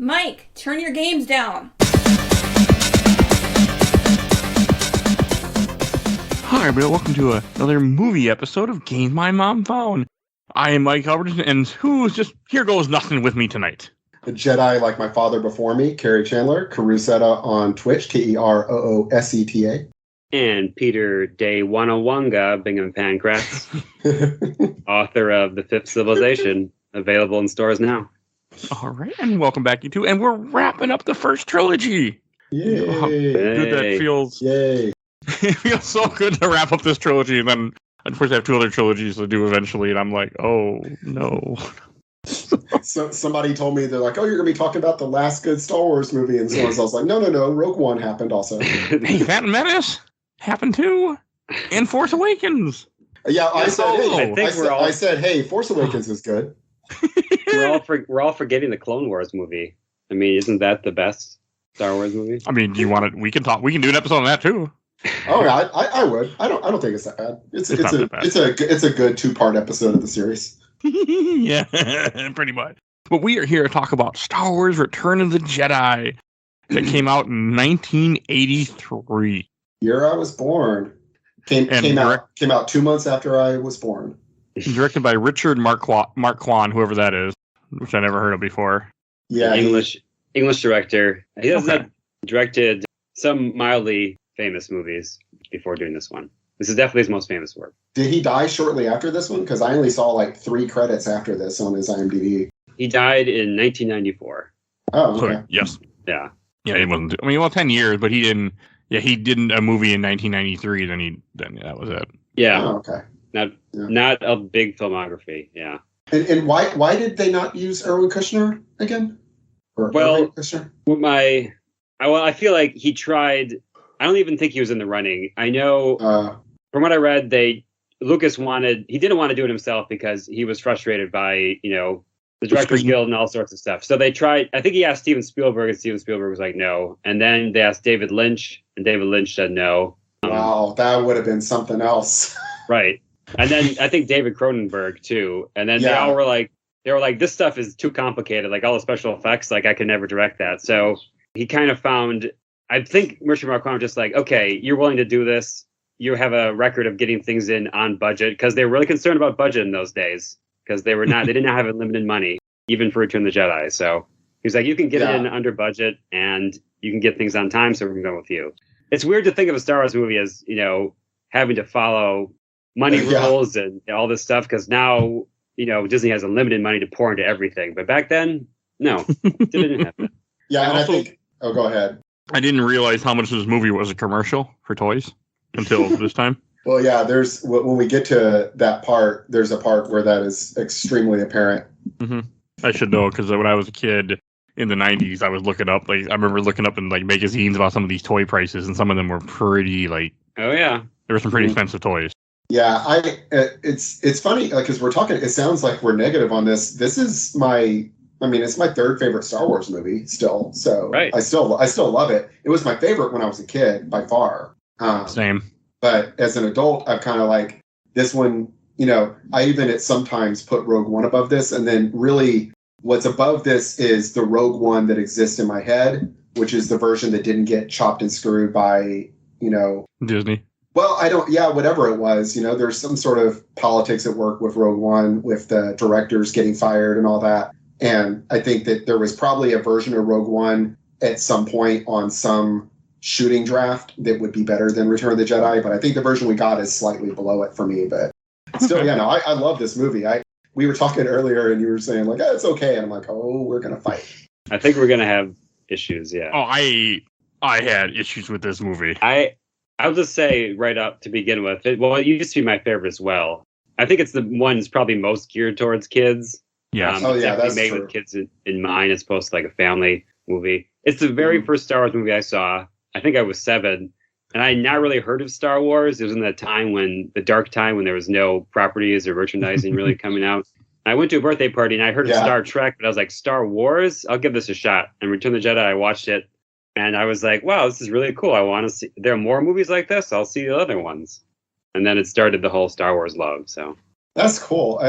Mike, turn your games down. Hi, everybody. Welcome to another movie episode of Games My Mom Found. I am Mike Albertin, and who's just here goes nothing with me tonight. A Jedi like my father before me, Kerry Chandler, Karuseta on Twitch, Kerooseta. And Peter De Wanawanga, Bingham-Pankratz, author of The Fifth Civilization, available in stores now. All right, and welcome back, you two. And we're wrapping up the first trilogy. Yay! How good that feels. Yay! It feels so good to wrap up this trilogy, and then, unfortunately, I have two other trilogies to do eventually, and I'm like, oh, no. So somebody told me, they're like, oh, you're going to be talking about the last good Star Wars movie, and so I was like, no, Rogue One happened also. Hey, Phantom Menace happened too, and Force Awakens. Yeah, I said, hey, Force Awakens is good. We're all forgetting the Clone Wars movie. I mean, isn't that the best Star Wars movie? I mean, do you want it? We can talk. We can do an episode on that too. Oh, yeah, I would. I don't think it's that bad. It's a good 2-part episode of the series. Yeah, pretty much. But we are here to talk about Star Wars: Return of the Jedi that came out in 1983. Year I was born. Came out 2 months after I was born. Directed by Richard Marquand, whoever that is, which I never heard of before. Yeah, English director. He has directed some mildly famous movies before doing this one. This is definitely his most famous work. Did he die shortly after this one? Because I only saw like 3 credits after this on his IMDb. He died in 1994. Oh, okay. So, yes. Yeah. Yeah, he wasn't. I mean, 10 years, but he didn't. Yeah, he did a movie in 1993. Then that was it. Yeah. Oh, okay. Not a big filmography. Yeah. And why did they not use Erwin Kushner again? Erwin Kushner? I feel like he tried. I don't even think he was in the running. I know from what I read, Lucas he didn't want to do it himself because he was frustrated by, the Directors Guild and all sorts of stuff. So they tried, I think he asked Steven Spielberg, and Steven Spielberg was like, no. And then they asked David Lynch, and David Lynch said no. Wow, that would have been something else. Right. And then I think David Cronenberg too. And then they were like, this stuff is too complicated. Like all the special effects, like I could never direct that. So he kind of found, I think Richard Marquand was just like, okay, you're willing to do this. You have a record of getting things in on budget, because they were really concerned about budget in those days, because they did not have unlimited money, even for Return of the Jedi. So he's like, you can get it in under budget and you can get things on time. So we're going to go with you. It's weird to think of a Star Wars movie as, having to follow money rules and all this stuff, because now, Disney has unlimited money to pour into everything. But back then, no, it didn't happen. Yeah, and I think, go ahead. I didn't realize how much of this movie was a commercial for toys until this time. Well, yeah, when we get to that part, there's a part where that is extremely apparent. Mm-hmm. I should know, because when I was a kid in the 90s, I was looking up, I remember looking up in magazines about some of these toy prices, and some of them were pretty, oh yeah, there were some pretty expensive toys. Yeah, it's funny, because we're talking, it sounds like we're negative on this. This is it's my 3rd favorite Star Wars movie still. So right. I still love it. It was my favorite when I was a kid by far. Same. But as an adult, I've kind of like this one, I even sometimes put Rogue One above this. And then really what's above this is the Rogue One that exists in my head, which is the version that didn't get chopped and screwed by, Disney. Well, whatever it was, there's some sort of politics at work with Rogue One, with the directors getting fired and all that. And I think that there was probably a version of Rogue One at some point on some shooting draft that would be better than Return of the Jedi. But I think the version we got is slightly below it for me. But still, I love this movie. We were talking earlier and you were saying it's okay. And I'm like, oh, we're going to fight. I think we're going to have issues. Yeah. Oh, I had issues with this movie. I'll just say right up to begin with, it used to be my favorite as well. I think it's the one that's probably most geared towards kids. Yeah. That's made true. With kids in mind as opposed to a family movie. It's the very first Star Wars movie I saw. I think I was 7, and I had not really heard of Star Wars. It was in the dark time when there was no properties or merchandising really coming out. I went to a birthday party and I heard of Star Trek, but I was like, Star Wars? I'll give this a shot. And Return of the Jedi, I watched it, and I was like, wow, this is really cool. I want to see. There are more movies like this. I'll see the other ones. And then it started the whole Star Wars love. So that's cool.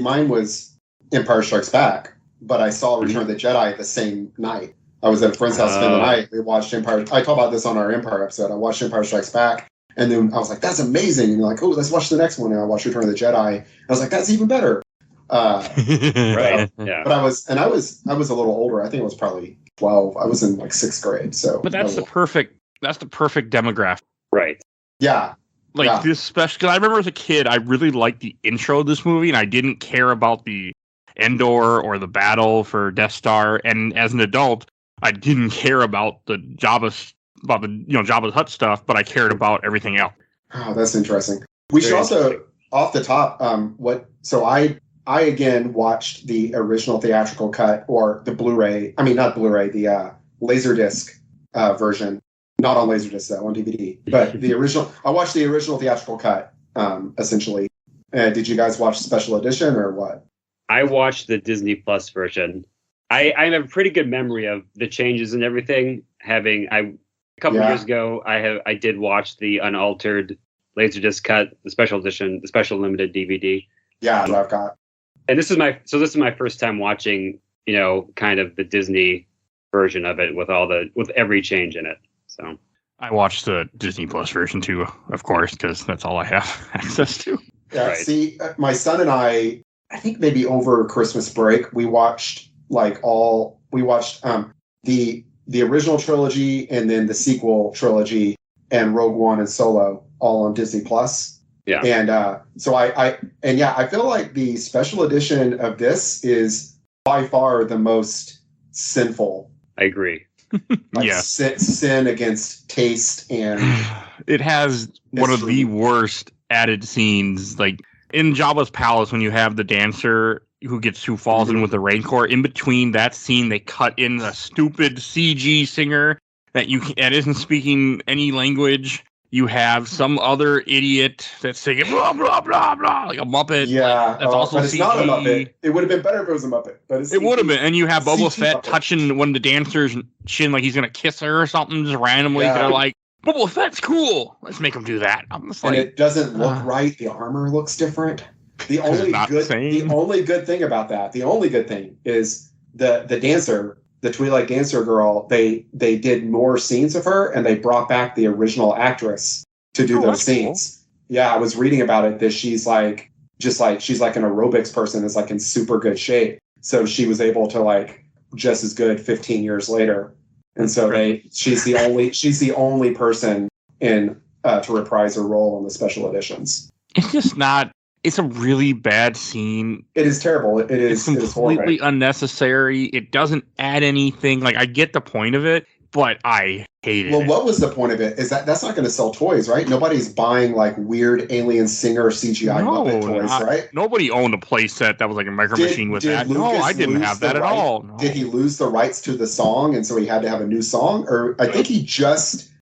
Mine was Empire Strikes Back. but I saw Return of the Jedi the same night. I was at a friend's house spending the night. We watched Empire. I talk about this on our Empire episode. I watched Empire Strikes Back, and then I was like, "That's amazing!" And like, "Oh, let's watch the next one." And I watched Return of the Jedi. I was like, "That's even better." Right. Yeah. But I was a little older. I think it was probably 12. I was in like 6th grade. So, but that's the perfect demographic. Right. Yeah. This special. Because I remember as a kid, I really liked the intro of this movie, and I didn't care about the Endor or the battle for Death Star. And as an adult, I didn't care about the Jabba's Hutt stuff, but I cared about everything else. Oh, that's interesting. We should also, off the top, I again watched the original theatrical cut or the Blu-ray. I mean, not Blu-ray, the Laserdisc version. Not on Laserdisc, though, on DVD. But the original, I watched the original theatrical cut, essentially. Did you guys watch the special edition or what? I watched the Disney Plus version. I have a pretty good memory of the changes and everything. A couple years ago, I did watch the unaltered Laserdisc cut, the special edition, the special limited DVD. Yeah, that's what I've got. And this is my first time watching, kind of the Disney version of it with every change in it. So I watched the Disney Plus version too, of course, because that's all I have access to. Yeah. Right. See, my son and I think maybe over Christmas break, we watched the original trilogy and then the sequel trilogy and Rogue One and Solo all on Disney Plus. Yeah. And so I feel like the special edition of this is by far the most sinful. I agree. Sin against taste, and it has one of the worst added scenes, like in Jabba's palace when you have the dancer who falls in with the Rancor. In between that scene, they cut in a stupid CG singer that isn't speaking any language. You have some other idiot that's singing blah blah blah blah like a Muppet. Yeah, that's also but it's CG. not a Muppet. It would have been better if it was a Muppet, but it would have been. And you have Boba Fett Muppet. touching one of the dancers' chin like he's gonna kiss her or something, just randomly. Yeah. They're like, Boba Fett's cool. Let's make him do that. I'm just like, and it doesn't look right. The armor looks different. The only good thing about that, the only good thing is the dancer. The Twilight dancer girl, they did more scenes of her, and they brought back the original actress to do those scenes. Cool. Yeah, I was reading about it that she's like she's like an aerobics person that's like in super good shape. So she was able to just as good 15 years later. And so she's the only person to reprise her role in the special editions. It's just not. It's a really bad scene. It is terrible. It's completely unnecessary. It doesn't add anything. I get the point of it, but I hate it. Well, what was the point of it? Is that's not going to sell toys, right? Nobody's buying weird alien singer CGI Muppet toys, right? Nobody owned a playset that was like a micro machine with that. No, I didn't have that at all. No. Did he lose the rights to the song, and so he had to have a new song? Or I think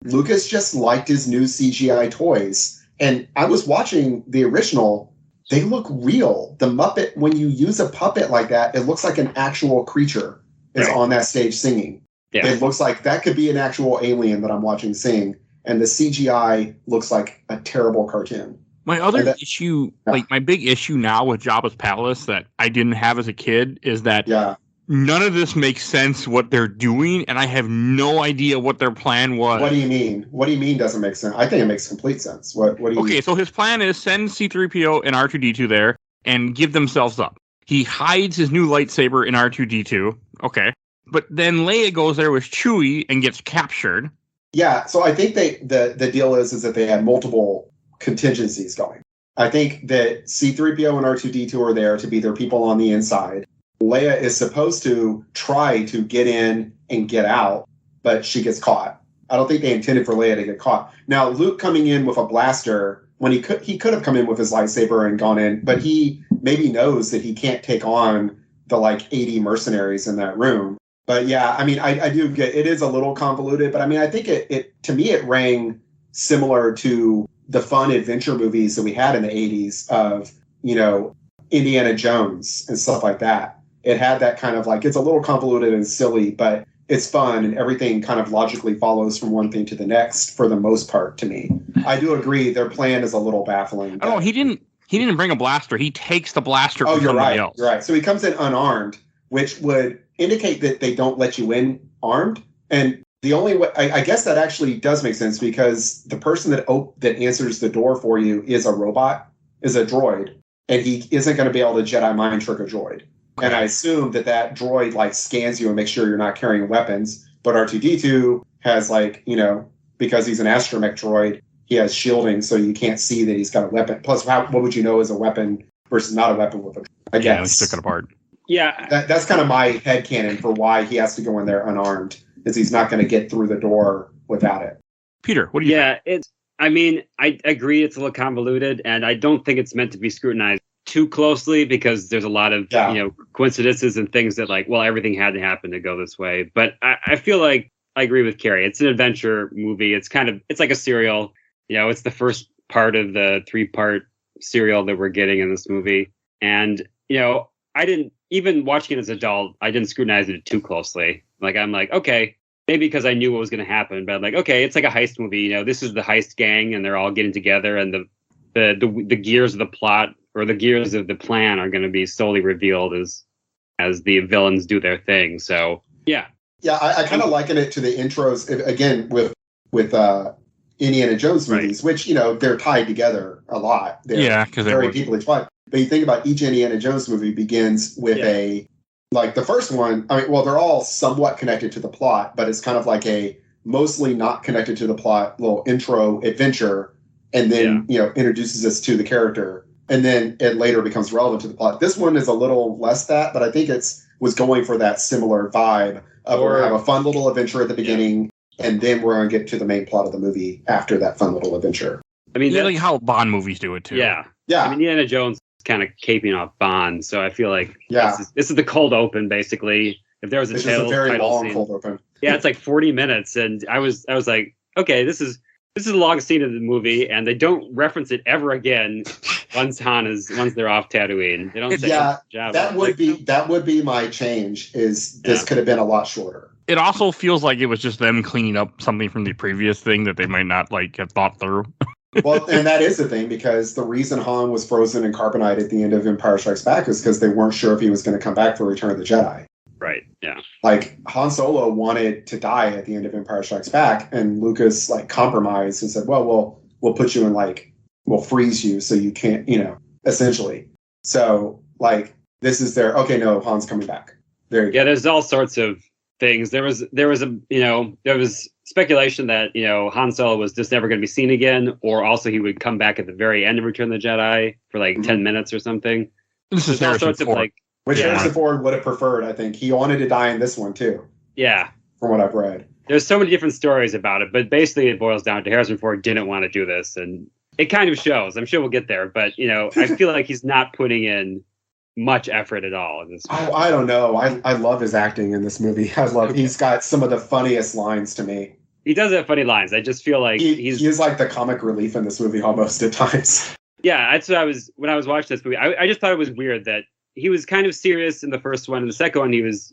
Lucas just liked his new CGI toys. And I was watching the original. They look real. The Muppet, when you use a puppet like that, it looks like an actual creature is on that stage singing. Yeah. It looks like that could be an actual alien that I'm watching sing. And the CGI looks like a terrible cartoon. My other issue, my big issue now with Jabba's Palace that I didn't have as a kid is that none of this makes sense what they're doing, and I have no idea what their plan was. What do you mean? What do you mean doesn't make sense? I think it makes complete sense. What do you mean? Okay, so his plan is send C-3PO and R2-D2 there and give themselves up. He hides his new lightsaber in R2-D2. Okay. But then Leia goes there with Chewie and gets captured. Yeah, so I think the deal is that they had multiple contingencies going. I think that C-3PO and R2-D2 are there to be their people on the inside. Leia is supposed to try to get in and get out, but she gets caught. I don't think they intended for Leia to get caught. Now, Luke coming in with a blaster, when he could have come in with his lightsaber and gone in, but he maybe knows that he can't take on the 80 mercenaries in that room. But yeah, I mean, I do get it is a little convoluted, but I mean, I think it to me it rang similar to the fun adventure movies that we had in the 80s of, Indiana Jones and stuff like that. It had that kind of it's a little convoluted and silly, but it's fun and everything kind of logically follows from one thing to the next for the most part to me. I do agree their plan is a little baffling. He didn't bring a blaster. He takes the blaster from somebody else. You're right. So he comes in unarmed, which would indicate that they don't let you in armed. And the only way, I guess that actually does make sense, because the person that answers the door for you is a robot, is a droid, and he isn't going to be able to Jedi mind trick a droid. Okay. And I assume that droid like scans you and makes sure you're not carrying weapons. But R2-D2 has because he's an astromech droid, he has shielding, so you can't see that he's got a weapon. Plus, what would you know is a weapon versus not a weapon with a droid? I guess. Yeah, we took it apart. Yeah. That's kind of my headcanon for why he has to go in there unarmed, is he's not going to get through the door without it. Peter, what do you think? I agree it's a little convoluted, and I don't think it's meant to be scrutinized too closely, because there's a lot of coincidences and things that everything had to happen to go this way. But I feel like I agree with Kerry. It's an adventure movie. It's like a serial. It's the first part of the 3-part serial that we're getting in this movie. And, I didn't, even watching it as an adult, I didn't scrutinize it too closely. I'm like, okay, maybe because I knew what was going to happen, but I'm like, okay, it's like a heist movie. This is the heist gang and they're all getting together, and the gears of the plot, or the gears of the plan, are going to be slowly revealed as the villains do their thing. So, yeah. Yeah, I kind of liken it to the intros, again, with Indiana Jones movies, which, they're tied together a lot. They're very deeply tied. But you think about each Indiana Jones movie begins with the first one, they're all somewhat connected to the plot, but it's kind of like a mostly not connected to the plot little intro adventure, and then, introduces us to the character. And then it later becomes relevant to the plot. This one is a little less that, but I think was going for that similar vibe of we're going to have a fun little adventure at the beginning, and then we're going to get to the main plot of the movie after that fun little adventure. Like how Bond movies do it too. Yeah. Indiana Jones is kind of caping off Bond, so I feel like this is the cold open, basically. If there was a very long scene, cold open. Yeah, it's like 40 minutes, and I was like, okay, this is the longest scene of the movie, and they don't reference it ever again once they're off Tatooine. They don't say that would be my change, is this could have been a lot shorter. It also feels like it was just them cleaning up something from the previous thing that they might not have thought through. Well, and that is the thing, because the reason Han was frozen in carbonite at the end of Empire Strikes Back is because they weren't sure if he was going to come back for Return of the Jedi. Right, yeah. Han Solo wanted to die at the end of Empire Strikes Back, and Lucas compromised and said, well, we'll put you in we'll freeze you so you can't, essentially. So this is Han's coming back. There you go. Yeah, there's all sorts of things. There was speculation that, Han Solo was just never going to be seen again, or also he would come back at the very end of Return of the Jedi for 10 minutes or something. This is all sorts of which Harrison Ford would have preferred, I think. He wanted to die in this one, too. Yeah. From what I've read. There's so many different stories about it, but basically it boils down to Harrison Ford didn't want to do this, and it kind of shows. I'm sure we'll get there, but, I feel like he's not putting in much effort at all in this movie. I don't know. I love his acting in this movie. He's got some of the funniest lines to me. He does have funny lines. I just feel like he's like the comic relief in this movie almost at times. Yeah, that's what when I was watching this movie, I just thought it was weird that he was kind of serious in the first one, and the second one he was,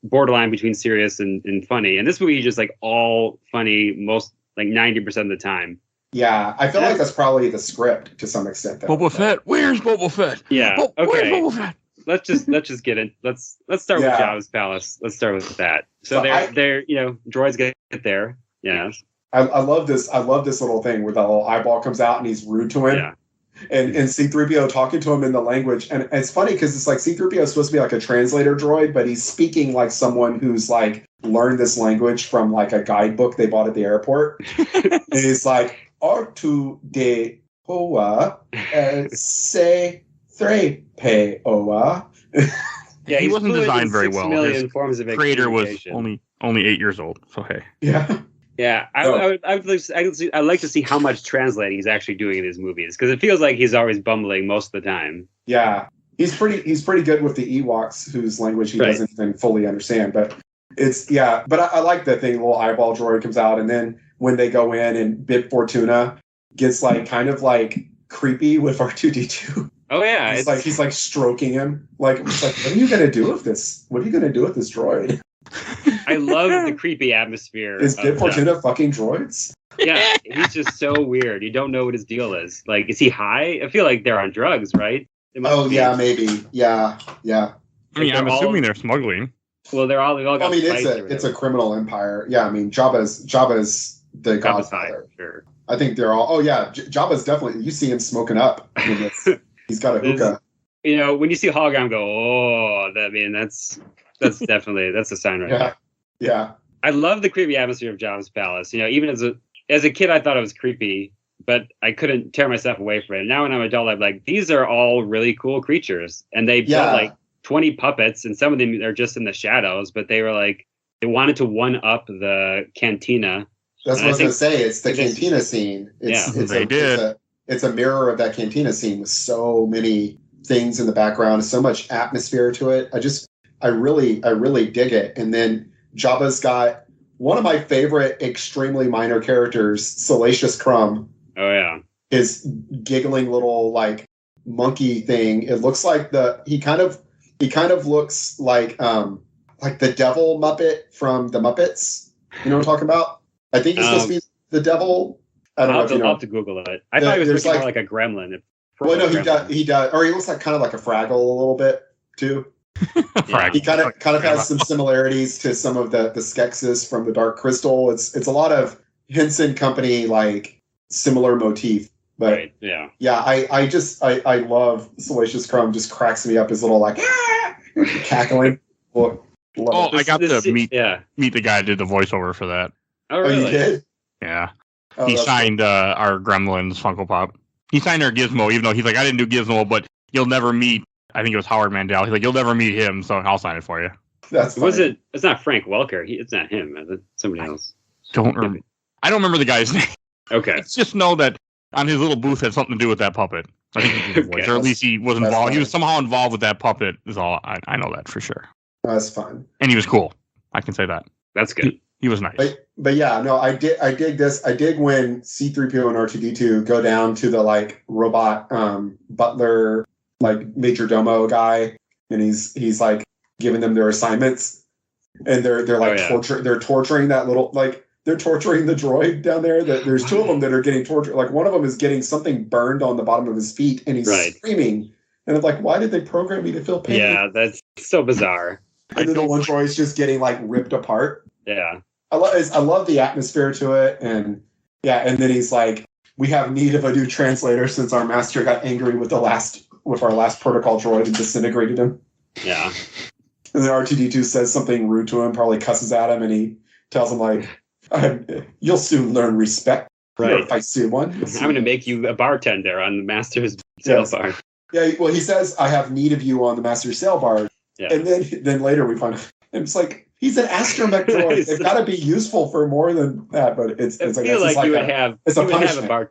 borderline between serious and funny. And this movie, he's just all funny most 90% of the time. Yeah, I feel like that's probably the script to some extent. Boba Fett, where's Boba Fett? Yeah, okay. Where's Boba Fett? Let's just get in. Let's start with Jabba's palace. Let's start with that. So they're droids get there. Yeah. I love this. I love this little thing where the little eyeball comes out and he's rude to him. Yeah. And C-3PO talking to him in the language. And it's funny because it's C-3PO is supposed to be a translator droid, but he's speaking like someone who's learned this language from a guidebook they bought at the airport. And he's like, R2 de Hoa se 3PO. Yeah, he wasn't designed very well. His creator was only 8 years old. So hey. Yeah. Yeah, I'd like to see how much translating he's actually doing in his movies, because it feels like he's always bumbling most of the time. Yeah, he's pretty good with the Ewoks, whose language he doesn't even fully understand. But but I like the thing. The little eyeball droid comes out, and then when they go in, and Bib Fortuna gets kind of creepy with R2-D2. Oh yeah, he's stroking him. What are you gonna do with this? What are you gonna do with this droid? I love the creepy atmosphere. Is Bib Fortuna fucking droids? Yeah, he's just so weird. You don't know what his deal is. Is he high? I feel like they're on drugs, right? Yeah, maybe. Yeah. I mean, I'm assuming they're smuggling. Well, they've all got. I mean, it's a criminal empire. Yeah, I mean, Jabba's the Godfather. Sure. I think they're all. Oh yeah, Jabba's definitely. You see him smoking up. I mean, he's got a hookah. When you see hologram go, oh, that's definitely that's a sign right there. Yeah. I love the creepy atmosphere of Jabba's palace. Even as a kid, I thought it was creepy, but I couldn't tear myself away from it. Now when I'm an adult, I'm like, these are all really cool creatures, and they built like 20 puppets, and some of them are just in the shadows, but they were like, they wanted to one up the cantina. That's what I was going to say. It's the cantina scene. It's a mirror of that cantina scene with so many things in the background, so much atmosphere to it. I really dig it. And then Jabba's got one of my favorite extremely minor characters, Salacious Crumb. Oh yeah. His giggling little like monkey thing. It looks like he kind of looks like the devil Muppet from the Muppets. You know what I'm talking about? I think he's supposed to be the devil. I don't know if you know. I'll have to Google it. I thought he was looking more like a gremlin. Well, no, he does, or he looks like kind of like a Fraggle a little bit too. Yeah. He kind of has some similarities to some of the Skeksis from the Dark Crystal. It's a lot of Henson Company like similar motif. But right, yeah. I love Salacious Crumb. Just cracks me up. His little like cackling. I got to meet the guy who did the voiceover for that. Oh, really? Oh, you did? Yeah. He signed our Gremlins Funko Pop. He signed our Gizmo, even though he's like, I didn't do Gizmo, but you'll never meet. I think it was Howard Mandel. He's like, you'll never meet him, so I'll sign it for you. It's not Frank Welker. It's not him. Is it somebody else? I don't remember the guy's name. Okay. Let's just know that on his little booth had something to do with that puppet. I think he did the voice, or at least he was involved. He was somehow involved with that puppet. Is all I know that for sure. That's fine. And he was cool. I can say that. That's good. He was nice. But yeah, no, I dig this. I dig when C-3PO and R2-D2 go down to the like robot butler, like major domo guy, and he's like giving them their assignments, and they're like torturing that little they're torturing the droid down there. There's two of them that are getting tortured. Like one of them is getting something burned on the bottom of his feet, and he's screaming. And I'm like, why did they program me to feel pain? Yeah, that's so bizarre. And then the one droid's just getting like ripped apart. Yeah. I love the atmosphere to it, and then he's like, we have need of a new translator since our master got angry with our last protocol droid and disintegrated him. Yeah. And then R2-D2 says something rude to him, probably cusses at him, and he tells him like, you'll soon learn respect. Right. If I see one. I'm going to make you a bartender on the master's sail bar. Yeah, well, he says, I have need of you on the master's sail bar. Yeah. And then later we find out, and it's like, he's an astromech droid. They've got to be useful for more than that, but it's like you would have a punishment. I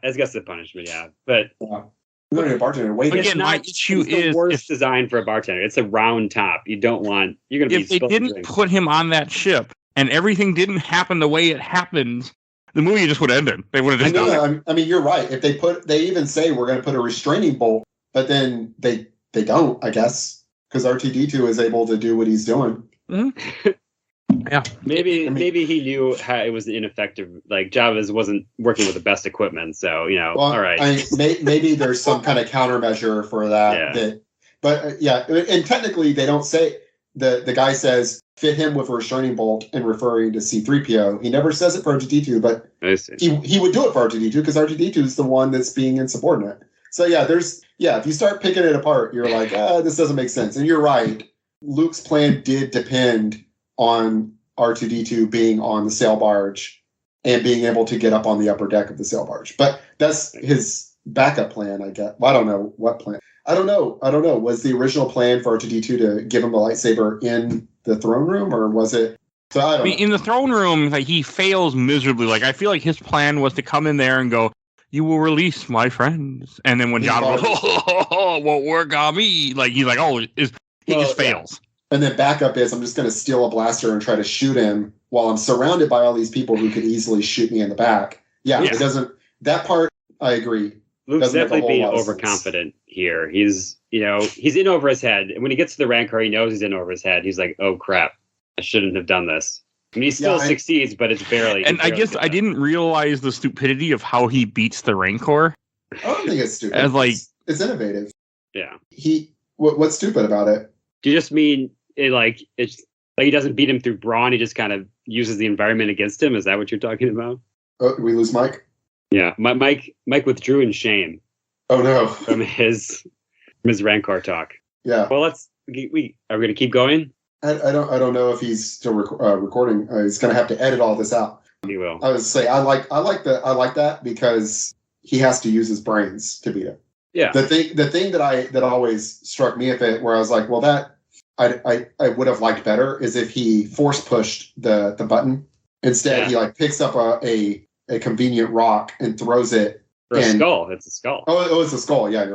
guess it's a punishment, yeah. But you're going to be a bartender. Wait, again, my issue is the worst design for a bartender. It's a round top. You're going to be. If they didn't put him on that ship and everything didn't happen the way it happened, the movie just would have ended. They would have just done it. I mean, you're right. If they even say we're going to put a restraining bolt, but then they don't, I guess, because R2-D2 is able to do what he's doing. Mm-hmm. Yeah, maybe he knew how it was ineffective. Like Jabba's wasn't working with the best equipment, so all right. Maybe there's some kind of countermeasure for that. Yeah. And technically they don't say the guy says fit him with a restraining bolt and referring to C-3PO. He never says it for R2-D2, but he would do it for R2-D2 because R2-D2 is the one that's being insubordinate. So if you start picking it apart, you're like, this doesn't make sense. And you're right. Luke's plan did depend on R2-D2 being on the sail barge and being able to get up on the upper deck of the sail barge. But that's his backup plan, I guess. Well, I don't know what plan. I don't know. Was the original plan for R2-D2 to give him a lightsaber in the throne room, or was it? So I don't know. In the throne room, like he fails miserably. Like I feel like his plan was to come in there and go, "You will release my friends," and then when Jabba goes, "Won't work on me," like he's like, he just fails. And then backup is I'm just going to steal a blaster and try to shoot him while I'm surrounded by all these people who could easily shoot me in the back. Yeah. It doesn't. That part, I agree. Luke's definitely being overconfident here. He's in over his head. And when he gets to the Rancor, he knows he's in over his head. He's like, oh crap, I shouldn't have done this. I mean, he still succeeds, but it's barely. And I guess I didn't realize the stupidity of how he beats the Rancor. I don't think it's stupid. As like it's innovative. Yeah. What's stupid about it? Do you just mean it's like he doesn't beat him through brawn? He just kind of uses the environment against him. Is that what you're talking about? Oh, did we lose Mike? Yeah, Mike withdrew in shame. Oh no! From his Rancor talk. Yeah. Well, are we going to keep going? I don't know if he's still recording. He's going to have to edit all this out. He will. I was say I like that because he has to use his brains to beat it. Yeah. The thing that always struck me a bit, where I was like, well, that I would have liked better is if he force pushed the button. Instead, he like picks up a convenient rock and throws it. For a skull. It's a skull. Oh, it's a skull. Yeah.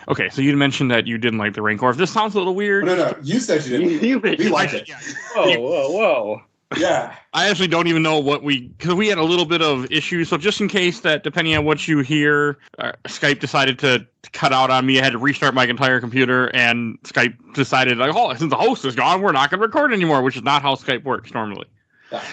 Okay, so you mentioned that you didn't like the Rancor. If this sounds a little weird. No. You said you didn't. We liked it. Whoa. Yeah. I actually don't even know because we had a little bit of issues. So just in case that, depending on what you hear, Skype decided to cut out on me. I had to restart my entire computer, and Skype decided, like, oh, since the host is gone, we're not going to record anymore, which is not how Skype works normally. Yeah.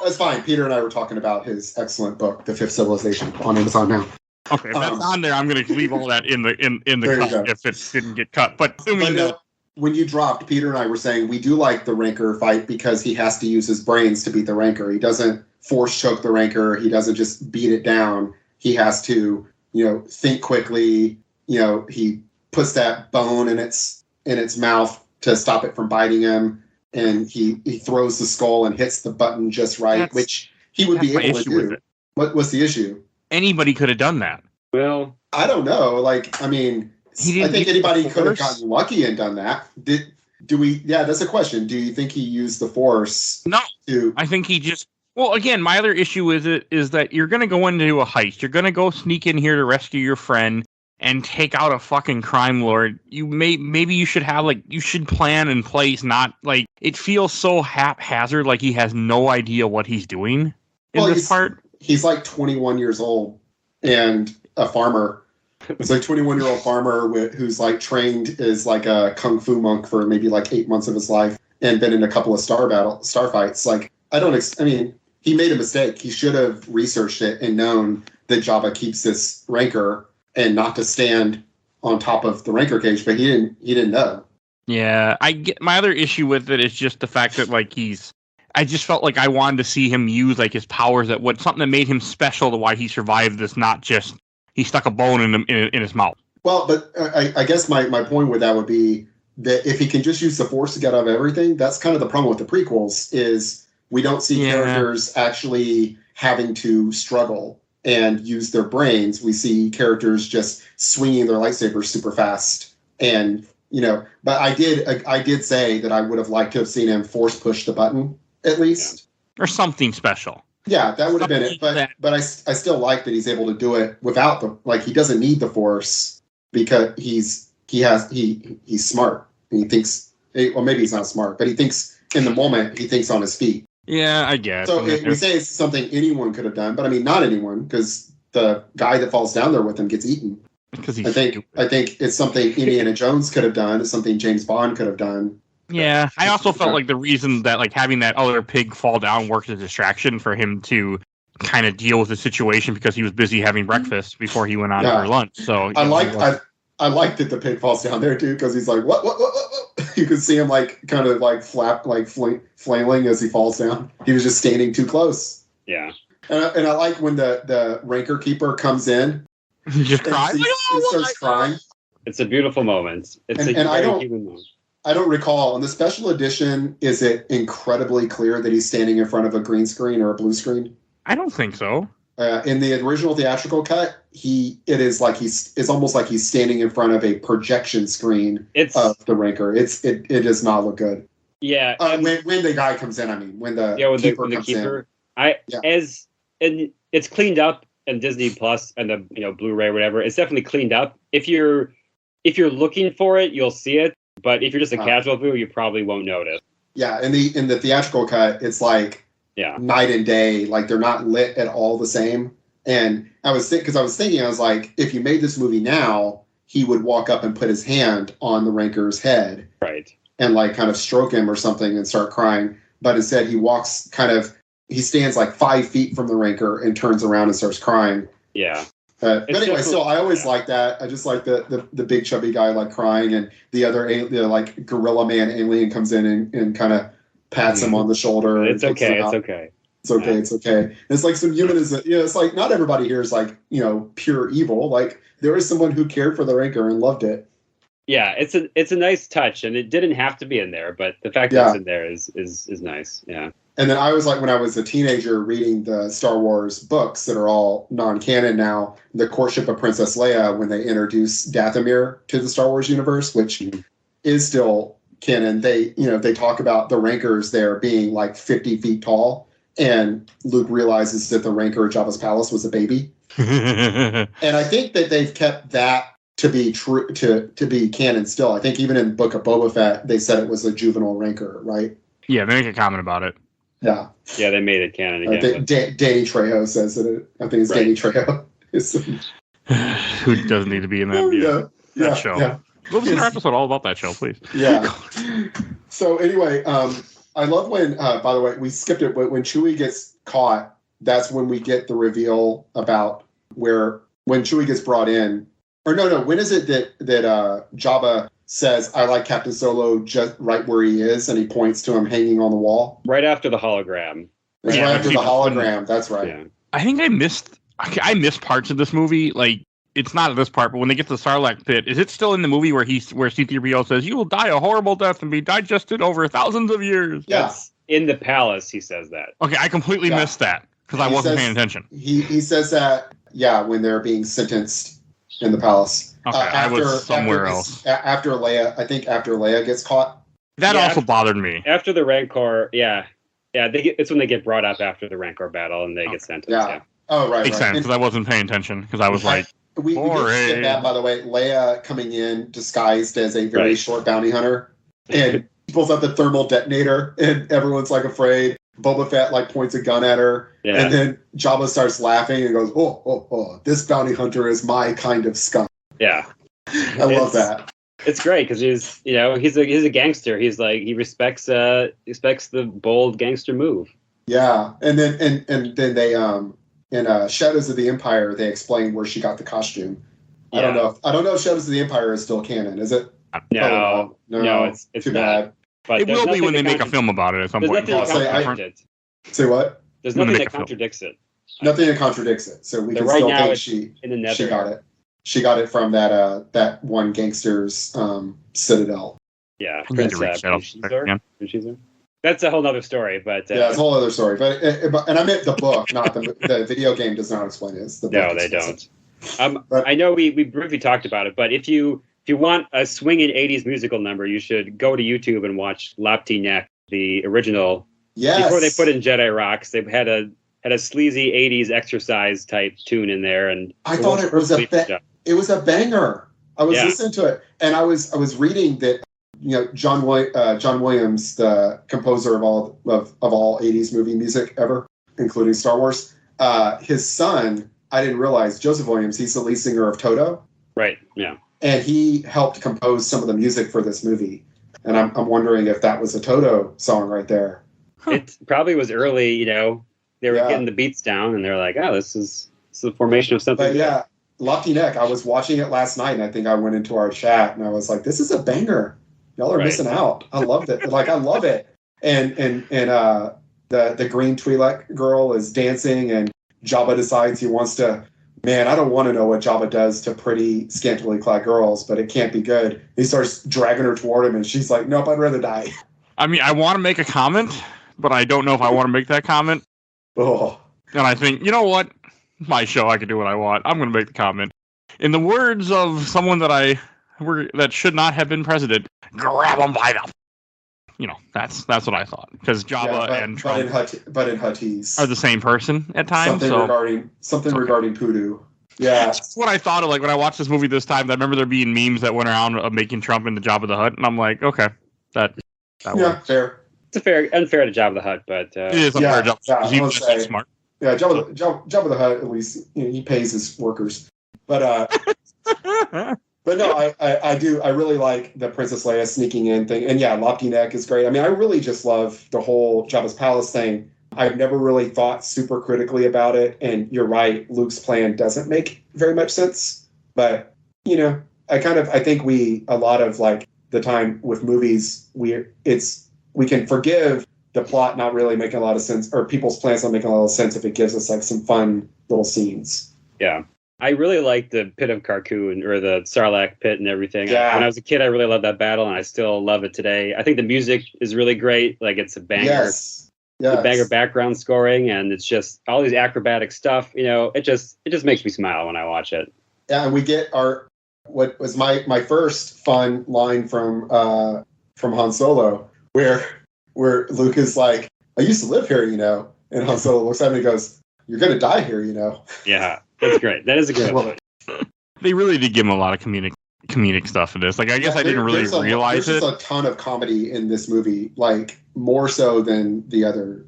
That's fine. Peter and I were talking about his excellent book, The Fifth Civilization, on Amazon now. Okay, if that's on there, I'm going to leave all that in the cut if it didn't get cut. But assuming that. When you dropped, Peter and I were saying we do like the Rancor fight because he has to use his brains to beat the Rancor. He doesn't force choke the Rancor. He doesn't just beat it down. He has to, think quickly. He puts that bone in its mouth to stop it from biting him, and he throws the skull and hits the button just right, which he would be able to do. What's the issue? Anybody could have done that. Well, I don't know. I think anybody could have gotten lucky and done that. Do we? Yeah, that's a question. Do you think he used the Force? No. I think he just. Well, again, my other issue is that you're going to go into a heist. You're going to go sneak in here to rescue your friend and take out a fucking crime lord. Maybe you should have you should plan in place. Not it feels so haphazard. Like he has no idea what he's doing in this part. He's 21 years old and a farmer. It's 21-year-old farmer who's trained as a kung fu monk for maybe 8 months of his life and been in a couple of star fights. He made a mistake. He should have researched it and known that Jabba keeps this Rancor and not to stand on top of the Rancor cage, but he didn't know. Yeah, my other issue with it is just the fact that I just felt like I wanted to see him use his powers something that made him special to why he survived this, not just he stuck a bone in his mouth. Well, but I guess my point with that would be that if he can just use the Force to get out of everything, that's kind of the problem with the prequels is we don't see characters actually having to struggle and use their brains. We see characters just swinging their lightsabers super fast. And, but I did say that I would have liked to have seen him Force push the button at least. Or something special. Yeah, that would have been it. But I still like that he's able to do it without he doesn't need the Force because he's smart. And he thinks, well, maybe he's not smart, but he thinks in the moment, he thinks on his feet. Yeah, I guess. So we say it's something anyone could have done, but not anyone, because the guy that falls down there with him gets eaten. Because I think it's something Indiana Jones could have done. It's something James Bond could have done. Yeah, I also felt the reason that having that other pig fall down worked as a distraction for him to kind of deal with the situation because he was busy having breakfast before he went on for lunch. So I like that the pig falls down there too because he's like what? You can see him flailing as he falls down. He was just standing too close. Yeah, and I like when the Rancor keeper comes in. He just cries. He starts crying. It's a beautiful moment. I don't recall. On the special edition, is it incredibly clear that he's standing in front of a green screen or a blue screen? I don't think so. In the original theatrical cut, it's almost like he's standing in front of a projection screen of the Rancor. It does not look good. Yeah. When the guy comes in, when the keeper comes in. And it's cleaned up in Disney Plus and the Blu-ray or whatever. It's definitely cleaned up. If you're looking for it, you'll see it. But if you're just a casual viewer, you probably won't notice. Yeah, in the theatrical cut, it's night and day. They're not lit at all the same. And I was thinking, if you made this movie now, he would walk up and put his hand on the Rancor's head, right, and kind of stroke him or something and start crying. But instead, he stands 5 feet from the Rancor and turns around and starts crying. Yeah. But anyway, so I always like that. I just like the big chubby guy like crying, and the other like gorilla man alien comes in and kind of pats him on the shoulder. It's okay. It's okay. It's okay. It's okay. And it's like some humanism. It's like not everybody here is like pure evil. Like there is someone who cared for the Rancor and loved it. Yeah, it's a nice touch, and it didn't have to be in there, but the fact that it's in there is nice. Yeah. And then I was like, when I was a teenager reading the Star Wars books that are all non-canon now, the courtship of Princess Leia, when they introduce Dathomir to the Star Wars universe, which is still canon, they talk about the Rancors there being like 50 feet tall, and Luke realizes that the Rancor at Jabba's palace was a baby. And I think that they've kept that to be true, to be canon still. I think even in Book of Boba Fett, they said it was a juvenile Rancor, right? Yeah, they make a comment about it. Yeah. Yeah, they made it canon again. Danny Trejo says that. I think it's Danny Trejo. Who doesn't need to be in that, that show. Yeah. We'll do an episode all about that show, please. Yeah. So anyway, I love when, by the way, we skipped it, but when Chewie gets caught, that's when we get the reveal about when Chewie gets brought in. Or no, when is it that Jabba says, I like Captain Solo just right where he is, and he points to him hanging on the wall? Right after the hologram. It's right after the hologram, that's right. Yeah. I think I missed parts of this movie. Like, it's not this part, but when they get to the Sarlacc pit, is it still in the movie where C-3PO says, you will die a horrible death and be digested over thousands of years? Yes. In the palace, he says that. Okay, I completely missed that, because I wasn't paying attention. He says that, when they're being sentenced in the palace. Okay, I was somewhere else. After Leia gets caught. That also bothered me. After the Rancor, it's when they get brought up after the Rancor battle and they get sentenced. Yeah. Oh, right. Makes sense, because I wasn't paying attention, because I was we did skip that, by the way. Leia coming in disguised as a very short bounty hunter, and pulls out the thermal detonator, and everyone's like afraid. Boba Fett points a gun at her, and then Jabba starts laughing and goes, "Oh, this bounty hunter is my kind of scum." Yeah, I love that. It's great because he's a gangster. He's he respects the bold gangster move. Yeah, and then they in Shadows of the Empire they explain where she got the costume. Yeah. I don't know if Shadows of the Empire is still canon. Is it? No, it's too bad. But it will be when they make a film about it at some point. Say what? There's nothing that contradicts it. Nothing that contradicts it. So we can still think she got it. She got it from that one gangster's citadel. Yeah, that's a whole other story. But it's a whole other story. But and I meant the book, not the video game. Does not explain it. No, they don't. I know we briefly talked about it, but if you want a swinging 80s musical number, you should go to YouTube and watch Lapti Nek, the original. Yes. Before they put in Jedi Rocks, they had a sleazy 80s exercise type tune in there, and I thought it was a banger. I was listening to it, and I was reading that John Williams, the composer of all 80s movie music ever, including Star Wars, his son, I didn't realize, Joseph Williams, he's the lead singer of Toto. Right. Yeah. And he helped compose some of the music for this movie, and I'm wondering if that was a Toto song right there. It probably was early. They were getting the beats down, and they're like, "Oh, this is the formation of something." But Lapti Nek, I was watching it last night, and I think I went into our chat, and I was like, "This is a banger. Y'all are missing out. I loved it. I love it." And the green Twi'lek girl is dancing, and Jabba decides he wants to. Man, I don't want to know what Jabba does to pretty, scantily clad girls, but it can't be good. He starts dragging her toward him, and she's like, "Nope, I'd rather die." I mean, I want to make a comment, but I don't know if I want to make that comment. Oh. And I think, you know what? My show, I can do what I want. I'm going to make the comment. In the words of someone that should not have been president, grab him by the... that's what I thought. Because Jabba and Trump but in Huttese are the same person at times. Something regarding Poodoo. Yeah. That's what I thought of when I watched this movie this time. I remember there being memes that went around of making Trump into Jabba the Hutt. And I'm like, okay, that works. Fair. It's unfair to Jabba the Hutt, but it is unfair to Jabba. He's smart. Yeah, Jabba the Hutt, at least he pays his workers. But but no, I really like the Princess Leia sneaking in thing. And Lapti Nek is great. I mean, I really just love the whole Jabba's Palace thing. I've never really thought super critically about it. And you're right, Luke's plan doesn't make very much sense. But, I think a lot of like the time with movies, we can forgive the plot not really making a lot of sense, or people's plans not making a lot of sense if it gives us like some fun little scenes. Yeah. I really like the Pit of Carcoon, or the Sarlacc pit and everything. Yeah. When I was a kid, I really loved that battle, and I still love it today. I think the music is really great. Like, it's a banger. Yes. The banger background scoring, and it's just all these acrobatic stuff. It just makes me smile when I watch it. Yeah, and we get what was my first fun line from Han Solo, where Luke is like, "I used to live here, and Han Solo looks at him and goes, "You're gonna die here, Yeah, that's great. That is a great one. They really did give him a lot of comedic stuff in this. Like, I guess I didn't really realize it. There's a ton of comedy in this movie, like more so than the other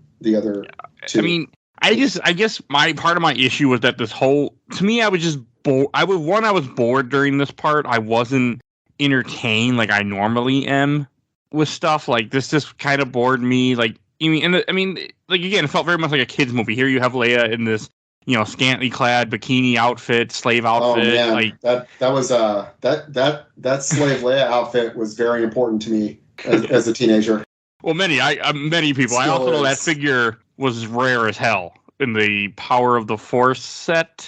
two. I mean, I guess part of my issue was that to me, I was just bored. I was bored during this part. I wasn't entertained like I normally am with stuff. Like, this just kind of bored me. Like, again, it felt very much like a kid's movie. Here you have Leia in this, scantily clad bikini outfit, slave outfit. Oh man, like that was that slave Leia outfit was very important to me as a teenager. Well, many people. I also know that figure was rare as hell in the Power of the Force set,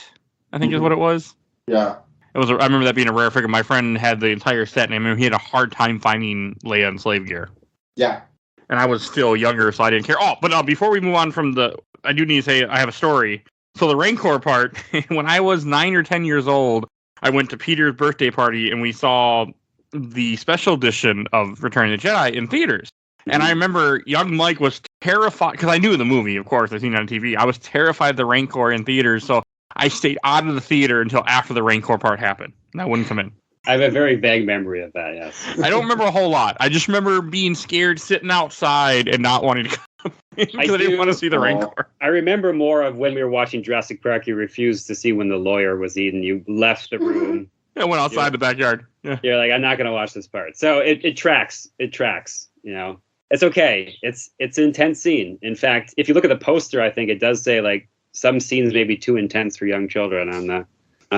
I think is what it was. Yeah. I remember that being a rare figure. My friend had the entire set, and I remember he had a hard time finding Leia in slave gear. Yeah. And I was still younger, so I didn't care. Oh, but before we move on from I do need to say I have a story. So the Rancor part, when I was 9 or 10 years old, I went to Peter's birthday party, and we saw the special edition of Return of the Jedi in theaters. And I remember young Mike was terrified, because I knew the movie, of course, I've seen it on TV. I was terrified of the Rancor in theaters, so I stayed out of the theater until after the Rancor part happened, and I wouldn't come in. I have a very vague memory of that, yes. I don't remember a whole lot. I just remember being scared, sitting outside, and not wanting to come in because I didn't want to see the Rancor. I remember more of when we were watching Jurassic Park, you refused to see when the lawyer was eaten. You left the room. I went outside the backyard. Yeah. You're like, I'm not going to watch this part. So it tracks. It tracks, It's okay. It's an intense scene. In fact, if you look at the poster, I think it does say like some scenes may be too intense for young children on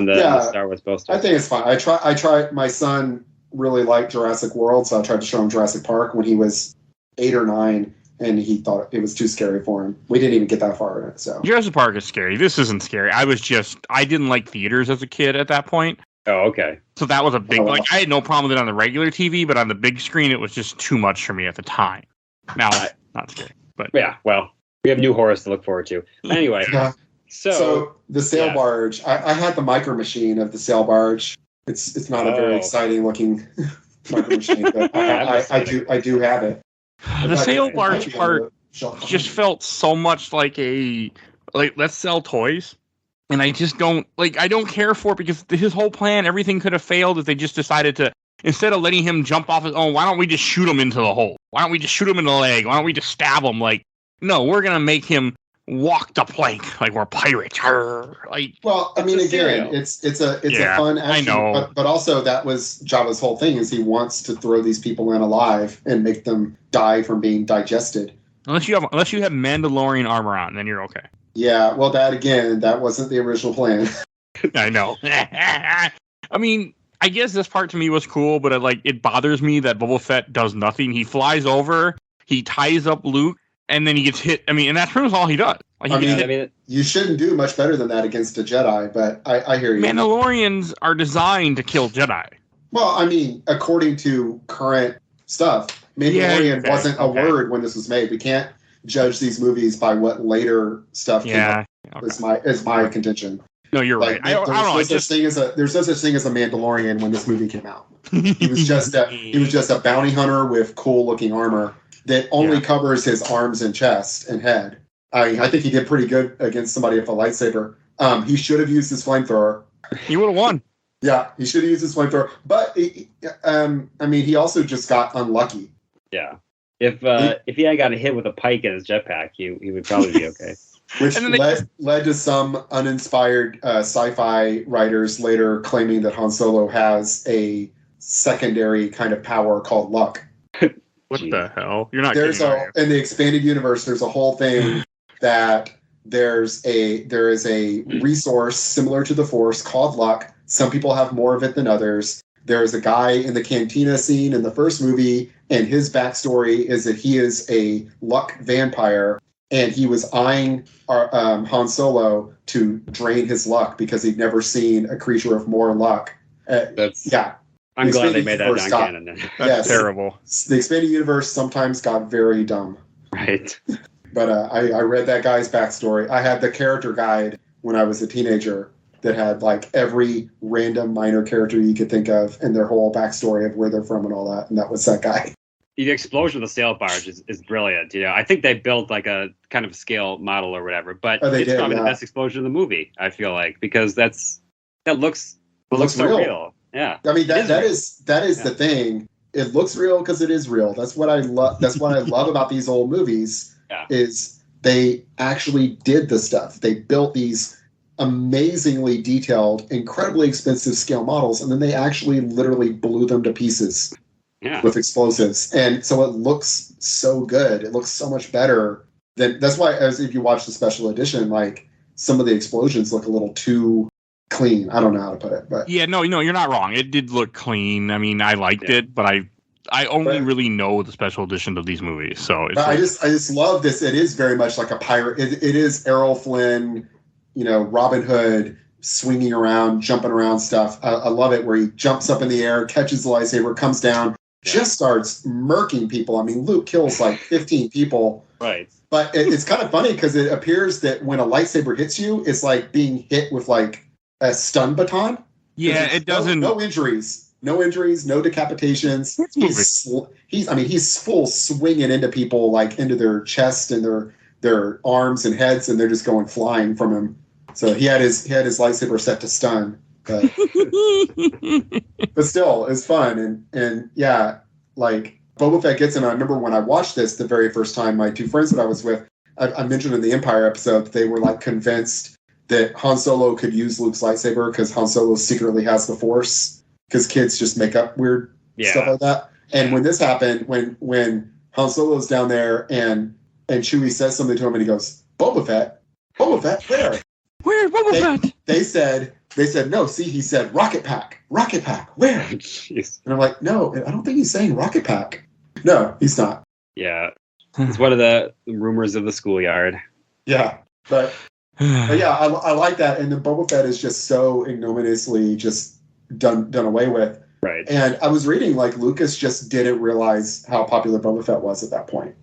the Star Wars poster. I think it's fine. I try. My son really liked Jurassic World, so I tried to show him Jurassic Park when he was 8 or 9, and he thought it was too scary for him. We didn't even get that far in it. So Jurassic Park is scary. This isn't scary. I didn't like theaters as a kid at that point. Oh, okay. So that was a big, I had no problem with it on the regular TV, but on the big screen, it was just too much for me at the time. Now, not scary, but yeah, well, we have new horrors to look forward to. Anyway, so the sail barge, I had the micro machine of the sail barge. It's not a very exciting looking micro machine, but I do have it. The sail barge part just felt so much like let's sell toys. And I just don't care for it because his whole plan, everything could have failed if they just decided to, instead of letting him jump off his own, why don't we just shoot him into the hole? Why don't we just shoot him in the leg? Why don't we just stab him? Like, no, we're going to make him walk the plank like we're pirates. Well, I mean, again, it's a fun action, I know. But also that was Jabba's whole thing is he wants to throw these people in alive and make them die from being digested. Unless you have Mandalorian armor on, then you're okay. Yeah, well, that wasn't the original plan. I know. I mean, I guess this part to me was cool, but it bothers me that Boba Fett does nothing. He flies over, he ties up Luke, and then he gets hit. I mean, and that's pretty much all he does. You shouldn't do much better than that against a Jedi, but I hear you. Mandalorians are designed to kill Jedi. Well, I mean, according to current stuff, Mandalorian wasn't a word when this was made. We can't judge these movies by what later stuff came up. Is my contention. No, you're right. There's no such thing as a Mandalorian when this movie came out. He was just a bounty hunter with cool looking armor that only covers his arms and chest and head. I think he did pretty good against somebody with a lightsaber. He should have used his flamethrower. He would have won. Yeah, he should have used his flamethrower. But he also just got unlucky. Yeah. If he had gotten hit with a pike in his jetpack, he would probably be okay. Which led to some uninspired sci-fi writers later claiming that Han Solo has a secondary kind of power called luck. What the hell? You're not in the expanded universe, there's a whole thing that there is a resource similar to the Force called luck. Some people have more of it than others. There's a guy in the cantina scene in the first movie, and his backstory is that he is a luck vampire, and he was eyeing Han Solo to drain his luck because he'd never seen a creature of more luck. I'm glad they made that non-canon then. That's terrible. The expanded universe sometimes got very dumb. Right. But I read that guy's backstory. I had the character guide when I was a teenager that had like every random minor character you could think of and their whole backstory of where they're from and all that. And that was that guy. The explosion of the sail barge is brilliant. I think they built like a kind of scale model or whatever, but it's probably the best explosion in the movie, I feel like, because that looks so real. Yeah. I mean, that is the thing. It looks real because it is real. That's what I love. That's what I love about these old movies is they actually did the stuff. They built these amazingly detailed, incredibly expensive scale models, and then they actually literally blew them to pieces with explosives. And so it looks so good. It looks so much better than. That's why, as if you watch the special edition, like some of the explosions look a little too clean. I don't know how to put it, but no, you're not wrong. It did look clean. I mean, I liked it, but I only really know the special edition of these movies. So it's I just love this. It is very much like a pirate. It is Errol Flynn, Robin Hood swinging around, jumping around stuff. I love it where he jumps up in the air, catches the lightsaber, comes down, just starts murking people. I mean, Luke kills like 15 people. Right. But it's kind of funny because it appears that when a lightsaber hits you, it's like being hit with like a stun baton. Yeah, it doesn't. No injuries, no decapitations. He's full swinging into people, like into their chest and their arms and heads, and they're just going flying from him. So he had his lightsaber set to stun, but still, it's fun and yeah, like Boba Fett gets him. I remember when I watched this the very first time, my two friends that I was with, I mentioned in the Empire episode, that they were like convinced that Han Solo could use Luke's lightsaber because Han Solo secretly has the Force, because kids just make up weird stuff like that. And when this happened, when Han Solo's down there and Chewie says something to him and he goes, Boba Fett, where? Where Boba Fett? They said, no, see, he said rocket pack, where? Jeez. And I'm like, no, I don't think he's saying rocket pack. No, he's not. Yeah. It's one of the rumors of the schoolyard. Yeah. But yeah, I like that. And then Boba Fett is just so ignominiously just done away with. Right. And I was reading, like, Lucas just didn't realize how popular Boba Fett was at that point.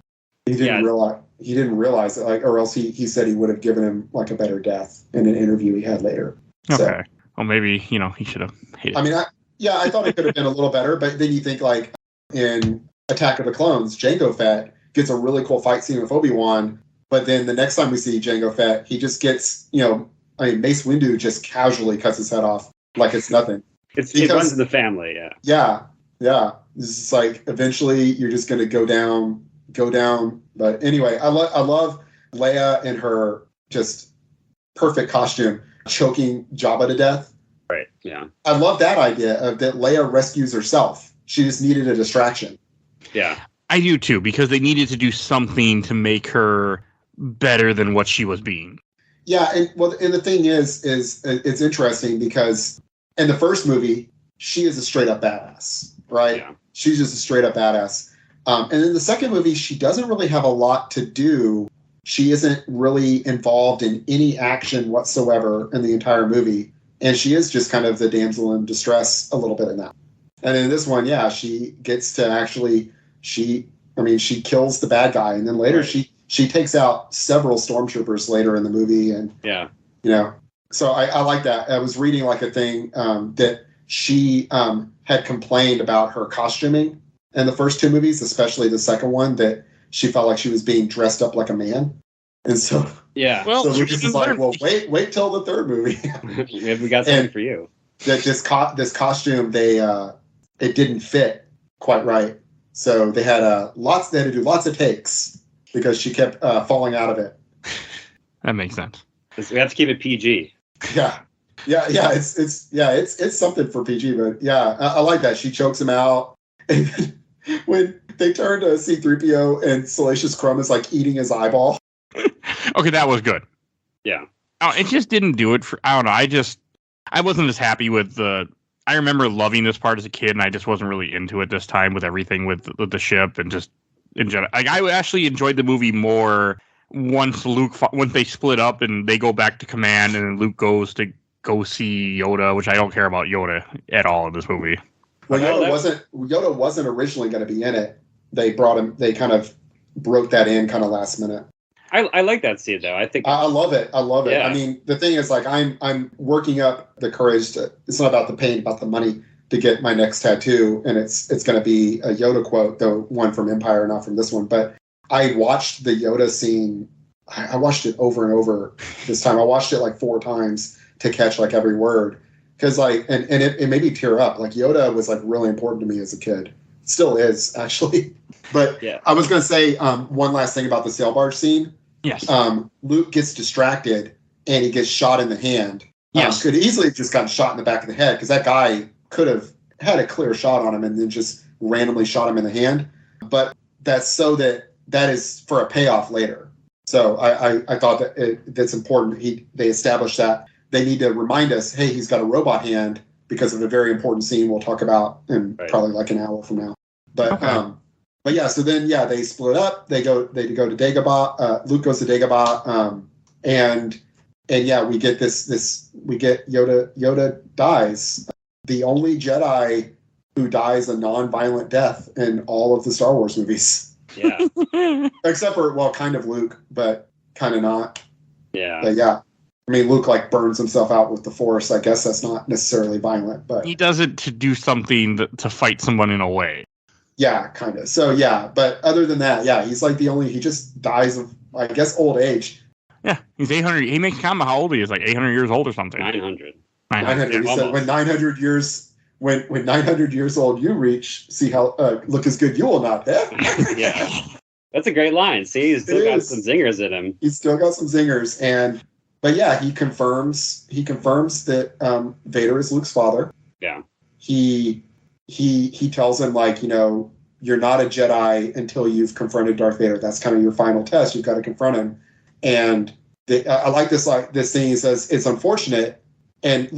He didn't realize it, like, or else he said he would have given him like a better death in an interview he had later. Okay. So, well, maybe, he should have hated it. I mean, I thought it could have been a little better, but then you think, like, in Attack of the Clones, Jango Fett gets a really cool fight scene with Obi-Wan, but then the next time we see Jango Fett, he just gets, Mace Windu just casually cuts his head off like it's nothing. It runs in the family, yeah. Yeah. It's like, eventually you're just going to go down. But anyway, I love Leia in her just perfect costume choking Jabba to death. Right. Yeah. I love that idea of that Leia rescues herself. She just needed a distraction. Yeah. I do too, because they needed to do something to make her better than what she was being. Yeah, and the thing is it's interesting because in the first movie, she is a straight up badass, right? Yeah. She's just a straight up badass. And in the second movie, she doesn't really have a lot to do. She isn't really involved in any action whatsoever in the entire movie. And she is just kind of the damsel in distress a little bit in that. And in this one, yeah, she gets to actually, she kills the bad guy. And then later she takes out several stormtroopers later in the movie. And, so I like that. I was reading like a thing that she had complained about her costuming in the first two movies, especially the second one, that she felt like she was being dressed up like a man. And so, well, so Lucas is like, well, wait till the third movie. We got something for you. That this costume, it didn't fit quite right. So they had to do lots of takes because she kept falling out of it. That makes sense. We have to keep it PG. Yeah. It's something for PG, but yeah, I like that. She chokes him out. And when they turn to C-3PO and Salacious Crumb is like eating his eyeball. Okay, that was good. Yeah. Oh, it just didn't do it for. I don't know. I wasn't as happy with the. I remember loving this part as a kid, and I just wasn't really into it this time with everything with the ship and just in general. Like, I actually enjoyed the movie more once they split up and they go back to command, and then Luke goes to go see Yoda, which I don't care about Yoda at all in this movie. Well, Yoda wasn't originally going to be in it. They brought him. They kind of broke that in kind of last minute. I like that scene though. I think I love it. I love it. Yeah. I mean, the thing is, like, I'm working up the courage to. It's not about the pain, about the money to get my next tattoo, and it's going to be a Yoda quote, though one from Empire, not from this one. But I watched the Yoda scene. I watched it over and over this time. I watched it like 4 times to catch like every word, because like, and it made me tear up. Like, Yoda was like really important to me as a kid. Still is, actually. But yeah. I was going to say one last thing about the sail barge scene. Yes. Luke gets distracted and he gets shot in the hand. Yes. Could easily have just gotten shot in the back of the head, because that guy could have had a clear shot on him and then just randomly shot him in the hand. But that's so that is for a payoff later. So I thought that that's important. They established that. They need to remind us, hey, he's got a robot hand, because of a very important scene we'll talk about in probably like an hour from now. But okay. But yeah, so then they split up. They go to Dagobah. Luke goes to Dagobah, and we get we get Yoda dies. The only Jedi who dies a non-violent death in all of the Star Wars movies. Yeah. Except for kind of Luke, but kind of not. Yeah. But yeah. I mean, Luke like burns himself out with the Force. I guess that's not necessarily violent, but he does it to do something to fight someone in a way. Yeah, kind of. So yeah, but other than that, he's like he just dies of, I guess, old age. Yeah, he's 800. He makes comment how old he is, like 800 years old or something. 900. 900. He said when 900 years. When 900 years old you reach, see how look as good you will not have. Yeah, that's a great line. See, he's still got some zingers in him. He's still got some zingers, but yeah, he confirms that Vader is Luke's father. Yeah, he tells him, like, you're not a Jedi until you've confronted Darth Vader. That's kind of your final test. You've got to confront him. And I like this thing. He says it's unfortunate, and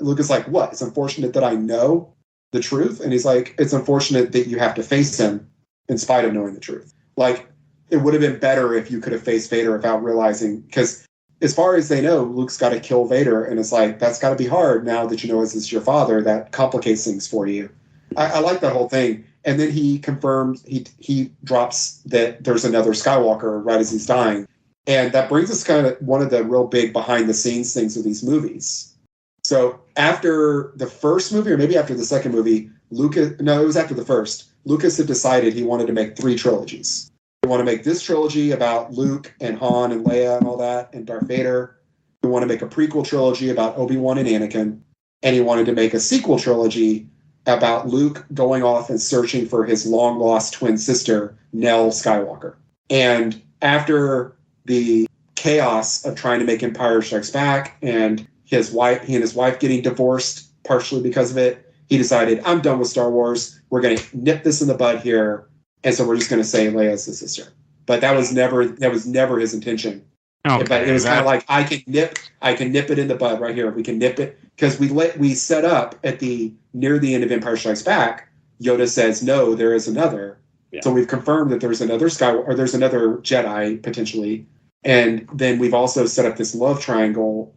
Luke is like, what? It's unfortunate that I know the truth. And he's like, it's unfortunate that you have to face him in spite of knowing the truth. Like, it would have been better if you could have faced Vader without realizing, because as far as they know, Luke's got to kill Vader. And it's like, that's got to be hard now that you know this is your father. That complicates things for you. I like that whole thing. And then he confirms, he drops that there's another Skywalker right as he's dying. And that brings us kind of one of the real big behind the scenes things of these movies. So after the first movie, or maybe after the second movie, it was after the first, Lucas had decided he wanted to make 3 trilogies. He wanted to make this trilogy about Luke and Han and Leia and all that, and Darth Vader. He wanted to make a prequel trilogy about Obi-Wan and Anakin. And he wanted to make a sequel trilogy about Luke going off and searching for his long-lost twin sister, Nell Skywalker. And after the chaos of trying to make Empire Strikes Back and he and his wife getting divorced partially because of it, he decided, I'm done with Star Wars. We're going to nip this in the bud here. And so we're just going to say Leia's the sister. But that was never his intention. Okay, but it was kind of like, I can nip it in the bud right here. We can nip it, because we set up near the end of Empire Strikes Back. Yoda says, no, there is another. Yeah. So we've confirmed that there's another Skywalker, or there's another Jedi potentially. And then we've also set up this love triangle,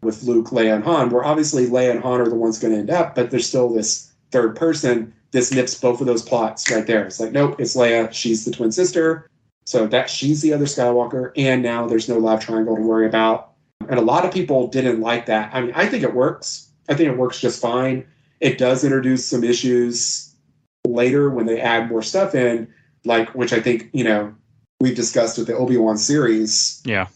with Luke, Leia, and Han, where obviously Leia and Han are the ones going to end up, but there's still this third person. This nips both of those plots right there. It's like, nope, it's Leia. She's the twin sister. So that she's the other Skywalker. And now there's no love triangle to worry about. And a lot of people didn't like that. I mean, I think it works. I think it works just fine. It does introduce some issues later when they add more stuff in, like, which I think, we've discussed with the Obi-Wan series. Yeah.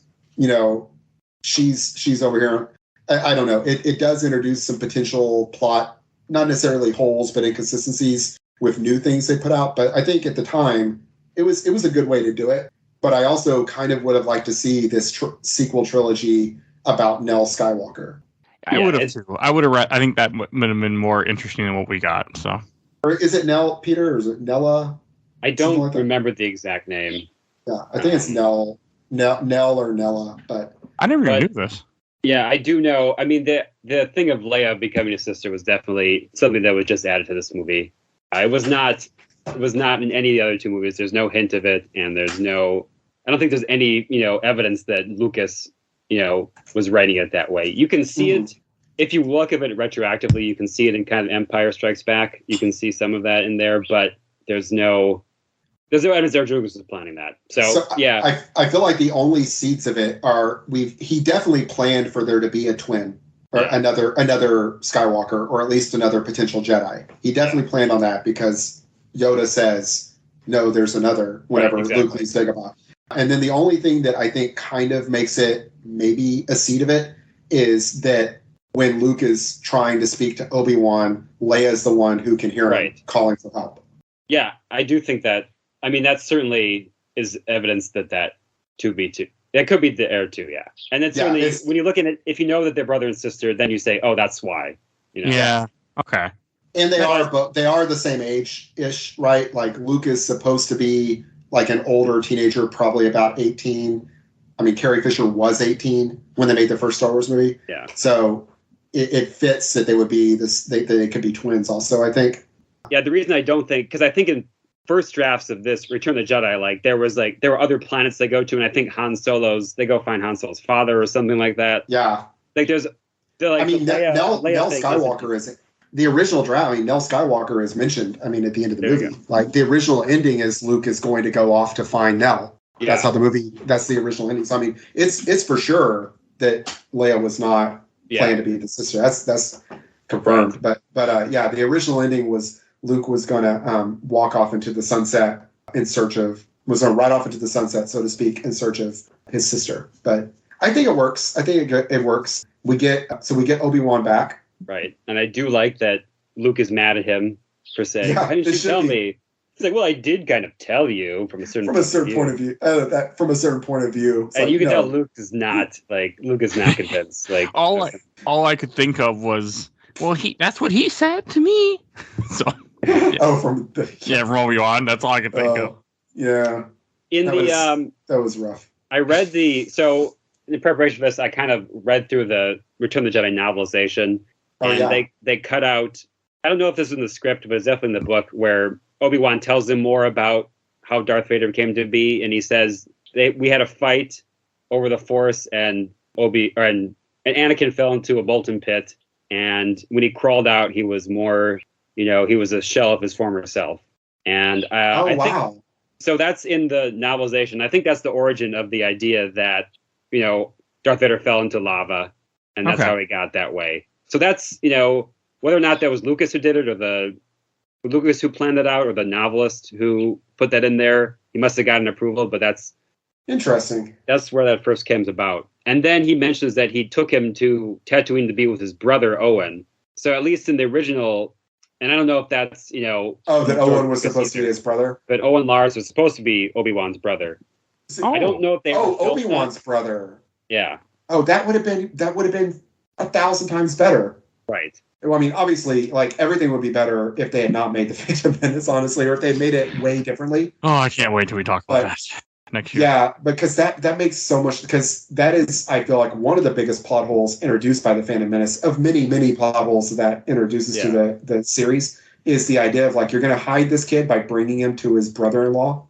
She's over here. I don't know. It does introduce some potential plot, not necessarily holes, but inconsistencies with new things they put out. But I think at the time, it was a good way to do it. But I also kind of would have liked to see this sequel trilogy about Nell Skywalker. I would have too. I think that would have been more interesting than what we got. So, or is it Nell, Peter, or is it Nella? I don't remember the exact name. Yeah, I think it's Nell Nell or Nella, but I never even knew this. Yeah, I do know. I mean, the thing of Leia becoming a sister was definitely something that was just added to this movie. It was not in any of the other two movies. There's no hint of it, and I don't think there's any, evidence that Lucas, was writing it that way. You can see it if you look at it retroactively. You can see it in kind of Empire Strikes Back. You can see some of that in there, but there's no evidence that George Lucas was planning that. So yeah, I feel like the only seeds of it are he definitely planned for there to be a twin or another Skywalker, or at least another potential Jedi. He definitely planned on that because Yoda says, no, there's another, whenever Luke leaves Dagobah. And then the only thing that I think kind of makes it maybe a seed of it is that when Luke is trying to speak to Obi-Wan, Leia's the one who can hear him calling for help. Yeah, I do think that. I mean, that certainly is evidence that could be the heir too, yeah. And then certainly when you look at it, if you know that they're brother and sister, then you say, oh, that's why. Yeah, okay. And they are the same age-ish, right? Like Luke is supposed to be like an older teenager, probably about 18. I mean, Carrie Fisher was 18 when they made the first Star Wars movie. Yeah. So it fits that they would be they could be twins also, I think. Yeah, the reason I don't think, because I think in first drafts of this Return of the Jedi, there were other planets they go to, and I think they go find Han Solo's father or something like that. Yeah. Like Nell Skywalker is the original draft. I mean, Nell Skywalker is mentioned. I mean, at the end of the movie, like the original ending is Luke is going to go off to find Nell. Yeah. That's how the movie. That's the original ending. So I mean, it's for sure that Leia was not planned to be the sister. That's confirmed. Right. But the original ending was Luke was going to walk off into the sunset was going to ride off into the sunset, so to speak, in search of his sister. But I think it works. I think it works. We get Obi-Wan back. Right. And I do like that Luke is mad at him for saying, why didn't you tell me? He's like, well, I did kind of tell you from a certain point of view. From a certain point of view. And you can tell Luke is not convinced. Like all I could think of was, well, that's what he said to me. So from Obi-Wan. That's all I could think of. Yeah. That was rough. I read in preparation for this, I kind of read through the Return of the Jedi novelization, and they cut out. I don't know if this is in the script, but it's definitely in the book where Obi-Wan tells him more about how Darth Vader came to be, and he says we had a fight over the Force, and Anakin fell into a molten pit, and when he crawled out, he was more, he was a shell of his former self. And I think, so that's in the novelization. I think that's the origin of the idea that Darth Vader fell into lava, and that's how he got that way. So that's whether or not that was Lucas who did it, or the Lucas who planned it out, or the novelist who put that in there. He must have gotten approval, but that's interesting. That's where that first came about. And then he mentions that he took him to Tatooine to be with his brother Owen. So at least in the original, and I don't know if that's that Owen was supposed to be his brother, but Owen Lars was supposed to be Obi-Wan's brother. I don't know if they. Obi-Wan's brother. Yeah. Oh, that would have been 1,000 times better. Right. Well, I mean, obviously, like everything would be better if they had not made the Phantom Menace, honestly, or if they had made it way differently. Oh, I can't wait till we talk about that next year. Yeah, because that makes so much, because that is, I feel like, one of the biggest plot holes introduced by the Phantom Menace, of many, many plot holes that introduces to the series, is the idea of like you're going to hide this kid by bringing him to his brother-in-law,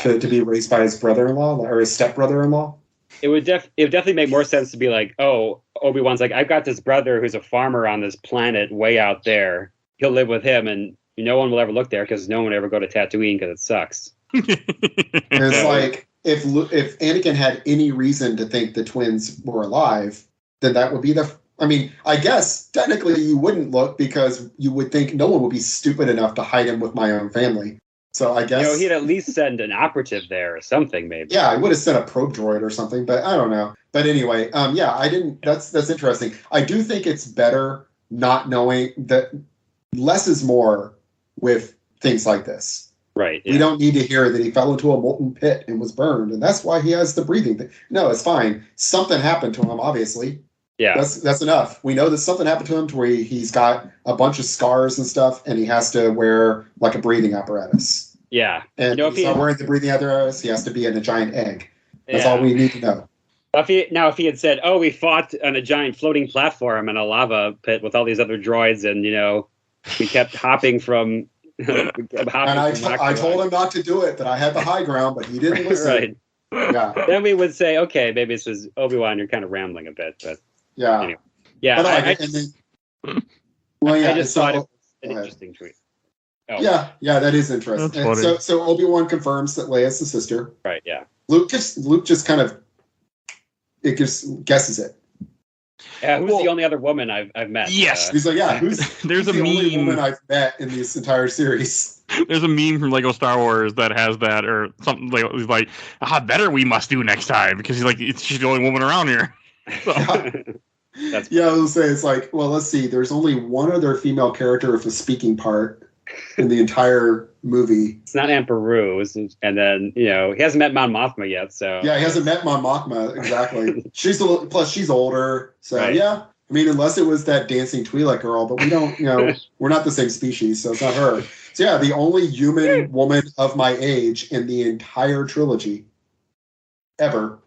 to be raised by his brother-in-law or his step-brother-in-law. It would definitely make more sense to be like, oh, Obi-Wan's like, I've got this brother who's a farmer on this planet way out there. He'll live with him, and no one will ever look there because no one will ever go to Tatooine because it sucks. It's like if Anakin had any reason to think the twins were alive, then that would be I guess technically you wouldn't look because you would think no one would be stupid enough to hide him with my own family. So I guess he'd at least send an operative there or something, maybe. Yeah, I would have sent a probe droid or something, but I don't know. But anyway, I didn't. That's interesting. I do think it's better not knowing that less is more with things like this. Right. Yeah. We don't need to hear that he fell into a molten pit and was burned, and that's why he has the breathing thing. No, it's fine. Something happened to him, obviously. Yeah. That's enough. We know that something happened to him to where he's got a bunch of scars and stuff, and he has to wear like a breathing apparatus. Yeah. And if he's not wearing the breathing apparatus, he has to be in a giant egg. That's all we need to know. If he had said, "Oh, we fought on a giant floating platform in a lava pit with all these other droids, and we kept hopping from." I told him not to do it. That I had the high ground, but he didn't listen. Right. Yeah. Then we would say, "Okay, maybe this is Obi-Wan. You're kind of rambling a bit." But yeah. Anyway. Yeah. I just thought it was an interesting tweet. Oh. Yeah, that is interesting. And so Obi-Wan confirms that Leia's the sister. Right. Yeah. Luke just kind of guesses it. Yeah, who's the only other woman I've met? Yes. He's like, there's the a only meme woman I've met in this entire series. There's a meme from Lego Star Wars that has that, or something like, he's like, how better we must do next time, because he's like, she's the only woman around here. So. I will say, it's like, well, let's see, there's only one other female character with a speaking part in the entire movie. It's not Aunt Beru, and then he hasn't met Mon Mothma yet, so he hasn't met Mon Mothma exactly. She's older, so right. Yeah. I mean, unless it was that dancing Twi'lek girl, but we don't, we're not the same species, so it's not her. So yeah, the only human woman of my age in the entire trilogy ever.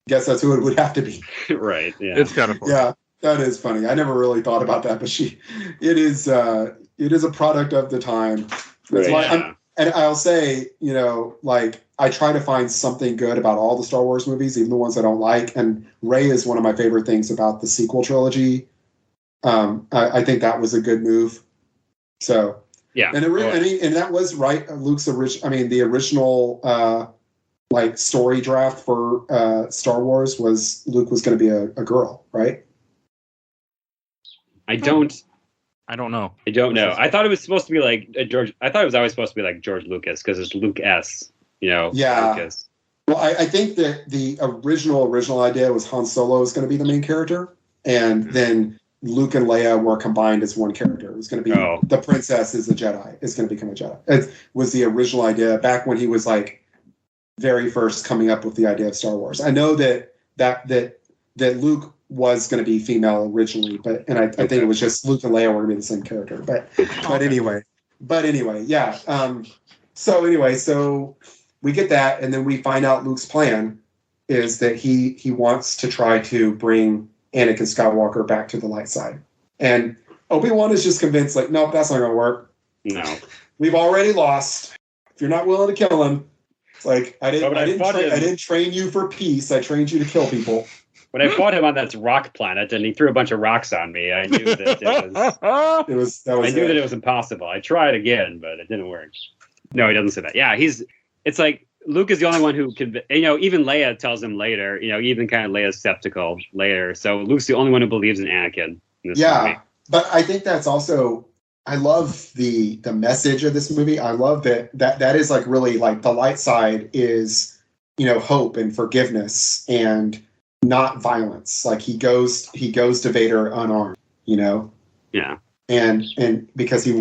Guess that's who it would have to be. Right. Yeah. It's kind of funny. Yeah, that is funny. I never really thought about that, but it is a product of the time. That's why and I'll say, I try to find something good about all the Star Wars movies, even the ones I don't like. And Rey is one of my favorite things about the sequel trilogy. I think that was a good move. So yeah, and that was right. Luke's the original story draft for Star Wars was Luke was going to be a girl, right? I don't know. I thought it was supposed to be like George. I thought it was always supposed to be like George Lucas because it's Luke S. Yeah. Lucas. Well, I think that the original idea was Han Solo was going to be the main character, and then Luke and Leia were combined as one character. It was going to be the princess is a Jedi. It's going to become a Jedi. It was the original idea back when he was very first coming up with the idea of Star Wars. I know that Luke was going to be female originally, and I think it was just Luke and Leia were going to be the same character. But anyway, yeah. So we get that, and then we find out Luke's plan is that he wants to try to bring Anakin Skywalker back to the light side, and Obi-Wan is just convinced, nope, that's not going to work. No, we've already lost. If you're not willing to kill him, it's I didn't train you for peace. I trained you to kill people. When I fought him on that rock planet and he threw a bunch of rocks on me, I knew that it was impossible. I tried again, but it didn't work. No, he doesn't say that. Yeah, it's like Luke is the only one who can, even Leia tells him later, even kind of Leia's skeptical later. So Luke's the only one who believes in Anakin in this movie. But I think that's also, I love the message of this movie. I love that is really the light side is, hope and forgiveness and not violence. He goes to Vader unarmed, Yeah. And because he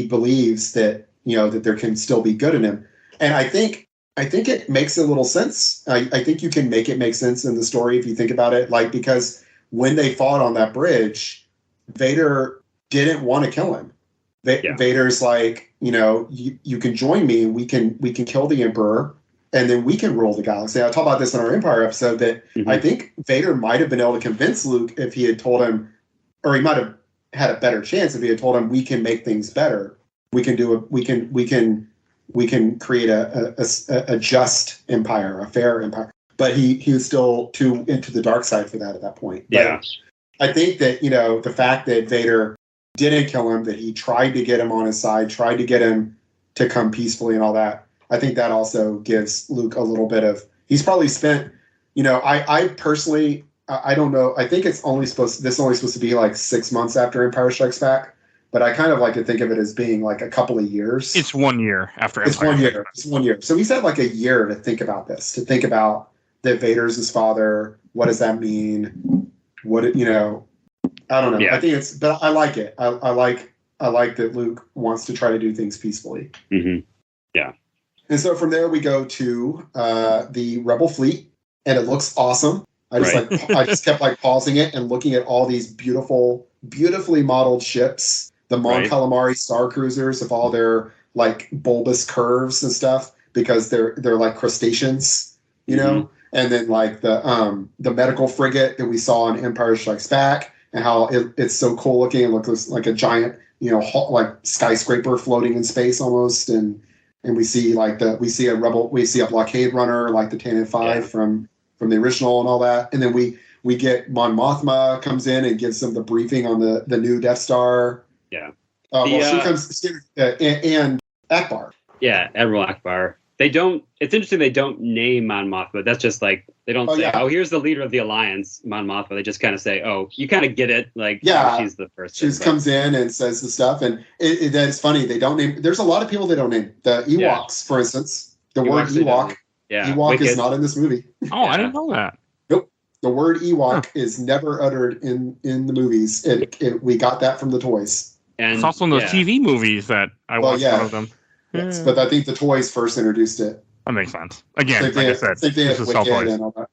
believes that, that there can still be good in him. And I think it makes a little sense. I think you can make it make sense in the story if you think about it. Because when they fought on that bridge, Vader didn't want to kill him. Vader's you can join me. We can kill the Emperor. And then we can rule the galaxy. I talk about this in our Empire episode that I think Vader might have been able to convince Luke if he had told him, or he might have had a better chance if he had told him, we can make things better. We can create a just empire, a fair empire. But he was still too into the dark side for that at that point. Yeah. But I think that, the fact that Vader didn't kill him, that he tried to get him on his side, tried to get him to come peacefully and all that, I think that also gives Luke a little bit of, he's probably spent, I personally, I don't know. I think this is only supposed to be 6 months after Empire Strikes Back, but I kind of like to think of it as being a couple of years. It's 1 year after Empire. It's 1 year. So he's had a year to think about this, to think about that Vader's his father. What does that mean? I don't know. Yeah. I think but I like it. I like that Luke wants to try to do things peacefully. Mm-hmm. Yeah. And so from there we go to the Rebel fleet, and it looks awesome. I just kept pausing it and looking at all these beautifully modeled ships, the Mon Calamari Star Cruisers of all their bulbous curves and stuff, because they're like crustaceans. you know, and then like the medical frigate that we saw in Empire Strikes Back, and how it's so cool looking. It looks like a giant, you know, like skyscraper floating in space almost, and we see a blockade runner like the Tantive 5 from the original and all that, and then we get Mon Mothma comes in and gives them the briefing on the new Death Star. Yeah. She comes and Akbar. Yeah, Admiral Akbar. It's interesting they don't name Mon Mothma. That's just like, they don't say, here's the leader of the Alliance, Mon Mothma. They just kind of say, you kind of get it. Like, she's the person. She just comes in and says the stuff. And that's funny. They don't name, there's a lot of people they don't name. The Ewoks, for instance. The word Ewok. Ewok Wicked. Is not in this movie. Oh, I didn't know that. Nope. The word Ewok is never uttered in the movies. We got that from the toys. And it's also in those TV movies that I watched one of them. Yes, but I think the toys first introduced it. That makes sense. Again, like I said, this is Wicked and all that.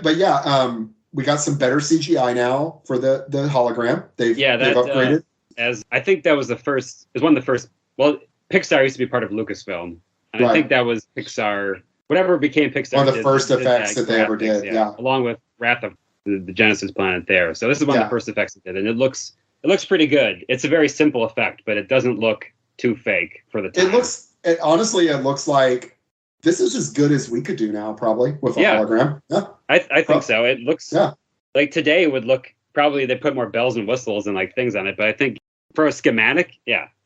But yeah, we got some better CGI now for the hologram. They've upgraded. As I think that was one of the first. Well, Pixar used to be part of Lucasfilm, and I think that was Pixar. Whatever became Pixar. One of the first effects that they ever did. Yeah, along with Wrath of the Genesis Planet there. So this is one of the first effects they did, and it looks pretty good. It's a very simple effect, but it doesn't look too fake for the time. Honestly, it looks like this is as good as we could do now, probably, with a hologram. Yeah. I think so. It looks like today it would look, probably they put more bells and whistles and like things on it, but I think for a schematic,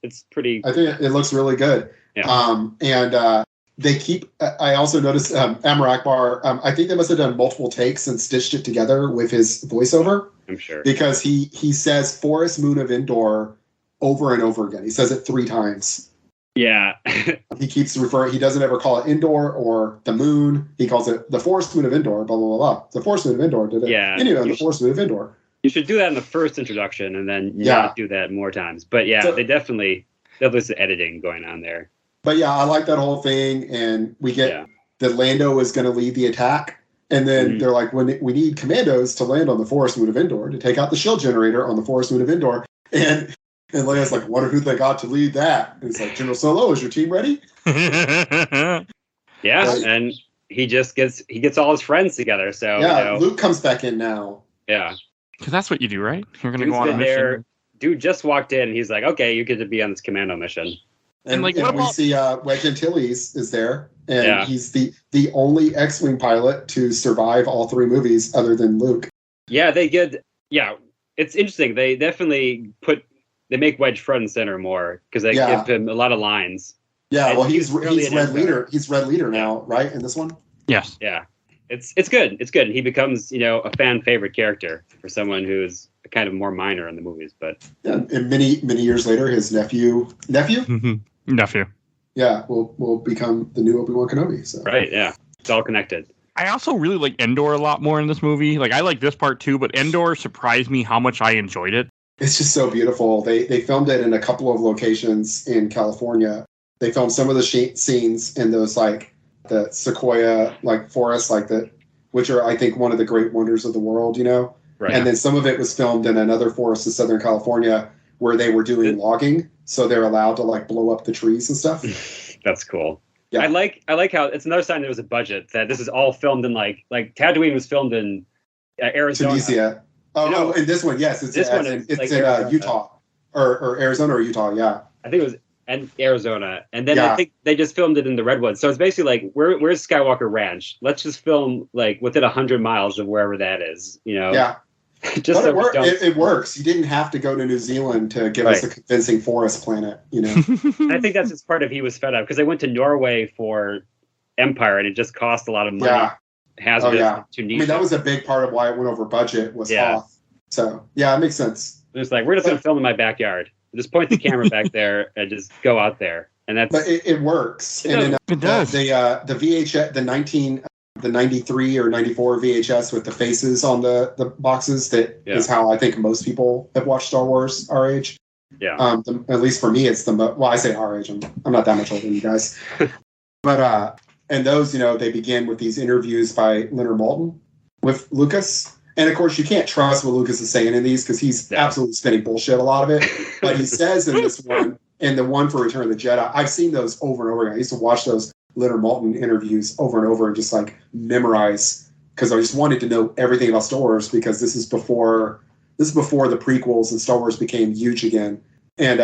it's pretty. I think it looks really good. Yeah. And they keep, I also noticed Amar Akbar, I think they must have done multiple takes and stitched it together with his voiceover. I'm sure. Because he says Forest Moon of Endor over and over again. He says it 3 times. Yeah. He keeps referring, he doesn't ever call it Endor or the moon. He calls it the Forest Moon of Endor, blah, blah, blah, blah. The Forest Moon of Endor did it. Yeah. Anyway, the Forest Moon of Endor. You should do that in the first introduction and then not do that more times. But they definitely, there's editing going on there. But yeah, I like that whole thing. And we get that Lando is going to lead the attack. And then they're like, we need commandos to land on the Forest Moon of Endor to take out the shield generator on the Forest Moon of Endor. And Leia's like, wonder who they got to lead that. And it's like, General Solo, is your team ready? And he gets all his friends together. So Luke comes back in now. Yeah. Because that's what you do, right? You're going to go on a mission. Dude just walked in and he's like, okay, you get to be on this commando mission. And we see Wedge Antilles is there. And he's the only X-Wing pilot to survive all 3 movies other than Luke. Yeah, it's interesting. They definitely make Wedge front and center more because they give him a lot of lines. Yeah, and well, he's Red Leader. He's Red Leader now, right? In this one. Yes. Yeah, it's good. It's good. And he becomes a fan favorite character for someone who's kind of more minor in the movies. But and many years later, his nephew. Nephew. Yeah, will become the new Obi-Wan Kenobi. So. Right. Yeah, it's all connected. I also really like Endor a lot more in this movie. Like I like this part too, but Endor surprised me how much I enjoyed it. It's just so beautiful. They filmed it in a couple of locations in California. They filmed some of the scenes in those like the sequoia like forests which are I think one of the great wonders of the world, Right. And then some of it was filmed in another forest in Southern California where they were doing logging, so they're allowed to like blow up the trees and stuff. That's cool. Yeah. I like how it's another sign there was a budget, that this is all filmed in like Tatooine was filmed in Arizona. Tunisia. In this one, yes. It's in Utah or Arizona or Utah, yeah. I think it was in Arizona. And then I think they just filmed it in the Redwoods. So it's basically like, where's Skywalker Ranch? Let's just film like within 100 miles of wherever that is, Yeah. Just it works. You didn't have to go to New Zealand to give us a convincing forest planet, And I think that's just part of he was fed up because they went to Norway for Empire and it just cost a lot of money. Yeah. Hazardous Tunisia. I mean, that was a big part of why it went over budget was Hoth. So it makes sense. It's like, we're just going to film in my backyard. Just point the camera back there and just go out there. And that's. But it works. It does. The VHS, the 93 or 94 VHS with the faces on the boxes, that is how I think most people have watched Star Wars our age. Yeah. At least for me, it's I say our age. I'm not that much older than you guys. But and those, they begin with these interviews by Leonard Maltin with Lucas. And of course, you can't trust what Lucas is saying in these because he's absolutely spinning bullshit, a lot of it. But he says in this one, and the one for Return of the Jedi, I've seen those over and over again. I used to watch those Leonard Maltin interviews over and over and just like memorize, because I just wanted to know everything about Star Wars, because this is before the prequels and Star Wars became huge again. And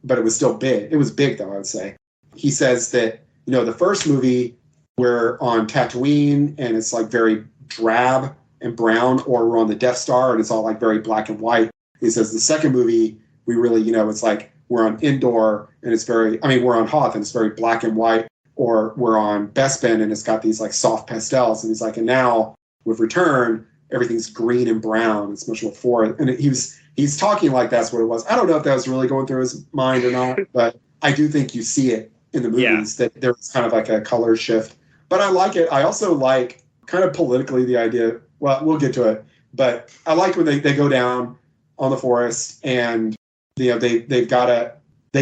but it was still big. It was big though, I would say. He says that, the first movie, we're on Tatooine and it's like very drab and brown, or we're on the Death Star and it's all like very black and white. He says the second movie, we really, it's like we're on Endor and it's we're on Hoth and it's very black and white, or we're on Bespin and it's got these like soft pastels. And he's like, and now with Return, everything's green and brown. It's much more forward. And he's talking like that's what it was. I don't know if that was really going through his mind or not, but I do think you see it in the movies that there's kind of like a color shift. But I like it. I also like kind of politically the idea. Well, we'll get to it, but I like when they go down on the forest and they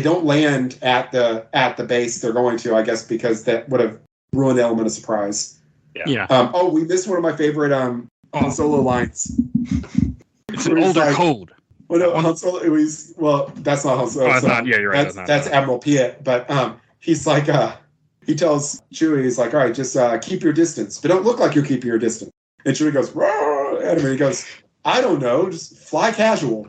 don't land at the base they're going to, I guess, because that would have ruined the element of surprise. Yeah. We missed one of my favorite Han Solo lines. It's an older code. Well, no, Han Solo. That's not Han Solo. Oh, it's not. Yeah, you're right. That's Admiral Piet. But he's like, he tells Chewie, he's like, all right, just keep your distance, but don't look like you're keeping your distance. And Chewie goes, "Roar!" at him, and he goes, I don't know, just fly casual.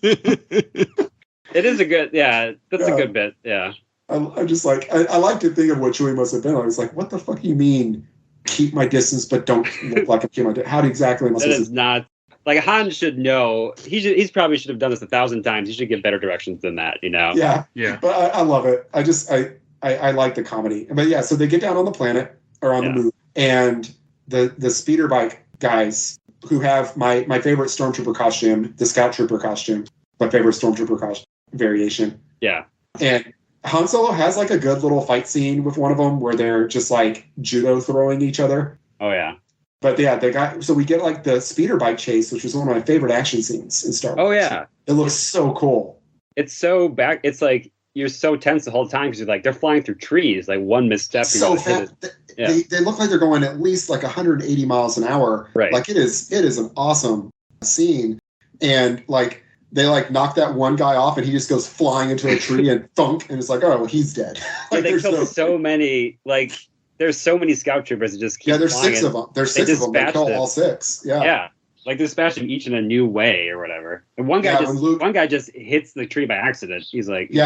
It is a good, that's a good bit, yeah. I'm just like, I like to think of what Chewie must have been. I was like, what the fuck do you mean, keep my distance, but don't look like I'm keeping my distance? How exactly am I supposed to? That is not, like, Han should know. He's probably should have done this 1,000 times. He should get better directions than that, Yeah. But I love it. I like the comedy. But yeah, so they get down on the planet, or on the moon, and the speeder bike guys, who have my favorite stormtrooper costume, the scout trooper costume, my favorite stormtrooper costume variation. Yeah. And Han Solo has like a good little fight scene with one of them where they're just like judo throwing each other. Oh yeah. But yeah, so we get like the speeder bike chase, which was one of my favorite action scenes in Star Wars. Oh yeah. It looks so cool. It's so it's like you're so tense the whole time because you're like, they're flying through trees, like one misstep. So fast. They look like they're going at least like 180 miles an hour. Right. Like it is an awesome scene. And like they like knock that one guy off and he just goes flying into a tree and thunk, and it's like, oh, well, he's dead. Like they killed so many, like there's so many scout troopers that just keep there's 6 of them. There's 6 of them. They kill all 6. Yeah. Yeah. Like they dispatch them each in a new way or whatever. And one guy just hits the tree by accident. He's like, he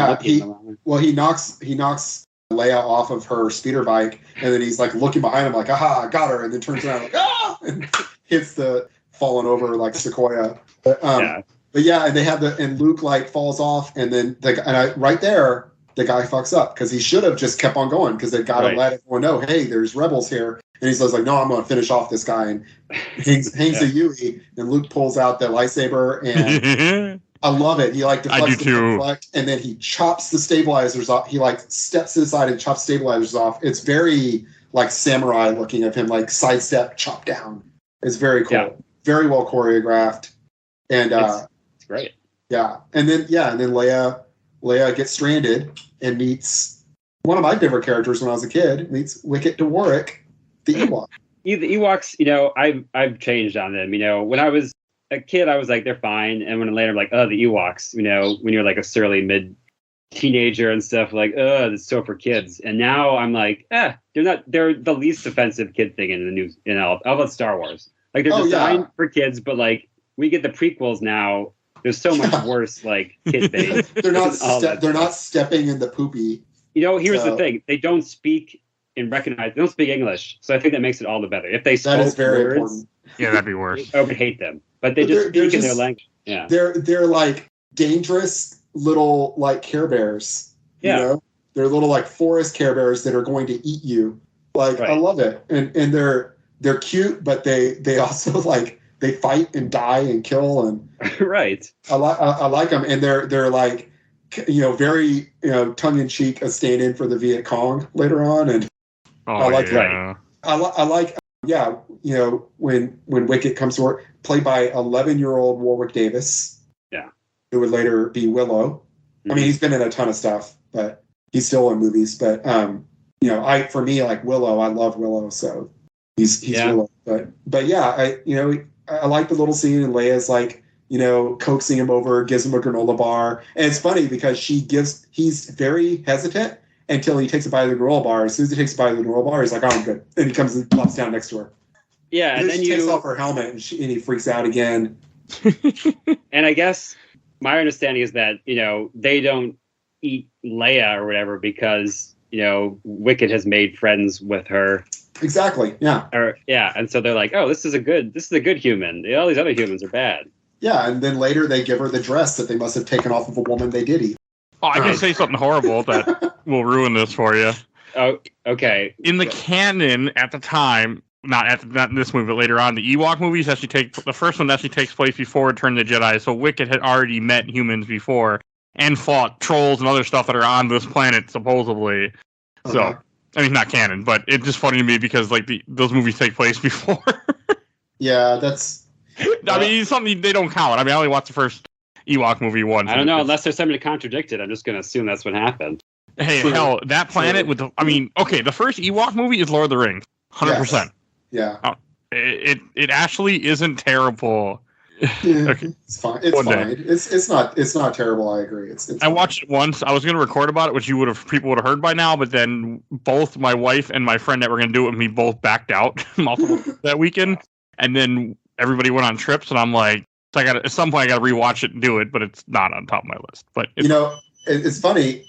knocks Leia off of her speeder bike, and then he's like looking behind him like, aha, I got her, and then turns around like, ah, and hits the fallen over like sequoia. But yeah, and they have and Luke like falls off, and then right there the guy fucks up because he should have just kept on going because they got to let everyone know, hey, there's rebels here. And he says like, no, I'm going to finish off this guy, and hangs the Yui, and Luke pulls out the lightsaber, and I love it. He like deflects and then he chops the stabilizers off. He like steps to the side and chops stabilizers off. It's very like samurai looking of him, like sidestep, chop down. It's very cool. Yeah. Very well choreographed. And it's great. Yeah. And then Leia gets stranded and meets one of my favorite characters when I was a kid, meets Wicket Dwarwick, the Ewok. The Ewoks, I've changed on them. When I was a kid, I was like, they're fine. And when later I'm like, oh, the Ewoks, when you're like a surly mid-teenager and stuff, like, oh, it's so for kids. And now I'm like, they're the least offensive kid thing in all of Star Wars. Like, they're designed for kids, but like, we get the prequels now. There's so much worse, like, kid bait. They're not stepping in the poopy. Here's the thing. They don't speak they don't speak English. So I think that makes it all the better. If they spoke that is very words, important. Yeah, that'd be worse. I would hate them. But they just speak in their language. Yeah. They're like dangerous little like Care Bears. Yeah. They're little like forest Care Bears that are going to eat you. Like I love it. And they're cute, but they also like they fight and die and kill and right. I like them, and they're like very tongue in cheek a stand in for the Viet Cong later on, and I like when Wicket comes to work, played by 11-year-old Warwick Davis, who would later be Willow. Mm-hmm. I mean, he's been in a ton of stuff, but he's still in movies. But for me, like Willow, I love Willow, so he's Willow. But yeah, I like the little scene, and Leia's like coaxing him over, gives him a granola bar, and it's funny because he's very hesitant, until he takes a bite of the granola bar. As soon as he takes a bite of the granola bar, he's like, "Oh, I'm good." And he comes and plops down next to her. Yeah, and then she takes off her helmet and he freaks out again. And I guess my understanding is that they don't eat Leia or whatever because Wicket has made friends with her. Exactly. Yeah. And so they're like, "Oh, this is a good human. All these other humans are bad." Yeah, and then later they give her the dress that they must have taken off of a woman they did eat. Oh, I can say something horrible that will ruin this for you. Oh, okay. In the canon at the time, not in this movie, but later on, the Ewok movies the first one actually takes place before Return of the Jedi. So Wicket had already met humans before and fought trolls and other stuff that are on this planet supposedly. So, I mean, not canon, but it's just funny to me because those movies take place before. Yeah, that's. I mean, it's something they don't count. I mean, I only watched the first Ewok movie once. I don't know, unless there's something to contradict it. I'm just going to assume that's what happened. Hey, hell, that planet with the first Ewok movie is Lord of the Rings, 100%. Yes. Yeah. It actually isn't terrible. Okay. It's fine. It's fine. It's not terrible. I agree. I watched it once. I was going to record about it, which people would have heard by now. But then both my wife and my friend that were going to do it with me both backed out multiple that weekend, and then everybody went on trips, and I'm like, at some point I got to rewatch it and do it, but it's not on top of my list. But it's funny.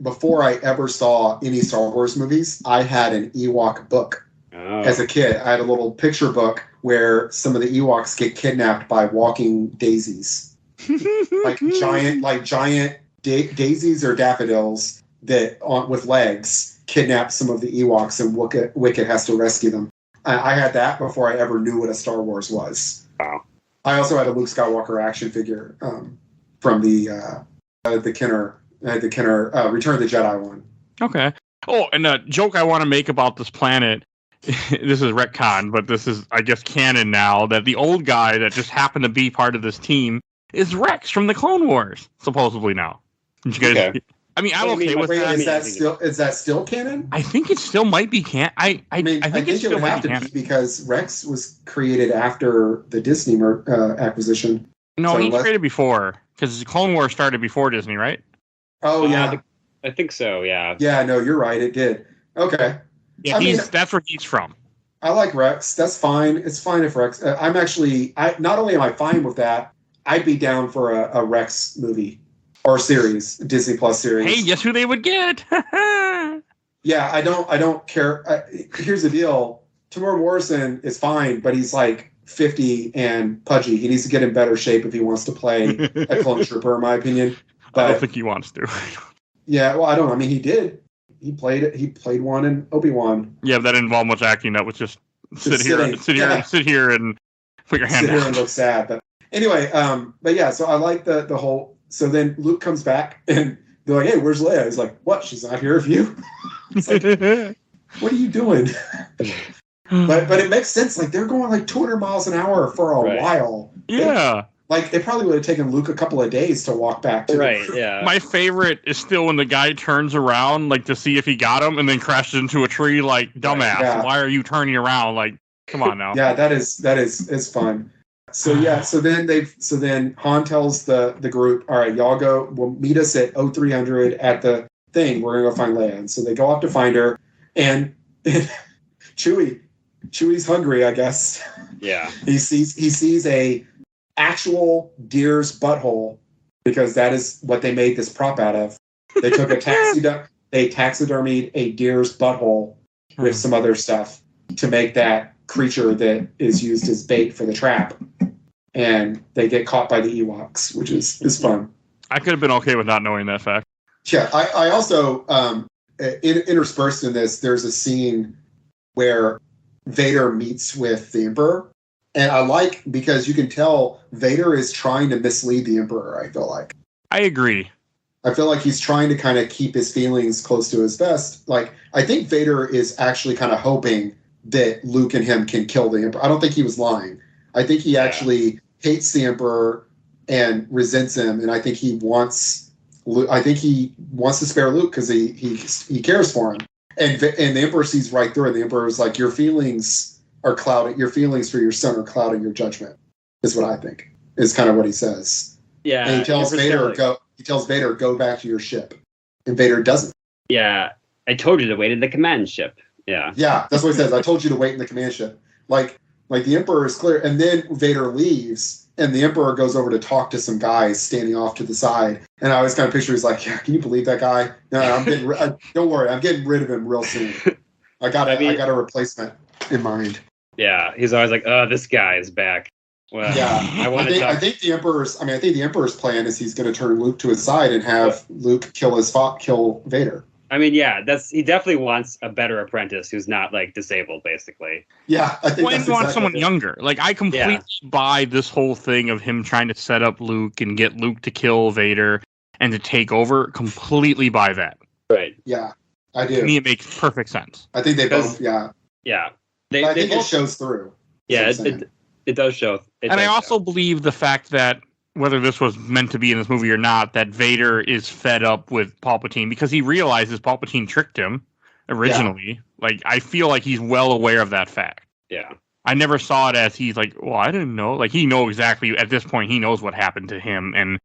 Before I ever saw any Star Wars movies, I had an Ewok book. Oh. As a kid, I had a little picture book where some of the Ewoks get kidnapped by walking daisies, like giant daisies or daffodils with legs kidnap some of the Ewoks, and Wicket has to rescue them. I had that before I ever knew what a Star Wars was. Wow. I also had a Luke Skywalker action figure from the Kenner Return of the Jedi one. Okay. Oh, and a joke I want to make about this planet. This is retcon, but this is, I guess, canon now, that the old guy that just happened to be part of this team is Rex from the Clone Wars, supposedly now. Did you guys? Okay. I mean, I'm okay with that. Is that still canon? I think it still might be canon. I think it still would have to be because Rex was created after the Disney acquisition. No, he was created before, because the Clone Wars started before Disney, right? Oh, yeah. I think so, yeah. Yeah, no, you're right. It did. Okay. Yeah, that's where he's from. I like Rex. That's fine. It's fine if Rex. I'm actually. Not only am I fine with that, I'd be down for a Rex movie or series, Disney Plus series. Hey, guess who they would get? Yeah, I don't care. Here's the deal: Tamora Morrison is fine, but he's like 50 and pudgy. He needs to get in better shape if he wants to play a clone trooper, in my opinion. But I don't think he wants to. Yeah, well, I don't know. I mean, he did. He played one in Obi-Wan. Yeah, but that didn't involve much acting. That was just sit here and sit here and put your hand down. Sit here and look sad. But anyway, but yeah, so I like the whole. So then Luke comes back and they're like, "Hey, where's Leia?" He's like, "What? She's not here with you?" It's like, what are you doing? but it makes sense. Like they're going like 200 miles an hour for a while. Yeah. They probably would have taken Luke a couple of days to walk back to. Right, yeah. My favorite is still when the guy turns around, like, to see if he got him, and then crashes into a tree, like, dumbass. Yeah. Why are you turning around? Like, come on now. Yeah, it's fun. So yeah, so then Han tells the group, all right, y'all we'll meet us at 0300 at the thing. We're gonna go find Leia. And so they go off to find her, and Chewie's hungry, I guess. Yeah. He sees a actual deer's butthole, because that is what they made this prop out of. They took they taxidermied a deer's butthole with some other stuff to make that creature that is used as bait for the trap. And they get caught by the Ewoks, which is fun. I could have been okay with not knowing that fact. Yeah, I also, interspersed in this, there's a scene where Vader meets with the Emperor. And I like, because you can tell Vader is trying to mislead the Emperor, I feel like. I agree. I feel like he's trying to kind of keep his feelings close to his vest. Like, I think Vader is actually kind of hoping that Luke and him can kill the Emperor. I don't think he was lying. I think he actually hates the Emperor and resents him, and I think he wants to spare Luke because he cares for him. And the Emperor sees right through it. The Emperor is like, your feelings are clouding. Your feelings for your son are clouding your judgment. Is what I think. Is kind of what he says. Yeah. And he tells Vader, go back to your ship. And Vader doesn't. Yeah, I told you to wait in the command ship. Yeah. Yeah, that's what he says. I told you to wait in the command ship. Like the Emperor is clear. And then Vader leaves, and the Emperor goes over to talk to some guys standing off to the side. And I always kind of picture he's like, yeah, can you believe that guy? No, I'm getting don't worry, I'm getting rid of him real soon. I got a replacement in mind. Yeah, he's always like, oh, this guy is back. Well, yeah, I think the Emperor's plan is he's going to turn Luke to his side and have Luke kill Vader. I mean, yeah, he definitely wants a better apprentice who's not like disabled, basically. Yeah, I think he wants someone younger. Like, I completely buy this whole thing of him trying to set up Luke and get Luke to kill Vader and to take over. Completely buy that. Right. Yeah, I do. To me, it makes perfect sense. I think they both. Yeah. Yeah. I think it shows through. Yeah, it does show. And I also believe the fact that, whether this was meant to be in this movie or not, that Vader is fed up with Palpatine because he realizes Palpatine tricked him originally. Yeah. Like, I feel like he's well aware of that fact. Yeah. I never saw it as he's like, well, I didn't know. Like, he knows exactly, at this point, he knows what happened to him and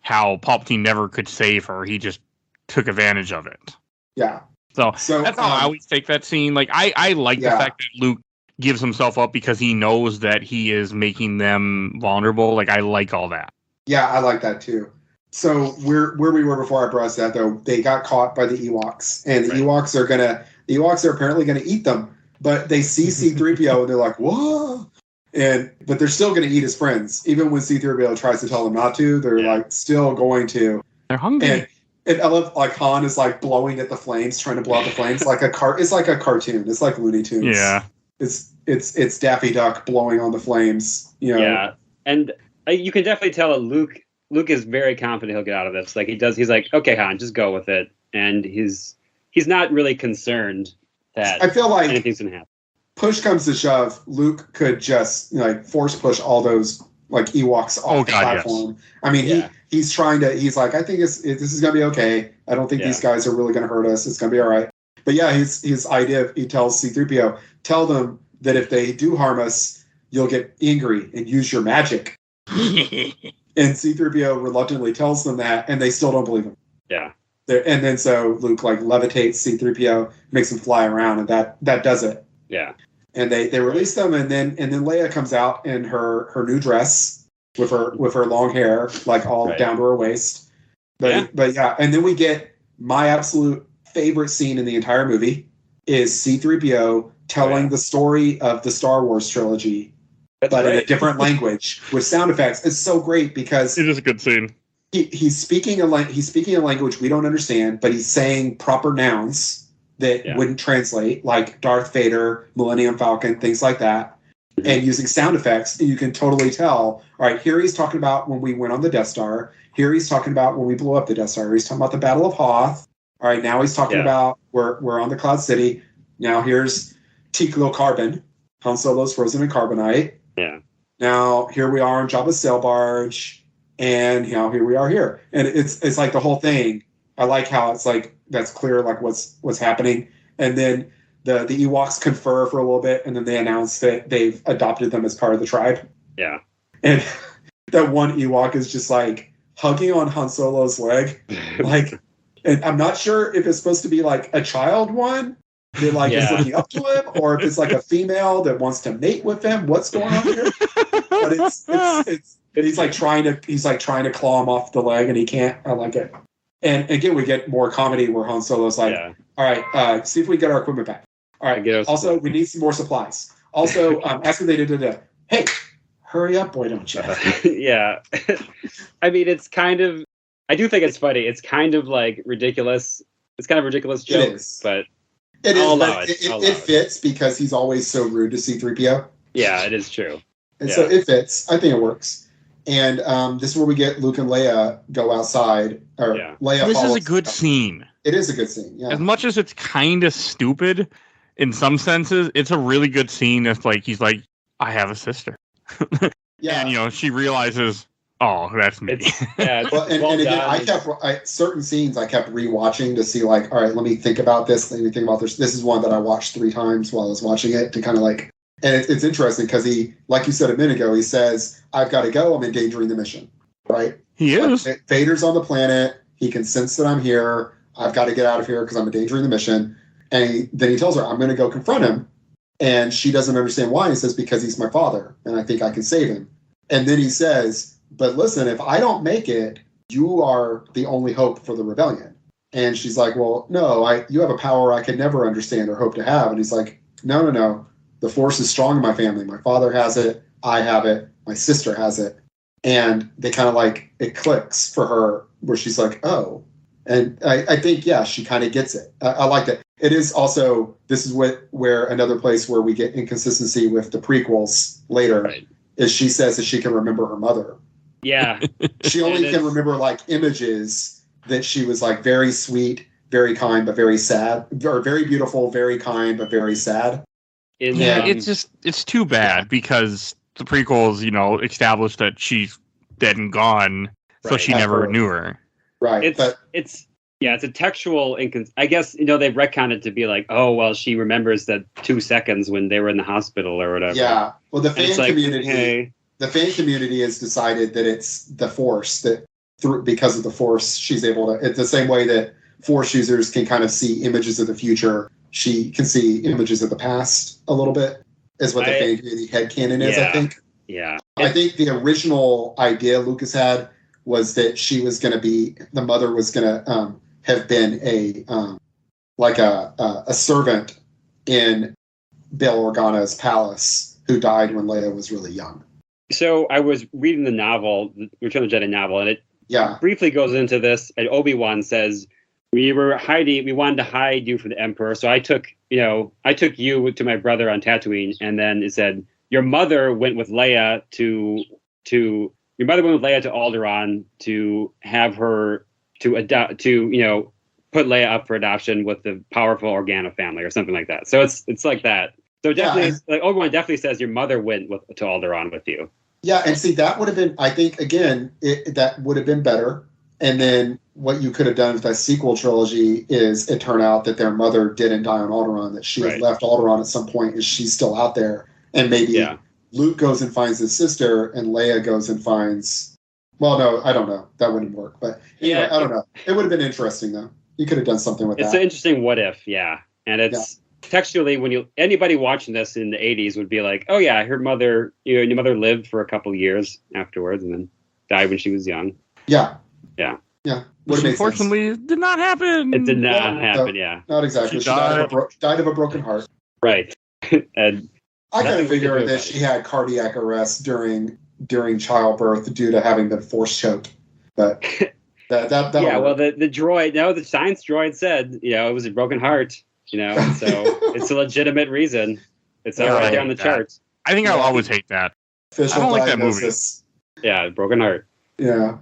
how Palpatine never could save her. He just took advantage of it. Yeah. So that's how I always take that scene. Like, I like the fact that Luke gives himself up because he knows that he is making them vulnerable. Like, I like all that. Yeah, I like that too. So where we were before I brought that, though, they got caught by the Ewoks, and the Ewoks are apparently gonna eat them. But they see C-3PO and they're like, whoa! But they're still gonna eat his friends, even when C-3PO tries to tell them not to. They're like still going to. They're hungry. And I love, like, Han is like blowing at the flames, trying to blow out the flames like it's like a cartoon. It's like Looney Tunes. Yeah. It's Daffy Duck blowing on the flames. You know? Yeah, and you can definitely tell that Luke is very confident he'll get out of this. Like, he's like, okay, Han, just go with it. And he's not really concerned that I feel like anything's gonna happen. Push comes to shove, Luke could just force push all those like Ewoks off the platform. Yes. I mean, he's like, I think this is gonna be okay. I don't think these guys are really gonna hurt us. It's gonna be all right. But yeah, his idea, he tells C-3PO, tell them that if they do harm us, you'll get angry and use your magic. And C-3PO reluctantly tells them that, and they still don't believe him. Yeah. And then so Luke like levitates C-3PO, makes him fly around, and that does it. Yeah. And they release them, and then Leia comes out in her new dress with her long hair, like all down to her waist. But yeah, and then we get my absolute favorite scene in the entire movie is C-3PO telling the story of the Star Wars trilogy. But in a different language with sound effects. It's so great because it is a good scene. He's speaking a language we don't understand, but he's saying proper nouns that wouldn't translate, like Darth Vader, Millennium Falcon, things like that, and using sound effects. And you can totally tell. All right, here he's talking about when we went on the Death Star. Here he's talking about when we blew up the Death Star. He's talking about the Battle of Hoth. All right, now he's talking about we're on the Cloud City. Now here's Tiklo Carbon. Han Solo's frozen in carbonite. Yeah. Now here we are on Jabba's sail barge, and here we are here, and it's like the whole thing. I like how it's like that's clear, like what's happening, and then the Ewoks confer for a little bit, and then they announce that they've adopted them as part of the tribe. Yeah. And that one Ewok is just like hugging on Han Solo's leg, like, and I'm not sure if it's supposed to be like a child one. That like is looking up to him, or if it's like a female that wants to mate with him. What's going on here? But it's he's like trying to claw him off the leg, and he can't. I like it. And again, we get more comedy where Han Solo's like, all right, see if we can get our equipment back. All right. Also, we need some more supplies. Also, after they did hey, hurry up, boy, don't you? Yeah. I mean, it's kind of. I do think it's funny. It's kind of like ridiculous. It's kind of a ridiculous joke, but. It is, but it fits because he's always so rude to C-3PO. Yeah, it is true. And so it fits. I think it works. And this is where we get Luke and Leia go outside. Or Leia this is a good scene. It is a good scene, yeah. As much as it's kind of stupid in some senses, it's a really good scene. It's like, he's like, I have a sister. Yeah. And, she realizes... Oh, that's me. Well, and again, certain scenes I kept rewatching to see, like, all right, let me think about this. Let me think about this. This is one that I watched 3 times while I was watching it to kind of like, and it's interesting because he, like you said a minute ago, he says, I've got to go. I'm endangering the mission. Right? He is. Vader's on the planet. He can sense that I'm here. I've got to get out of here because I'm endangering the mission. And then he tells her, I'm going to go confront him. And she doesn't understand why. He says, because he's my father, and I think I can save him. And then he says, but listen, if I don't make it, you are the only hope for the rebellion. And she's like, well, no, you have a power I could never understand or hope to have. And he's like, no. The Force is strong in my family. My father has it. I have it. My sister has it. And they kind of like, it clicks for her where she's like, oh. And I think, yeah, she kind of gets it. I like that. It is also, this is where another place where we get inconsistency with the prequels later, right, is she says that she can remember her mother. Yeah. She only can remember like images that she was like very sweet, very kind, but very sad, or very beautiful, very kind, but very sad. It's too bad because the prequels, established that she's dead and gone, so she never knew her. Right. It's a textual I guess, they've retconned it to be like, oh, well, she remembers that 2 seconds when they were in the hospital or whatever. Yeah. Well, the fan community has decided that it's the Force because of the Force, she's able to, it's the same way that Force users can kind of see images of the future. She can see images of the past a little bit, is what the fan community headcanon is, I think. Yeah. I think the original idea Lucas had was that she was going to be, the mother was going to have been a servant in Bail Organa's palace who died when Leia was really young. So I was reading the novel, the Return of the Jedi novel, and it briefly goes into this. And Obi-Wan says, we wanted to hide you from the Emperor. So I took you to my brother on Tatooine. And then it said, your mother went with Leia to Alderaan to have her to adopt, to put Leia up for adoption with the powerful Organa family or something like that. So it's like that. So definitely, like Obi-Wan definitely says your mother went to Alderaan with you. Yeah, and see, that would have been, I think, again, that would have been better. And then what you could have done with that sequel trilogy is it turned out that their mother didn't die on Alderaan, that she had left Alderaan at some point and she's still out there. And maybe Luke goes and finds his sister and Leia goes and finds... Well, no, I don't know. That wouldn't work. But anyway, I don't know. It would have been interesting, though. You could have done something with that. It's an interesting what if, yeah. And it's textually, anybody watching this in the 80s would be like, oh, yeah, her mother, your mother lived for a couple of years afterwards and then died when she was young. Yeah. Yeah. Yeah. Which unfortunately did not happen. It did not happen, Not exactly. She died of a broken heart. Right. And I kind of figured that she had cardiac arrest during childbirth due to having been force choked. But that well, the droid, the science droid said, it was a broken heart, so it's a legitimate reason. It's right there on the charts. I think I'll always hate that. Official I don't like that diagnosis. movie. Yeah, broken heart. Yeah.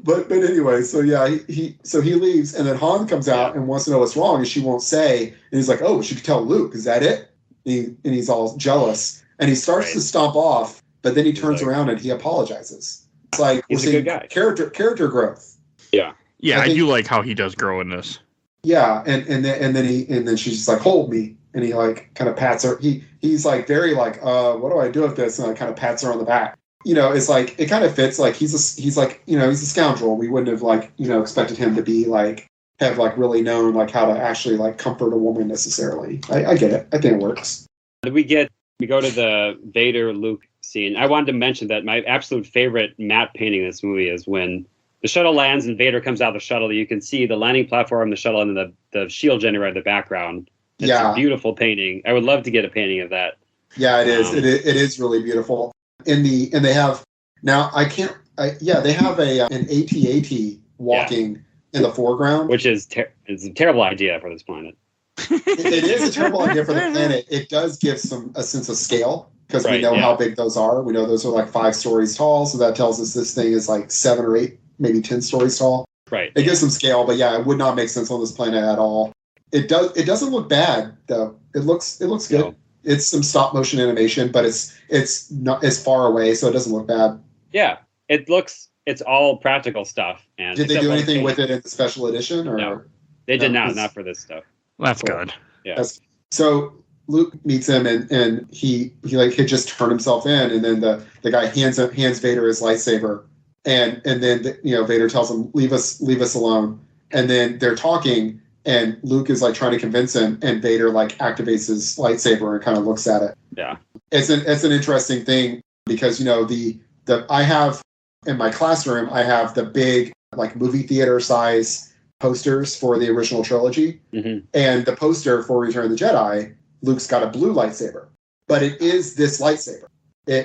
But anyway, so he leaves, and then Han comes out and wants to know what's wrong, and she won't say. And he's like, "Oh, she could tell Luke. Is that it?" And he's all jealous, and he starts to stomp off, but then he turns around and he apologizes. It's like he's a good guy. Character growth. Yeah, I do like how he does grow in this. Yeah, and then she's just like, "Hold me," and he like kind of pats her. He's like very like, "What do I do with this?" And like kind of pats her on the back. It's like, it kind of fits, like, he's a scoundrel. We wouldn't have, like, expected him to be, like, have, like, really known, like, how to actually, like, comfort a woman necessarily. I get it. I think it works. We go to the Vader-Luke scene. I wanted to mention that my absolute favorite matte painting in this movie is when the shuttle lands and Vader comes out of the shuttle. You can see the landing platform, the shuttle, and then the shield generator in the background. It's a beautiful painting. I would love to get a painting of that. Yeah, it is. It is really beautiful. And they have now. They have an AT-AT walking in the foreground, which is it's a terrible idea for this planet. It is a terrible idea for the planet. It does give a sense of scale because we know how big those are. We know those are like 5 stories tall, so that tells us this thing is like 7 or 8, maybe 10 stories tall. Right. It gives some scale, but it would not make sense on this planet at all. It doesn't look bad though. It looks good. No. It's some stop motion animation, but it's not as far away, so it doesn't look bad. Yeah, it's all practical stuff. And did they do anything with it in the special edition? Or no, they did not for this stuff. Well, that's good. Yeah. So Luke meets him, and he like had just turned himself in, and then the guy hands Vader his lightsaber, and then Vader tells him leave us alone, And then they're talking, and Luke is like trying to convince him, and Vader like activates his lightsaber and kind of looks at it. Yeah, it's an interesting thing because the I have in my classroom I have the big like movie theater size posters for the original trilogy, and the poster for Return of the Jedi, Luke's got a blue lightsaber, but it is this lightsaber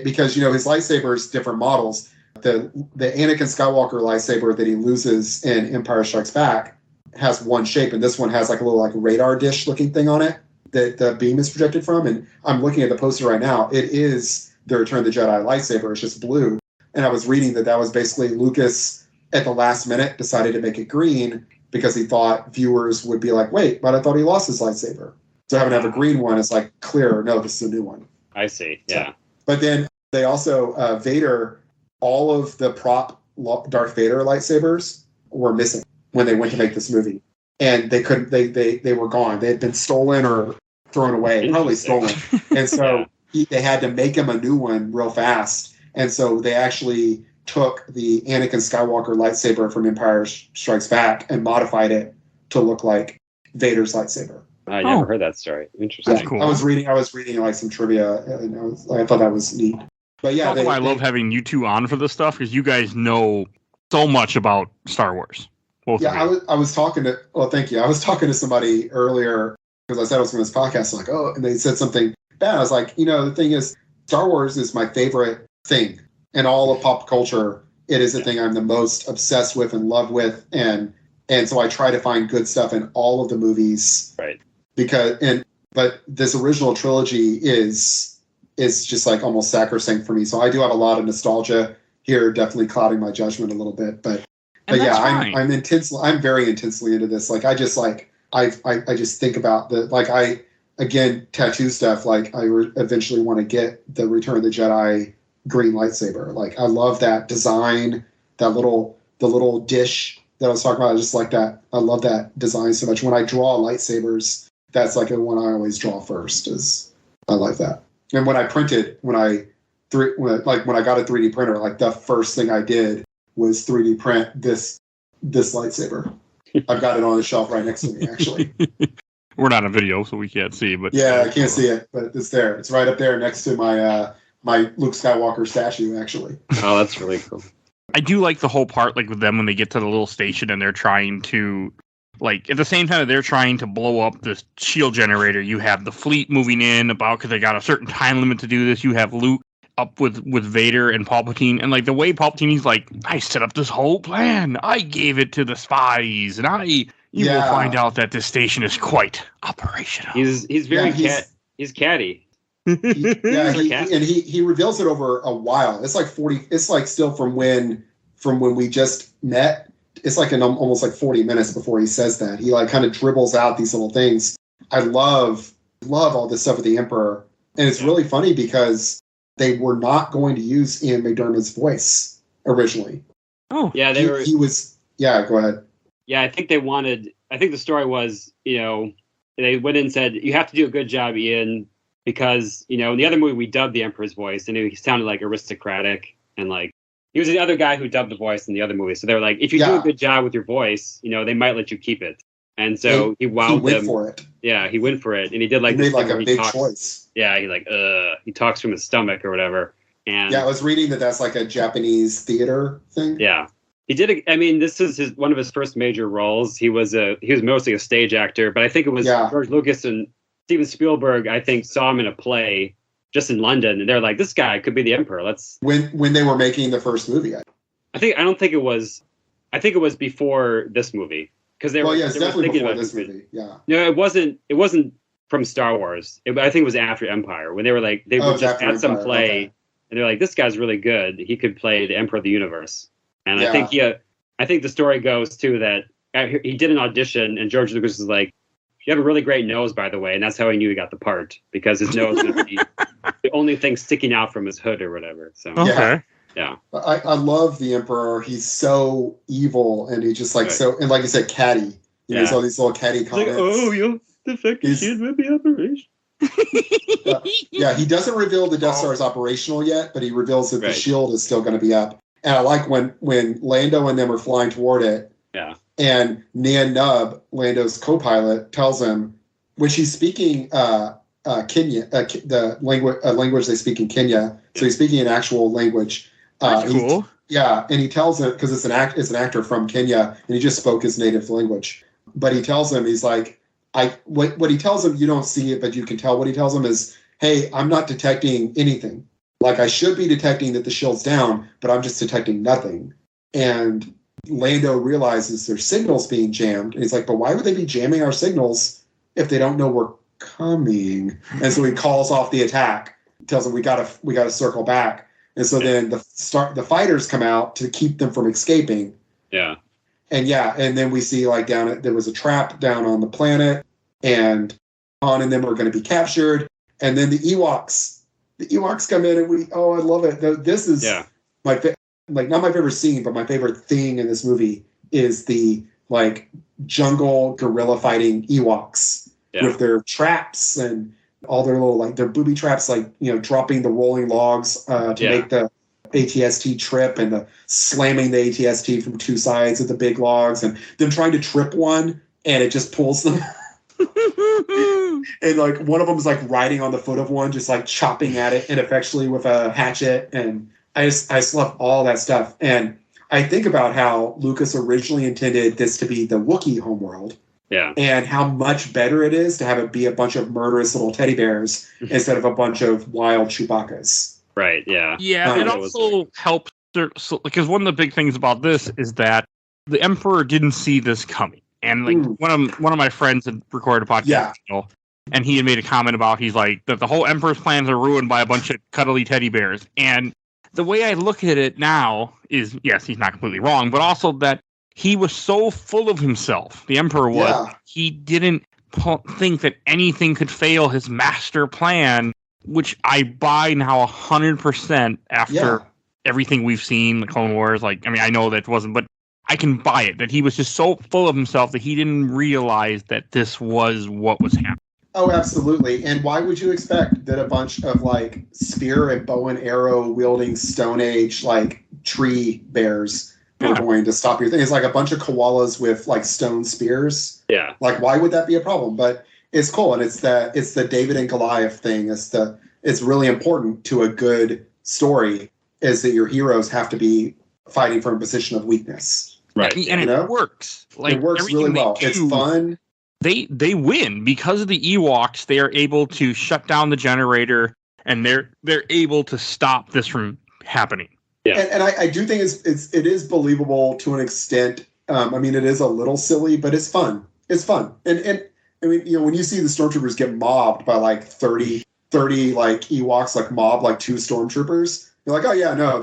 because his lightsaber is different models. The Anakin Skywalker lightsaber that he loses in Empire Strikes Back has one shape, and this one has like a little like radar dish looking thing on it that the beam is projected from. And I'm looking at the poster right now. It is the Return of the Jedi lightsaber. It's just blue. And I was reading that was basically Lucas at the last minute decided to make it green because he thought viewers would be like, wait, but I thought he lost his lightsaber. So having to have a green one is like clear. No, this is a new one. I see. Yeah. So, but then they also Vader. All of the prop Darth Vader lightsabers were missing when they went to make this movie, and they couldn't. They were gone. They had been stolen or thrown away, probably stolen. And so they had to make him a new one real fast. And so they actually took the Anakin Skywalker lightsaber from Empire Strikes Back and modified it to look like Vader's lightsaber. I never heard that story. Interesting. Yeah, cool. I was reading like some trivia, and I thought that was neat. But yeah, that's why I love having you two on for this stuff, because you guys know so much about Star Wars. I was talking to. Well, thank you. I was talking to somebody earlier because I said I was going to this podcast. Like, and they said something bad. I was like, the thing is, Star Wars is my favorite thing in all of pop culture. It is the thing I'm the most obsessed with and love with, and so I try to find good stuff in all of the movies. Right. But this original trilogy is just like almost sacrosanct for me. So I do have a lot of nostalgia here, definitely clouding my judgment a little bit. But yeah, I'm very intensely into this. Like I just think about tattoo stuff. Like I eventually want to get the Return of the Jedi green lightsaber. Like I love that design, the little dish that I was talking about. I just like that. I love that design so much. When I draw lightsabers, that's like the one I always draw first. I like that. And when I got a 3D printer, like the first thing I did was 3D print this lightsaber. I've got it on the shelf right next to me, actually. We're not on video, so we can't see. But yeah, I can't see it, but it's there. It's right up there next to my Luke Skywalker statue, actually. Oh, that's really cool. I do like the whole part, like with them when they get to the little station and they're trying to. Like, at the same time that they're trying to blow up this shield generator, you have the fleet moving in because they got a certain time limit to do this. You have Luke up with Vader and Palpatine. And, like, the way Palpatine's like, I set up this whole plan. I gave it to the spies. And you will find out that this station is quite operational. He's very he's catty. He reveals it over a while. It's like 40. It's like still from when we just met. It's like almost like 40 minutes before he says that. He like kind of dribbles out these little things. I love all this stuff with the Emperor. And it's really funny because they were not going to use Ian McDermott's voice originally. Oh, yeah. He was, go ahead. Yeah, I think the story was, they went in and said, you have to do a good job, Ian, because, in the other movie we dubbed the Emperor's voice and he sounded like aristocratic and like, he was the other guy who dubbed the voice in the other movie. So they were like, if you do a good job with your voice, they might let you keep it. And so he went for it. Yeah, he went for it. And he did like he made like a big choice. Yeah, he talks from his stomach or whatever. And I was reading that's like a Japanese theater thing. Yeah. He did this is one of his first major roles. He was mostly a stage actor, but I think it was George Lucas and Steven Spielberg, I think, saw him in a play just in London, and they're like, "This guy could be the Emperor." When they were making the first movie, I think it was before this movie because they were. Well, it's definitely before this movie. Yeah. No, it wasn't from Star Wars. I think it was after Empire when they were like they were just at some play, and they're like, "This guy's really good. He could play the Emperor of the Universe." And I think the story goes too that he did an audition, and George Lucas was like, "You have a really great nose, by the way," and that's how he knew he got the part because his nose was the only thing sticking out from his hood or whatever. So yeah. I love the Emperor. He's so evil, and he's just like so, and like you said, catty. He's all these little catty comments. Like, the fucking shit with the operation. He doesn't reveal the Death Star is operational yet, but he reveals that the shield is still going to be up. And I like when Lando and them are flying toward it. Yeah. And Nien Nunb, Lando's co-pilot, tells him when she's speaking Kenya, the language they speak in Kenya. So he's speaking an actual language. That's cool. Yeah, and he tells him because it's an actor from Kenya, and he just spoke his native language. But he tells him, he's like, what he tells him, you don't see it, but you can tell. What he tells him is, hey, I'm not detecting anything. Like I should be detecting that the shield's down, but I'm just detecting nothing. And Lando realizes their signals being jammed, and he's like, but why would they be jamming our signals if they don't know we're coming? And so he calls off the attack, tells them we gotta circle back. And so then the fighters come out to keep them from escaping. Yeah. And then we see like there was a trap down on the planet, and Han and them are going to be captured. And then the Ewoks come in, and I love it. This is not my favorite scene, but my favorite thing in this movie is the like jungle guerrilla fighting Ewoks with their traps and all their little like their booby traps, like dropping the rolling logs to make the ATST trip, and the slamming the ATST from two sides of the big logs, and them trying to trip one and it just pulls them. And like one of them is like riding on the foot of one, just like chopping at it ineffectually with a hatchet. And I just love all that stuff. And I think about how Lucas originally intended this to be the Wookiee homeworld. Yeah. And how much better it is to have it be a bunch of murderous little teddy bears instead of a bunch of wild Chewbaccas. Right, yeah. Yeah, it also helps because one of the big things about this is that the Emperor didn't see this coming. And like one of my friends had recorded a podcast, and he had made a comment about he's like that the whole Emperor's plans are ruined by a bunch of cuddly teddy bears. And the way I look at it now is, yes, he's not completely wrong, but also that he was so full of himself, the Emperor was, he didn't think that anything could fail his master plan, which I buy now 100% after everything we've seen, the Clone Wars. Like, I mean, I know that wasn't, but I can buy it, that he was just so full of himself that he didn't realize that this was what was happening. Oh, absolutely. And why would you expect that a bunch of like spear and bow and arrow wielding Stone Age like tree bears were going to stop your thing? It's like a bunch of koalas with like stone spears. Yeah. Like, why would that be a problem? But it's cool, and it's the David and Goliath thing. It's really important to a good story is that your heroes have to be fighting from a position of weakness. Right. And it works. Like, it works really well. It's fun. They win because of the Ewoks. They are able to shut down the generator, and they're able to stop this from happening. Yeah. And I do think it is believable to an extent. I mean, it is a little silly, but it's fun. It's fun. And I mean, when you see the stormtroopers get mobbed by like 30 like Ewoks, like mob like 2 stormtroopers, you're like, oh yeah, no,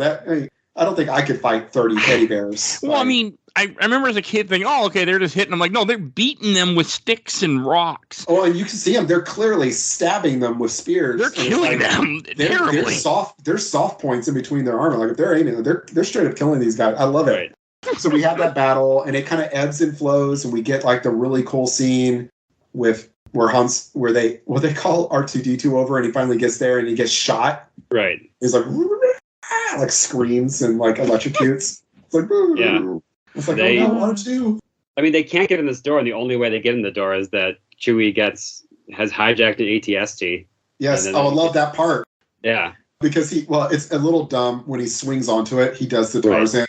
I don't think I could fight 30 teddy bears. Well, I mean, I remember as a kid thinking, oh, okay, they're just hitting them. Like, no, they're beating them with sticks and rocks. Oh, and you can see them. They're clearly stabbing them with spears. They're killing them terribly. There's soft points in between their armor. Like, if they're aiming, they're straight up killing these guys. I love it. Right. So we have that battle, and it kind of ebbs and flows, and we get like the really cool scene where they call R2-D2 over, and he finally gets there, and he gets shot. Right. He's like screams and like electrocutes. It's like, yeah. It's like, oh no, R2. I mean, they can't get in this door, and the only way they get in the door is that Chewie has hijacked an AT-ST. Yes, I love that part. Yeah. Because it's a little dumb when he swings onto it. He does the Tarzan,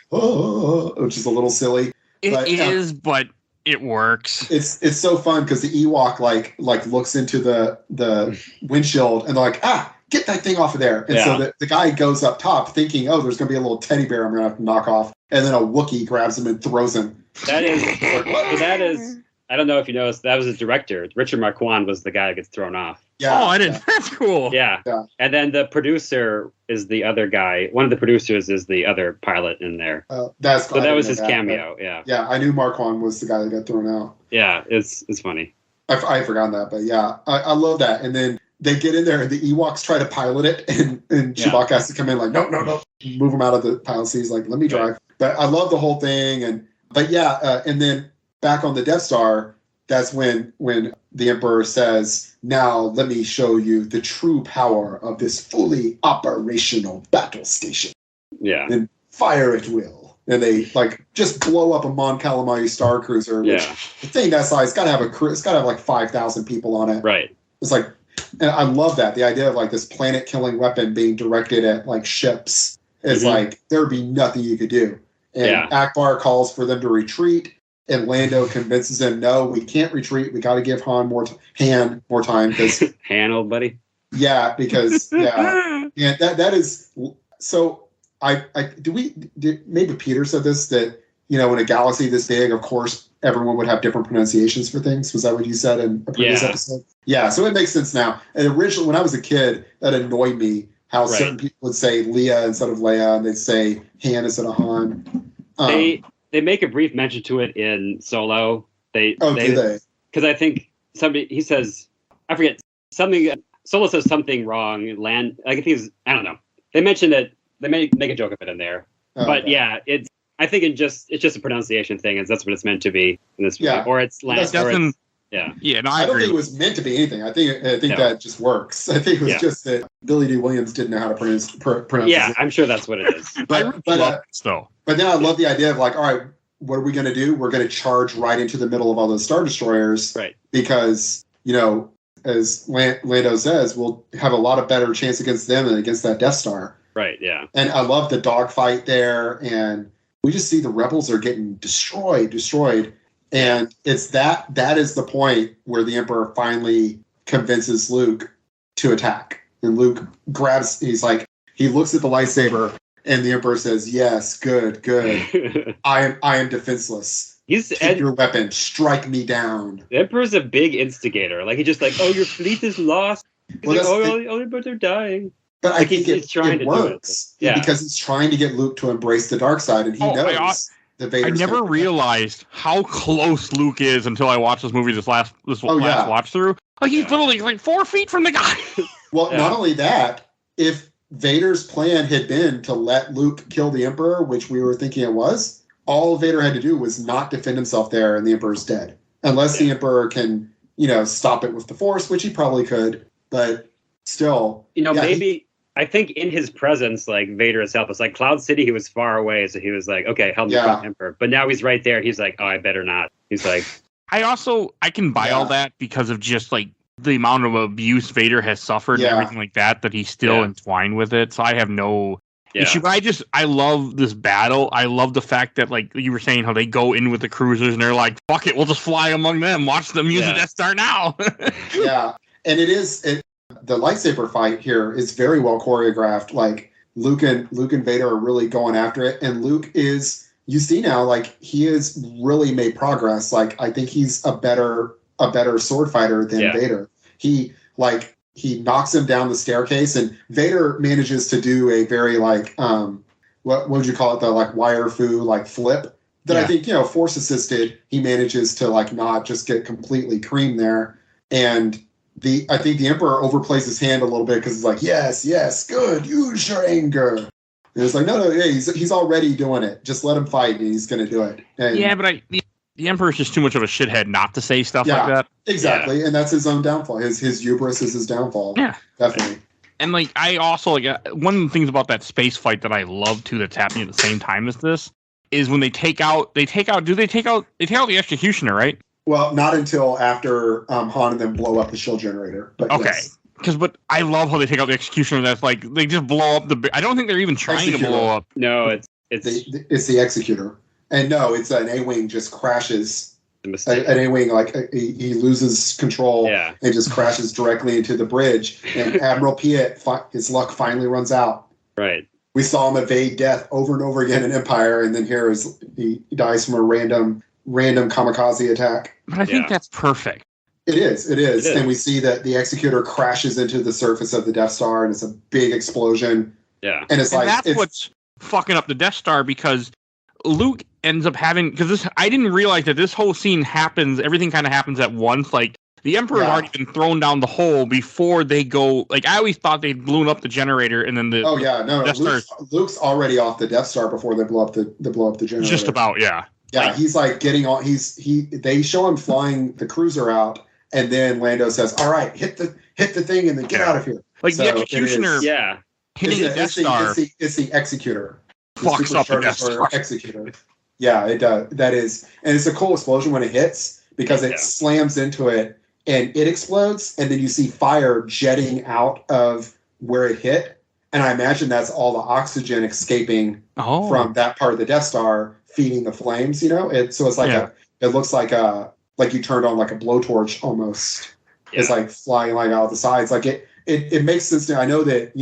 which is a little silly. But it works. It's so fun because the Ewok like looks into the windshield and they're like, get that thing off of there. And so the guy goes up top thinking, oh, there's going to be a little teddy bear I'm going to have to knock off. And then a Wookiee grabs him and throws him. That is, I don't know if you noticed, that was the director. Richard Marquand was the guy that gets thrown off. Yeah. Oh, I didn't. That's cool. Yeah. And then the producer is the other guy. One of the producers is the other pilot in there. That was his cameo. Yeah. Yeah, I knew Marquand was the guy that got thrown out. Yeah, it's funny. I forgot that, but yeah, I love that. And then they get in there, and the Ewoks try to pilot it, and Chewbacca has to come in like, no, move him out of the pilot seat. He's like, let me drive. Right. But I love the whole thing, and then back on the Death Star, that's when the Emperor says, now let me show you the true power of this fully operational battle station. Yeah. And fire at will. and they like just blow up a Mon Calamari Star Cruiser. Which the thing that size, it's got to have a crew. It's got to have like 5,000 people on it. Right. It's like, and I love that, the idea of like this planet-killing weapon being directed at like ships is like there would be nothing you could do. And Akbar calls for them to retreat, and Lando convinces him, no, we can't retreat. We got to give Han more time because Han, old buddy. Yeah, because that is so. Maybe Peter said this, that in a galaxy this big, of course, everyone would have different pronunciations for things. Was that what you said in a previous episode? Yeah, so it makes sense now. And originally, when I was a kid, that annoyed me how certain people would say Leia instead of Leia, and they'd say Han instead of Han. They make a brief mention to it in Solo. Do they? Because I think he says, I forget, something. Solo says something wrong. I don't know. They mentioned it. They make a joke of it in there. But yeah, I think it's just a pronunciation thing, and that's what it's meant to be in this movie. Or it's Latin. No, I don't think it was meant to be anything. I think that just works. I think it was just that Billy D. Williams didn't know how to pronounce Yeah, it. I'm sure that's what it is. But then I love the idea of like, all right, what are we going to do? We're going to charge right into the middle of all those Star Destroyers. Right. Because, as Lando says, we'll have a lot of better chance against them than against that Death Star. Right, yeah. And I love the dogfight there, and we just see the rebels are getting destroyed. And it's that is the point where the Emperor finally convinces Luke to attack. And Luke he looks at the lightsaber, and the Emperor says, yes, good. I am defenseless. Take your weapon, strike me down. The Emperor's a big instigator. Like, he's just like, oh, your fleet is lost. All your boats are dying. But I think it works. Yeah. Because he's trying to get Luke to embrace the dark side, and he knows that Vader's I never realized how close Luke is until I watched this movie this last watch through. Like, he's literally like 4 feet from the guy. Well, not only that, if Vader's plan had been to let Luke kill the Emperor, which we were thinking it was, all Vader had to do was not defend himself there, and the Emperor's dead. Unless the Emperor can, stop it with the Force, which he probably could, but still. Maybe, I think in his presence, like, Vader has helped us. Like, Cloud City, he was far away, so he was like, okay, help me fight the Emperor. But now he's right there, and he's like, oh, I better not. He's like... I can buy all that because of just, like, the amount of abuse Vader has suffered and everything like that he's still entwined with it. So I have no... issue, but I love this battle. I love the fact that, like you were saying, how they go in with the cruisers and they're like, fuck it, we'll just fly among them. Watch them use the Death Star now. Yeah. And the lightsaber fight here is very well choreographed. Like Luke and Vader are really going after it. And Luke is, you see now, like he has really made progress. Like I think he's a better sword fighter than Vader. He knocks him down the staircase, and Vader manages to do a very what would you call it? The wire fu flip that I think, Force assisted. He manages to not just get completely creamed there. And I think the Emperor overplays his hand a little bit because he's like, yes, good, use your anger. And it's like, no, he's already doing it. Just let him fight, and he's going to do it. And, but the Emperor's just too much of a shithead not to say stuff like that. Exactly, and that's his own downfall. His hubris is his downfall. Yeah, definitely. And I also one of the things about that space fight that I love too, that's happening at the same time as this, is when they take out the Executioner, right? Well, not until after Han and them blow up the shield generator. But yes. But I love how they take out the Executioner. That's like they just blow up I don't think they're even trying to blow up. No, it's the Executor. And no, it's an A-Wing just crashes. An A-Wing, he loses control and just crashes directly into the bridge. And Admiral Piet, his luck finally runs out. Right. We saw him evade death over and over again in Empire, and then he dies from a random kamikaze attack. But I think that's perfect. It is. And we see that the Executor crashes into the surface of the Death Star, and it's a big explosion. Yeah. And that's what's fucking up the Death Star, because Luke ends up having, because I didn't realize that this whole scene happens, everything kind of happens at once. Like, the Emperor had already been thrown down the hole before they go, I always thought they'd blown up the generator and then Luke's already off the Death Star before they blow up the generator. Just about, Yeah, he's getting on, they show him flying the cruiser out, and then Lando says, all right, hit the thing and then get out of here. The Executioner hitting the Death Star. It's the Executor. fucks up the Death Star. Executor. Yeah, it does. That is, and it's a cool explosion when it hits because it slams into it and it explodes, and then you see fire jetting out of where it hit, and I imagine that's all the oxygen escaping from that part of the Death Star, feeding the flames. So it's like it looks like you turned on like a blowtorch almost. Yeah. It's like flying like out the sides. Like it makes sense to. I know that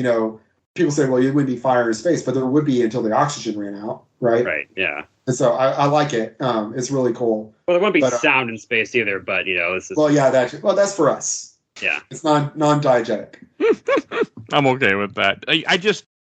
people say, well, it wouldn't be fire in space, but there would be until the oxygen ran out, right? Right. Yeah. And so I like it. It's really cool. Well, there wouldn't be sound in space either, but it's just... Well, yeah, that's for us. Yeah. It's non-diegetic. I'm okay with that.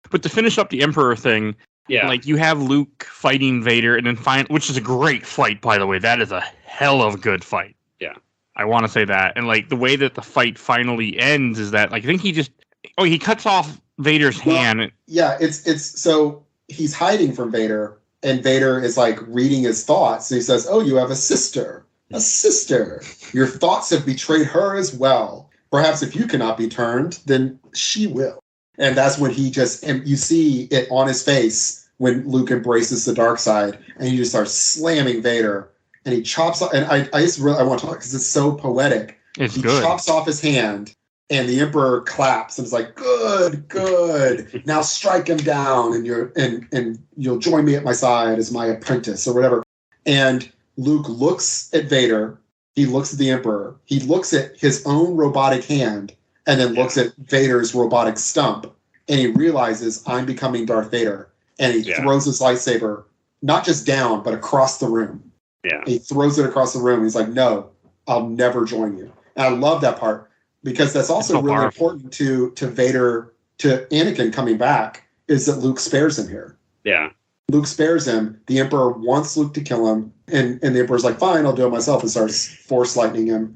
But to finish up the Emperor thing, like you have Luke fighting Vader, and then which is a great fight, by the way. That is a hell of a good fight. Yeah. I want to say that. And like the way that the fight finally ends is that, like, I think he cuts off Vader's hand. Yeah, it's so he's hiding from Vader, and Vader is like reading his thoughts. And he says, "Oh, you have a sister. A sister. Your thoughts have betrayed her as well. Perhaps if you cannot be turned, then she will." And that's when and you see it on his face when Luke embraces the dark side, and he just starts slamming Vader, and he chops off. And I want to talk because it's so poetic. He chops off his hand, and the Emperor claps and is like, "Good. Now strike him down, and you'll join me at my side as my apprentice," or whatever. And Luke looks at Vader. He looks at the Emperor. He looks at his own robotic hand, and then looks at Vader's robotic stump, and he realizes, I'm becoming Darth Vader. And he throws his lightsaber, not just down, but across the room. Yeah. He throws it across the room. He's like, "No, I'll never join you." And I love that part because that's also really important to Vader, to Anakin coming back, is that Luke spares him here. Yeah. Luke spares him. The Emperor wants Luke to kill him, and the Emperor's like, "Fine, I'll do it myself," and starts force lightning him,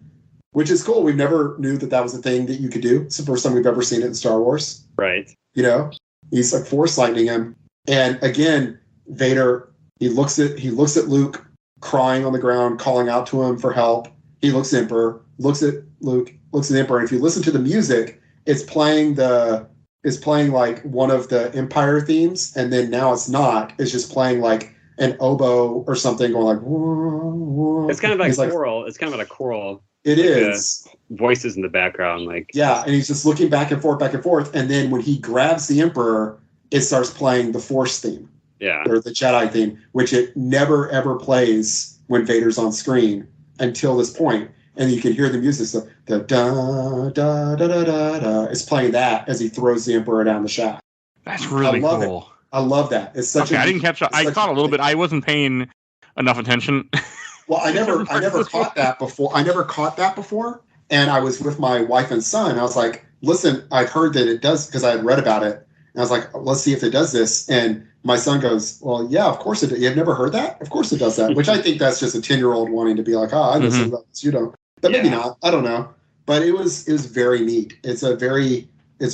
which is cool. We never knew that was a thing that you could do. It's the first time we've ever seen it in Star Wars. Right. He's like force lightning him, and again, Vader. He looks at Luke crying on the ground, calling out to him for help. He looks at Emperor, looks at Luke, looks at the Emperor, and if you listen to the music, it's playing like one of the Empire themes, and then now it's not. It's just playing like an oboe or something, going like. Whoa, whoa. It's kind of like choral. It's kind of like a choral. It is voices in the background, like and he's just looking back and forth, and then when he grabs the Emperor, it starts playing the Force theme, or the Jedi theme, which it never ever plays when Vader's on screen until this point, and you can hear the music. So the da da da da da da. It's playing that as he throws the Emperor down the shaft. That's really cool. I love that. It's such. I didn't catch. I caught a little bit. I wasn't paying enough attention. Well, I never caught that before. And I was with my wife and son. I was like, "Listen, I've heard that it does," because I had read about it. And I was like, "Let's see if it does this." And my son goes, "Well, yeah, of course it does. You've never heard that? Of course it does that." Which I think that's just a 10-year-old wanting to be like, "Oh, I listen to this. You don't." But maybe not. I don't know. But it was very neat. It's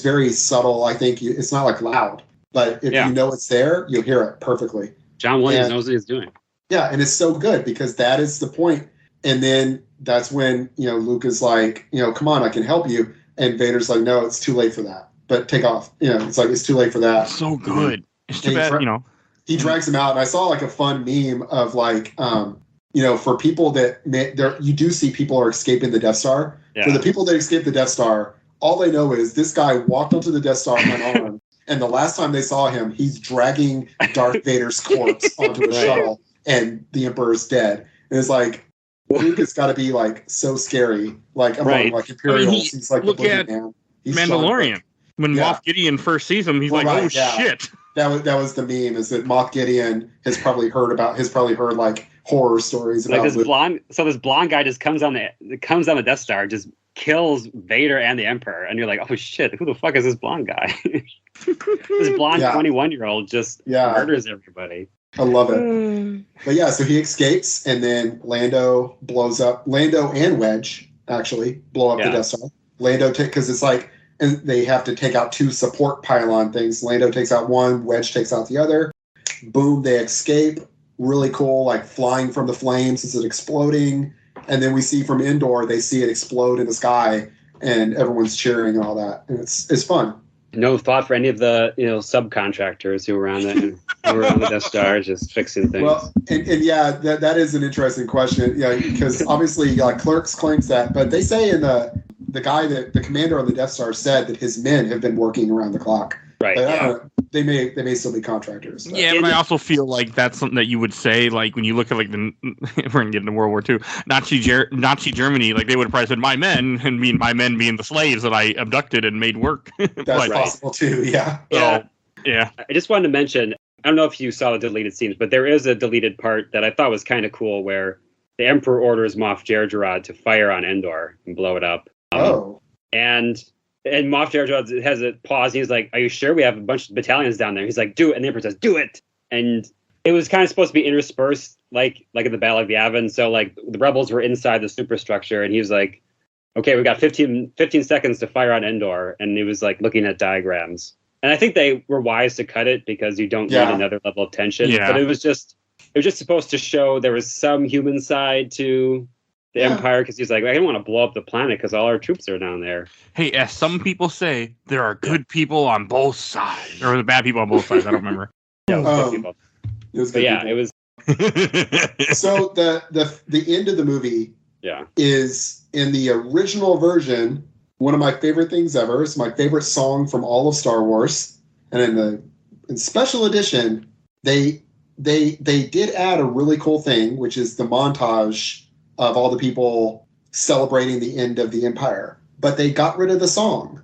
very subtle. I think it's not like loud, but if you know it's there, you'll hear it perfectly. John Williams knows what he's doing. Yeah, and it's so good because that is the point. And then that's when, Luke is like, "Come on, I can help you." And Vader's like, "No, it's too late for that. But take off." It's like, it's too late for that. So good. It's too bad, He drags him out. And I saw like a fun meme of like, for people that you do see people are escaping the Death Star. Yeah. For the people that escape the Death Star, all they know is this guy walked onto the Death Star unarmed. And the last time they saw him, he's dragging Darth Vader's corpse onto a shuttle. And the Emperor's dead. And it's like, Luke has got to be like so scary. Like among like Imperials, he's like look at man. He's Mandalorian. When Moff Gideon first sees him, he's shit. That was the meme. Is that Moff Gideon has probably heard like horror stories about like this blonde. So this blonde guy just comes on the Death Star, just kills Vader and the Emperor, and you're like, "Oh shit, who the fuck is this blonde guy?" This blonde 21-year-old just murders everybody. I love it. But so he escapes, and then Lando blows up. Lando and Wedge actually blow up the Death Star. Lando because it's like, and they have to take out 2 support pylon things. Lando takes out one, Wedge takes out the other. Boom, they escape. Really cool, like flying from the flames as it exploding. And then we see from indoor, they see it explode in the sky, and everyone's cheering and all that. And it's fun. No thought for any of the subcontractors who were on the Death Star just fixing things. Well, and yeah, that is an interesting question. Yeah, because obviously Clerks claims that, but they say in the commander on the Death Star said that his men have been working around the clock. Right. But, yeah. They may still be contractors. But. Yeah, but I also feel like that's something that you would say, like when you look at like we're gonna get into World War II, Nazi Germany, like they would have probably said my men, and my men being the slaves that I abducted and made work. That's possible too. Yeah. Yeah. I just wanted to mention, I don't know if you saw the deleted scenes, but there is a deleted part that I thought was kind of cool where the Emperor orders Moff Jerjerrod to fire on Endor and blow it up. And Moff Jerjerrod has a pause. He's like, "Are you sure? We have a bunch of battalions down there." He's like, "Do it." And the Emperor says, "Do it." And it was kind of supposed to be interspersed, like in the Battle of Yavin. So like the rebels were inside the superstructure, and he was like, "Okay, we got 15 seconds to fire on Endor." And he was like looking at diagrams. And I think they were wise to cut it because you don't need another level of tension. Yeah. But it was just supposed to show there was some human side to the Empire, because he's like, I didn't want to blow up the planet because all our troops are down there. Hey, as some people say, there are good people on both sides, or the bad people on both sides. I don't remember. Yeah, it was good people. It was good people. It was. So the end of the movie is, in the original version, one of my favorite things ever. It's my favorite song from all of Star Wars, and in special edition, they did add a really cool thing, which is the montage of all the people celebrating the end of the Empire. But they got rid of the song.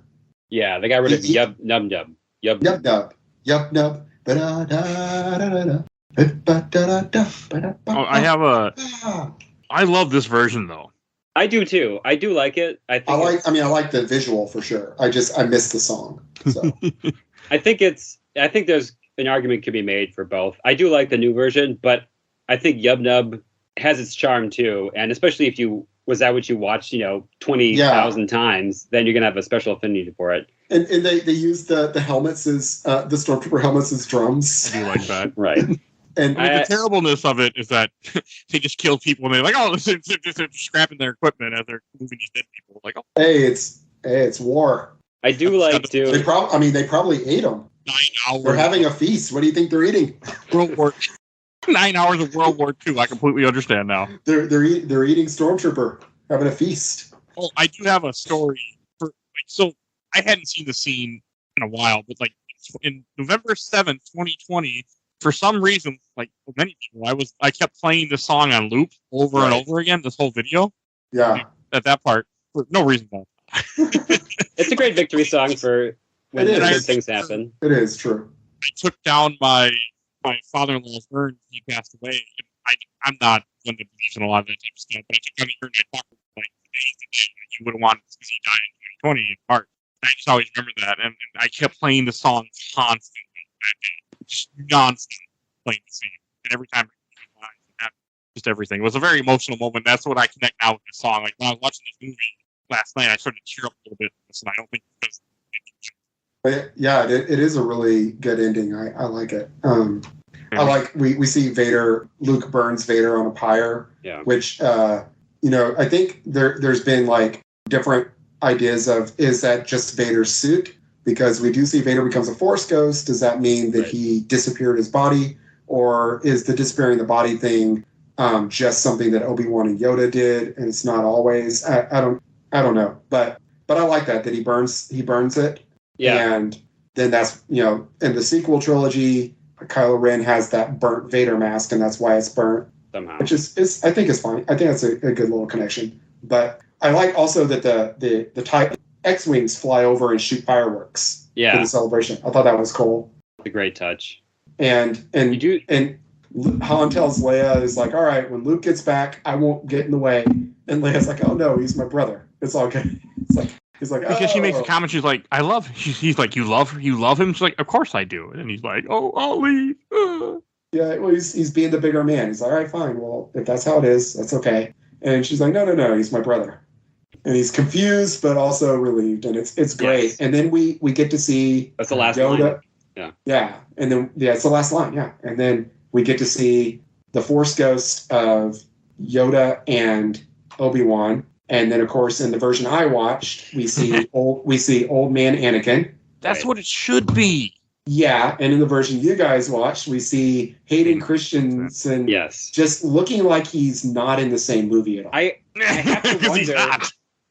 Yeah, they got rid of Yub Nub Nub. Yub Nub Nub. Yub Nub. I love this version though. I do too. I do like it. I like the visual for sure. I miss the song. So I think there's an argument could be made for both. I do like the new version, but I think Yub Nub has its charm too, and especially if was that what you watched 20,000 times, then you're gonna have a special affinity for it. And they use the helmets as the stormtrooper helmets as drums. I do like that. Right. And the terribleness of it is that they just kill people and they're like, oh, they're scrapping their equipment as they're moving these dead people. Like, oh, hey, it's war. I do like to. They probably ate them. 9 hours. They're having a feast. What do you think they're eating? World War 9 hours of World War II. I completely understand now. They're eating stormtrooper, having a feast. Oh, I do have a story. So I hadn't seen the scene in a while, but like in November 7th, 2020, for some reason, like many people, I kept playing the song on loop over and over again. This whole video. Yeah. At that part, for no reason. It's a great victory song for when good things happen. It is true. I took down my father-in-law's urn. He passed away. And I'm not one that believes in a lot of that type of stuff, but I took down the urn and I talked about like the days that you wouldn't want because he died in 2020 in March. I just always remember that, and I kept playing the song constantly that day, just nonstop playing the scene. And every time just everything. It was a very emotional moment. That's what I connect now with this song. Like when I was watching this movie last night, I started to tear up a little bit, and I don't think because. It is a really good ending. I like it. I like we see Luke burns Vader on a pyre, which I think there's been like different ideas of, is that just Vader's suit? Because we do see Vader becomes a Force ghost. Does that mean that he disappeared his body, or is the disappearing the body thing just something that Obi-Wan and Yoda did, and it's not always? I don't know, but I like that he burns it. Yeah. And then that's, in the sequel trilogy, Kylo Ren has that burnt Vader mask, and that's why it's burnt. Somehow. Which is I think it's fine. I think that's a good little connection. But I like also that the TIE X-Wings fly over and shoot fireworks for the celebration. I thought that was cool. It's a great touch. And Han tells Leia, is like, all right, when Luke gets back, I won't get in the way. And Leia's like, oh no, he's my brother. It's all good. He's like, because she makes a comment. She's like, I love. He's like, you love him. She's like, of course I do. And he's like, oh, I'll leave. Yeah, well, he's being the bigger man. He's like, all right, fine. Well, if that's how it is, that's okay. And she's like, no, he's my brother. And he's confused, but also relieved, and it's great. Yes. And then we get to see that's the last Yoda. Line. Yeah, and then it's the last line. Yeah, and then we get to see the Force ghost of Yoda and Obi-Wan. And then, of course, in the version I watched, we see old man Anakin. That's what it should be. Yeah, and in the version you guys watched, we see Hayden Christensen just looking like he's not in the same movie at all. I have to wonder.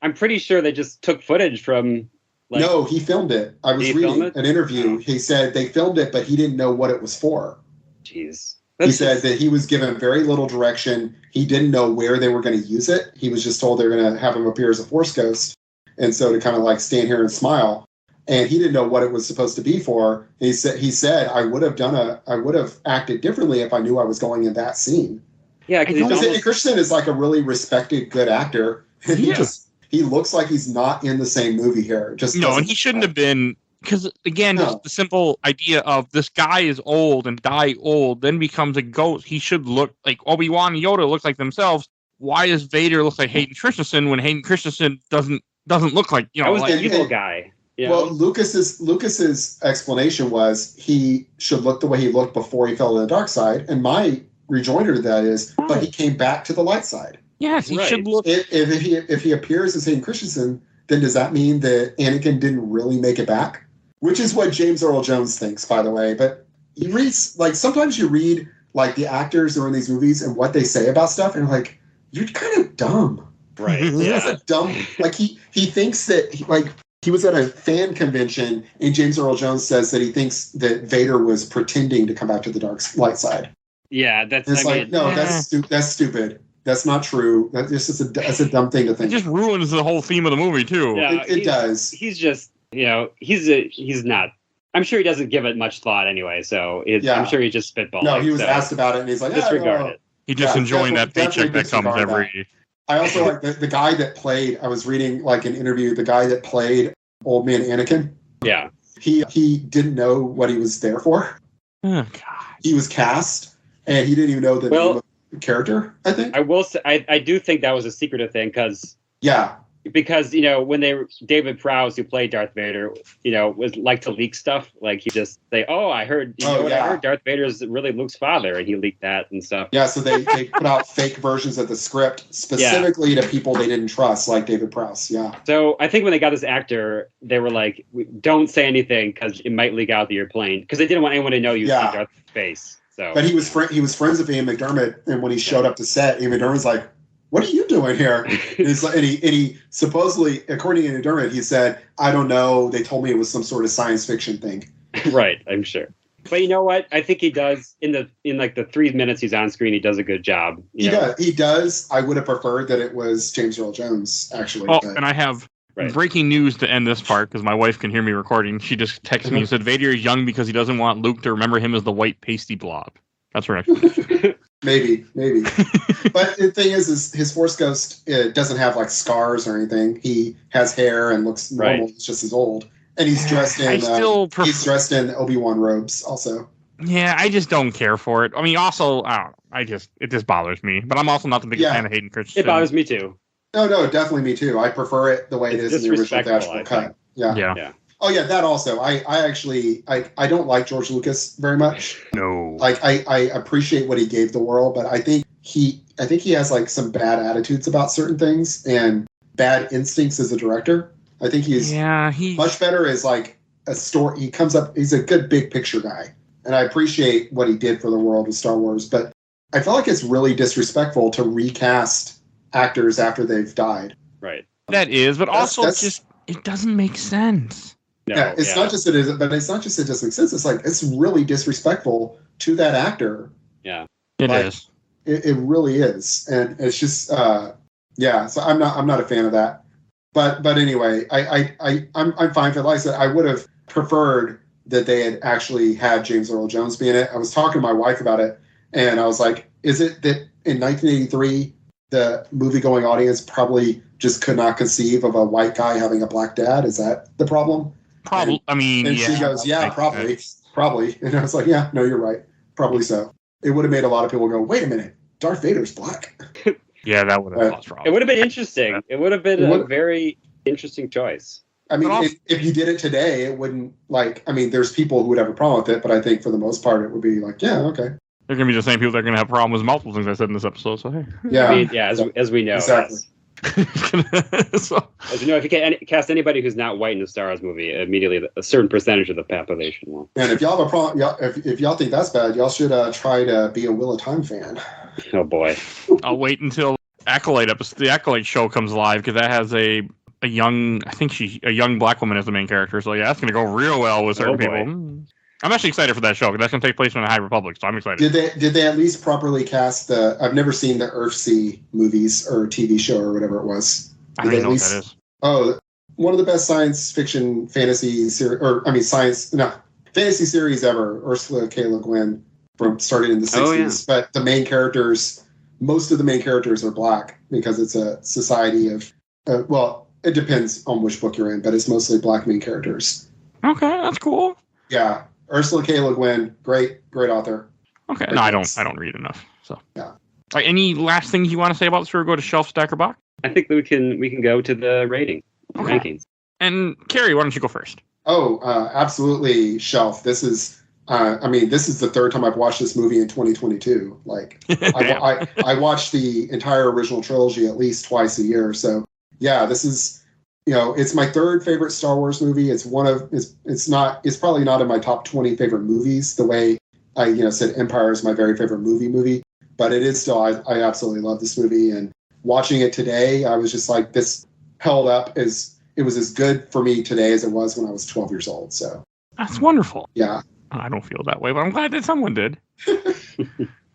I'm pretty sure they just took footage from... no, he filmed it. I was reading an interview. He said they filmed it, but he didn't know what it was for. Jeez. He said that he was given very little direction. He didn't know where they were going to use it. He was just told they were going to have him appear as a Force ghost. And so to kind of like stand here and smile. And he didn't know what it was supposed to be for. He said, I would have acted differently if I knew I was going in that scene. Yeah, because Hayden Christensen is like a really respected, good actor. And he looks like he's not in the same movie here. And he shouldn't have been, because again, just the simple idea of this guy is old and die old, then becomes a ghost. He should look like Obi-Wan and Yoda look like themselves. Why does Vader look like Hayden Christensen when Hayden Christensen doesn't look like that was the evil guy? You know? Well, Lucas's explanation was he should look the way he looked before he fell to the dark side, and my rejoinder to that is, but he came back to the light side. Yes, he should look. If he appears as Hayden Christensen, then does that mean that Anakin didn't really make it back? Which is what James Earl Jones thinks, by the way. But you read, like, sometimes you read like the actors who are in these movies and what they say about stuff, and you're like, you're kind of dumb, right? That's a dumb. Like he thinks that he was at a fan convention, and James Earl Jones says that he thinks that Vader was pretending to come back to the light side. Yeah, that's that's stupid. That's not true. That's a dumb thing to think. It just ruins the whole theme of the movie too. Yeah, it does. He's just, he's not. I'm sure he doesn't give it much thought anyway. So I'm sure he just spitballing. No, he was asked about it, and he's like, disregard it. He just enjoying that paycheck that comes every. I also like the guy that played. I was reading like an interview. The guy that played Old Man Anakin. Yeah. He didn't know what he was there for. Oh God. He was cast, and he didn't even know the name of the character. I think. I will say I do think that was a secretive thing because when David Prowse, who played Darth Vader, was like to leak stuff. Like he just say, "Oh, I heard, I heard Darth Vader's really Luke's father," and he leaked that and stuff. Yeah, so they put out fake versions of the script specifically to people they didn't trust, like David Prowse. Yeah. So I think when they got this actor, they were like, "Don't say anything because it might leak out that you're playing," because they didn't want anyone to know you see Darth's face. So, but he was friends with Ian McDermott, and when he showed up to set, Ian McDermott was like, "What are you doing here?" And he supposedly, according to McDermott, he said, "I don't know. They told me it was some sort of science fiction thing." Right, I'm sure. But you know what? I think he does in the 3 minutes he's on screen. He does a good job. He does. I would have preferred that it was James Earl Jones actually. Oh, and I have breaking news to end this part because my wife can hear me recording. She just texted me and said Vader is young because he doesn't want Luke to remember him as the white pasty blob. That's her explanation. Maybe. But the thing is his Force Ghost doesn't have like scars or anything. He has hair and looks normal. He's just as old, and he's dressed in. He's dressed in Obi-Wan robes also. Yeah, I just don't care for it. I mean, also, it just bothers me. But I'm also not the biggest fan of Hayden Christensen. It bothers me too. No, definitely me too. I prefer it the way it is in the original theatrical cut. Yeah. Oh yeah, that also. I actually don't like George Lucas very much. No. Like I appreciate what he gave the world, but I think he has like some bad attitudes about certain things and bad instincts as a director. I think he's much better as like a story. He's a good big picture guy, and I appreciate what he did for the world with Star Wars. But I feel like it's really disrespectful to recast actors after they've died. Right. That is, but it doesn't make sense. No, it's not just it isn't, but it's not just it doesn't make sense. It's like it's really disrespectful to that actor. Yeah, it is. It really is, and it's just So I'm not a fan of that. But anyway, I'm fine for it. Like I said, I would have preferred that they had actually had James Earl Jones be in it. I was talking to my wife about it, and I was like, "Is it that in 1983 the movie-going audience probably just could not conceive of a white guy having a black dad? Is that the problem?" Probably. And she goes, probably. And I was like, yeah, no, you're right. Probably so. It would have made a lot of people go, wait a minute, Darth Vader's black. Yeah, that would have caused problems. It would have been interesting. It would have been a very interesting choice. I mean, if you did it today, it wouldn't there's people who would have a problem with it, but I think for the most part, it would be like, yeah, okay. They're going to be the same people that are going to have problems with multiple things I said in this episode, so hey. Yeah. I mean, as we know. Exactly. So, as you know, if you cast anybody who's not white in a Star Wars movie, immediately a certain percentage of the population will. And if y'all have a problem, if y'all think that's bad, y'all should try to be a Wheel of Time fan. Oh boy! I'll wait until the Acolyte show comes live because that has a young black woman as the main character. So yeah, that's gonna go real well with certain people. I'm actually excited for that show because that's gonna take place in the High Republic, so I'm excited. Did they at least properly cast the? I've never seen the Earthsea movies or TV show or whatever it was. I don't know what that is. Oh, one of the best science fiction fantasy fantasy series ever. Ursula K. Le Guin started in the 60s. Oh, yeah. But the main characters, most of the main characters are black because it's a society of. Well, it depends on which book you're in, but it's mostly black main characters. Okay, that's cool. Yeah. Ursula K. Le Guin, great author. Okay, Great no, books. I don't read enough. So yeah. All right, any last things you want to say about this before we go to shelf, stack, or box? I think that we can go to the rankings. And Kerry, why don't you go first? Oh, absolutely, shelf. This is the third time I've watched this movie in 2022. Like, I watched the entire original trilogy at least twice a year. So yeah, this is. It's my third favorite Star Wars movie. It's probably not in my top 20 favorite movies, the way I, said Empire is my very favorite movie, but it is still, I absolutely love this movie. And watching it today, I was just like, this held up it was as good for me today as it was when I was 12 years old. So that's wonderful. Yeah. I don't feel that way, but I'm glad that someone did.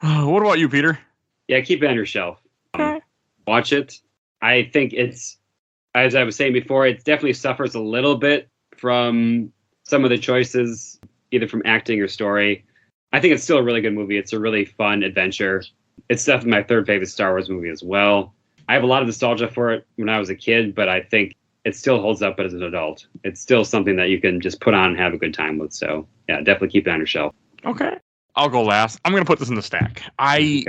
What about you, Peter? Yeah, keep it on your shelf. Okay. Watch it. I think it's, as I was saying before, it definitely suffers a little bit from some of the choices, either from acting or story. I think it's still a really good movie. It's a really fun adventure. It's definitely my third favorite Star Wars movie as well. I have a lot of nostalgia for it when I was a kid, but I think it still holds up as an adult. It's still something that you can just put on and have a good time with. So, yeah, definitely keep it on your shelf. Okay. I'll go last. I'm going to put this in the stack. I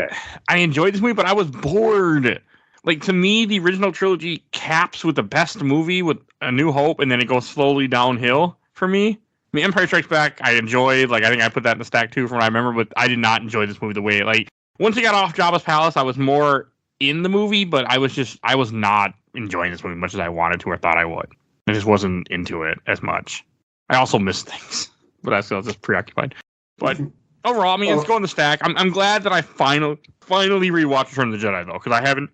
enjoyed this movie, but I was bored. Like, to me, the original trilogy caps with the best movie with A New Hope, and then it goes slowly downhill for me. I mean, Empire Strikes Back, I enjoyed. Like, I think I put that in the stack, too, from what I remember, but I did not enjoy this movie the way, like, once I got off Jabba's Palace, I was more in the movie, but I was not enjoying this movie as much as I wanted to or thought I would. I just wasn't into it as much. I also missed things, but I was just preoccupied. But overall, I mean, let's go in the stack. I'm glad that I finally rewatched Return of the Jedi, though, because I haven't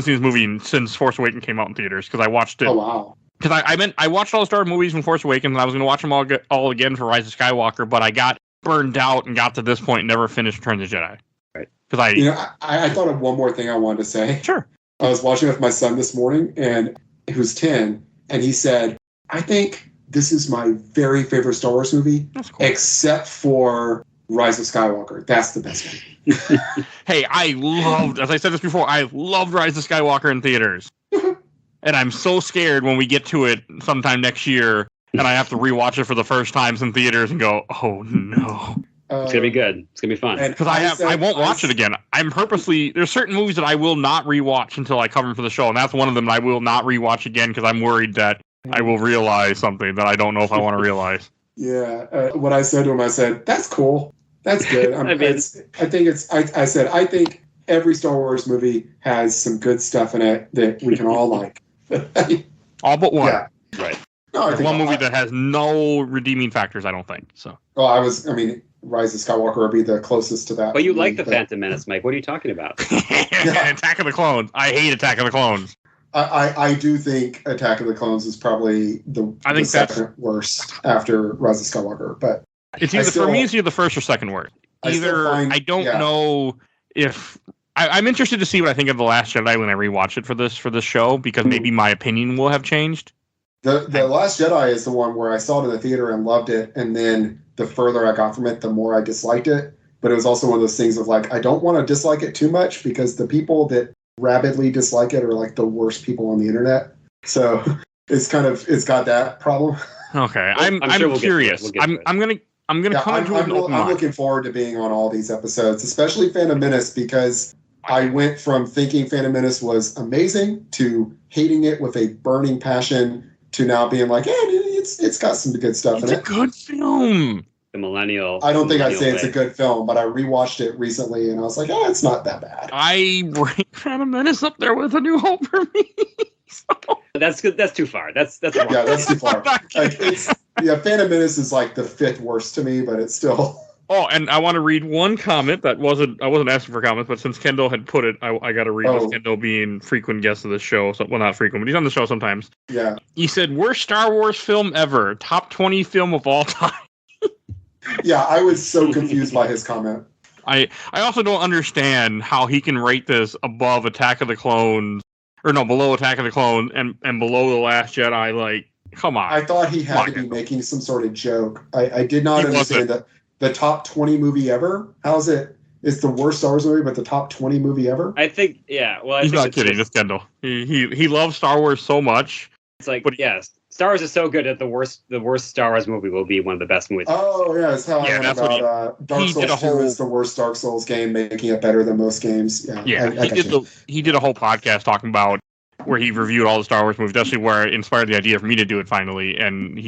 seen this movie since Force Awakens came out in theaters, because I watched it. Oh, wow. Because I watched all the Star Wars movies from Force Awakens, and I was going to watch them all again for Rise of Skywalker, but I got burned out and got to this point and never finished Return of the Jedi. Right. Because I thought of one more thing I wanted to say. Sure. I was watching with my son this morning, and who's 10, and he said, I think this is my very favorite Star Wars movie, except for Rise of Skywalker. That's the best one. Hey, as I said this before, I loved Rise of Skywalker in theaters. And I'm so scared when we get to it sometime next year, and I have to rewatch it for the first time in theaters and go, oh no. It's gonna be good. It's gonna be fun. Because I won't watch it again. There's certain movies that I will not rewatch until I cover them for the show, and that's one of them that I will not rewatch again because I'm worried that I will realize something that I don't know if I want to realize. Yeah. What I said to him, I said, that's cool. That's good. I think every Star Wars movie has some good stuff in it that we can all like. All but one. Yeah. Right. No, There's one movie that has no redeeming factors, I don't think. So. Well, Rise of Skywalker would be the closest to that. But you like the Phantom Menace, Mike. What are you talking about? Attack of the Clones. I hate Attack of the Clones. I do think Attack of the Clones is probably the second worst after Rise of Skywalker. But it's for me, it's either the first or second worst. I don't know if I'm interested to see what I think of The Last Jedi when I rewatch it for this show, because maybe my opinion will have changed. The Last Jedi is the one where I saw it in the theater and loved it, and then the further I got from it, the more I disliked it. But it was also one of those things of like, I don't want to dislike it too much because the people that rabidly dislike it are like the worst people on the internet. So it's got that problem. Okay, I'm sure curious. I'm gonna come into an open mind. I'm looking forward to being on all these episodes, especially Phantom Menace, because I went from thinking Phantom Menace was amazing to hating it with a burning passion to now being like, it's got some good stuff in it. It's a good film. the millennial. I don't think I'd say way. it's a good film, but I rewatched it recently and I was like, it's not that bad. I rank Phantom Menace up there with A New Hope for me. So. That's good. That's too far. That's yeah, that's too far. Phantom Menace is like the 5th worst to me, but it's still. Oh, and I want to read one comment that I wasn't asking for comments, but since Kendall had put it, I got to read this. Kendall being frequent guest of the show, so, well, not frequent, but he's on the show sometimes. Yeah. He said, "Worst Star Wars film ever, top 20 film of all time." Yeah, I was so confused by his comment. I also don't understand how he can rate this above Attack of the Clones, or no, below Attack of the Clones and below The Last Jedi. Like, come on. I thought he had to be making some sort of joke. I did not understand that. The top 20 movie ever? How is it? It's the worst Star Wars movie, but the top 20 movie ever? I think, yeah. Well, he's not kidding. It's Kendall. He loves Star Wars so much. It's like, yes, Star Wars is so good that the worst Star Wars movie will be one of the best movies. Oh, yeah, that's how I went about Dark Souls 2 is the worst Dark Souls game, making it better than most games. Yeah, he did a whole podcast talking about where he reviewed all the Star Wars movies. That's where it inspired the idea for me to do it finally. And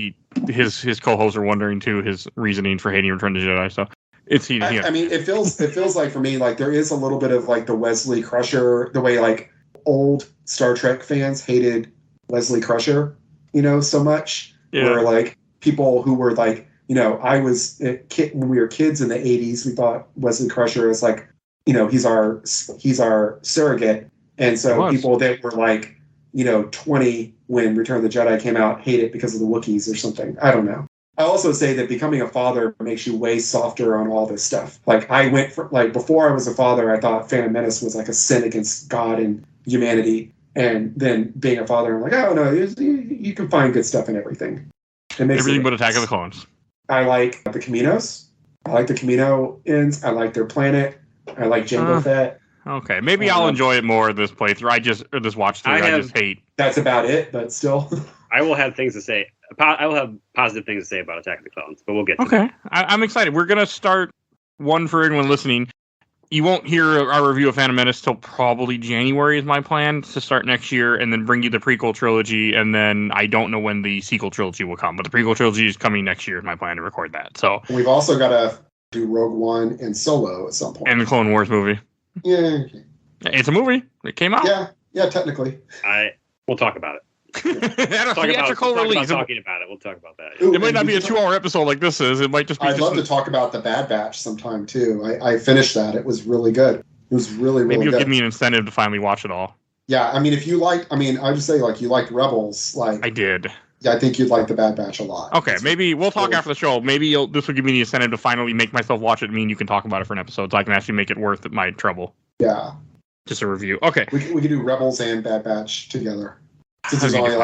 his co-hosts are wondering too his reasoning for hating Return of the Jedi. So it's I mean, it feels like for me like there is a little bit of like the Wesley Crusher, the way like old Star Trek fans hated Wesley Crusher, so much. Yeah. Where like people who were like, I was a kid when we were kids in the 80s, we thought Wesley Crusher is like, he's our surrogate. And so people that were like, 20 when Return of the Jedi came out hate it because of the Wookiees or something. I don't know. I also say that becoming a father makes you way softer on all this stuff. Like I went for before I was a father, I thought Phantom Menace was like a sin against God and humanity. And then being a father, I'm like, oh no, you can find good stuff in everything. It makes everything but Attack of the Clones. I like the Caminos. I like the Camino Inns. I like their planet. I like Jango Fett. Okay, maybe I'll enjoy it more this playthrough. This watch through. I just hate. That's about it, but still. I will have things to say. I will have positive things to say about Attack of the Clones, but we'll get to that. I'm excited. We're going to start one for everyone listening. You won't hear our review of Phantom Menace till probably January is my plan to start next year, and then bring you the prequel trilogy, and then I don't know when the sequel trilogy will come, but the prequel trilogy is coming next year is my plan to record that. So we've also got to do Rogue One and Solo at some point. And the Clone Wars movie. Yeah. It's a movie. It came out. Yeah, technically. We'll talk about it. Theatrical release. Talking about it. We'll talk about that. It might not be a 2-hour episode like this is. It might just be. I'd love to talk about the Bad Batch sometime too. I finished that. It was really good. It was really maybe you'll good. Give me an incentive to finally watch it all. Yeah, I mean, if you liked, I would just say like you liked Rebels, like I did. Yeah, I think you'd like the Bad Batch a lot. Okay, maybe we'll talk after the show. Maybe this will give me the incentive to finally make myself watch it. You can talk about it for an episode, so I can actually make it worth my trouble. Yeah. Just a review. Okay. We could do Rebels and Bad Batch together. Since there's only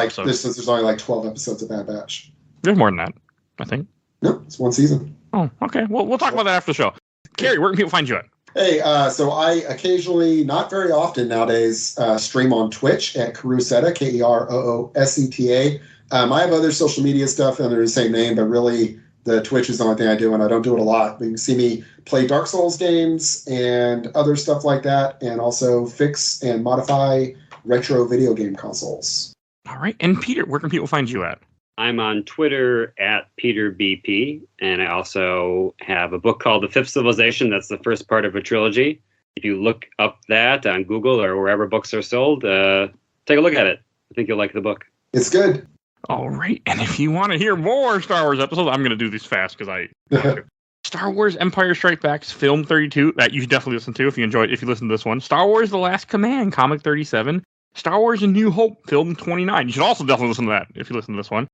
like 12 episodes of Bad Batch. There's more than that, I think. No, it's one season. Oh, okay. Well, we'll talk about that after the show. Kerry, where can people find you at? Hey, so I occasionally, not very often nowadays, stream on Twitch at Kerooseta, Kerooseta. I have other social media stuff under the same name, but really the Twitch is the only thing I do, and I don't do it a lot. But you can see me play Dark Souls games and other stuff like that, and also fix and modify retro video game consoles. All right. And Peter, where can people find you at? I'm on Twitter at PeterBP, and I also have a book called The Fifth Civilization. That's the first part of a trilogy. If you look up that on Google or wherever books are sold, take a look at it. I think you'll like the book. It's good. All right. And if you want to hear more Star Wars episodes, I'm going to do these fast because I want to. Star Wars Empire Strikes Back's Film 32, that you should definitely listen to if you listen to this one. Star Wars The Last Command, Comic 37. Star Wars A New Hope, Film 29. You should also definitely listen to that if you listen to this one.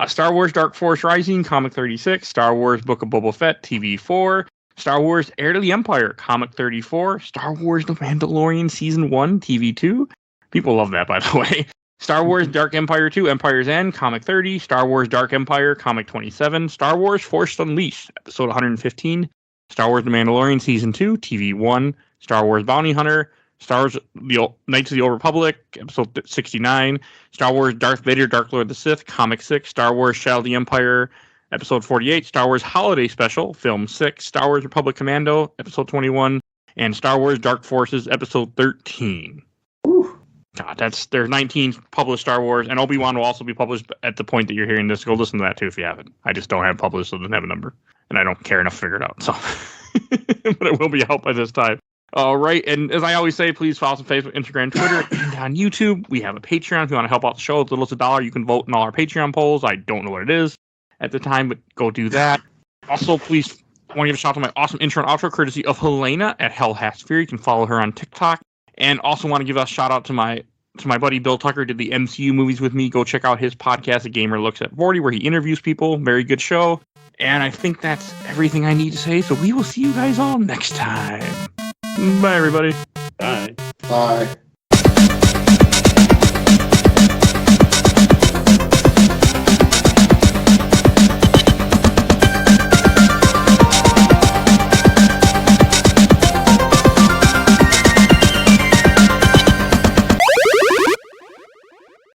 Star Wars Dark Force Rising, Comic 36. Star Wars Book of Boba Fett, TV 4. Star Wars Heir to the Empire, Comic 34. Star Wars The Mandalorian Season 1, TV 2. People love that, by the way. Star Wars Dark Empire 2, Empire's End, Comic 30. Star Wars Dark Empire, Comic 27. Star Wars Force Unleashed, Episode 115. Star Wars The Mandalorian Season 2, TV 1. Star Wars Bounty Hunter. Star Wars Knights of the Old Republic, Episode 69. Star Wars Darth Vader, Dark Lord of the Sith, Comic 6. Star Wars Shadow of the Empire, Episode 48. Star Wars Holiday Special, Film 6. Star Wars Republic Commando, Episode 21. And Star Wars Dark Forces, Episode 13. Ooh. God, there's 19 published Star Wars, and Obi-Wan will also be published at the point that you're hearing this. Go listen to that too if you haven't. I just don't have published, so it doesn't have a number, and I don't care enough to figure it out. So, but it will be out by this time. All right, and as I always say, please follow us on Facebook, Instagram, Twitter, and on YouTube. We have a Patreon. If you want to help out the show, as little as $1, you can vote in all our Patreon polls. I don't know what it is at the time, but go do that. Also, please, I want to give a shout out to my awesome intro and outro, courtesy of Helena at Hell Has Fear. You can follow her on TikTok. And also want to give a shout out to my buddy Bill Tucker, did the MCU movies with me. Go check out his podcast, A Gamer Looks at 40, where he interviews people. Very good show. And I think that's everything I need to say. So we will see you guys all next time. Bye, everybody. Bye. Bye.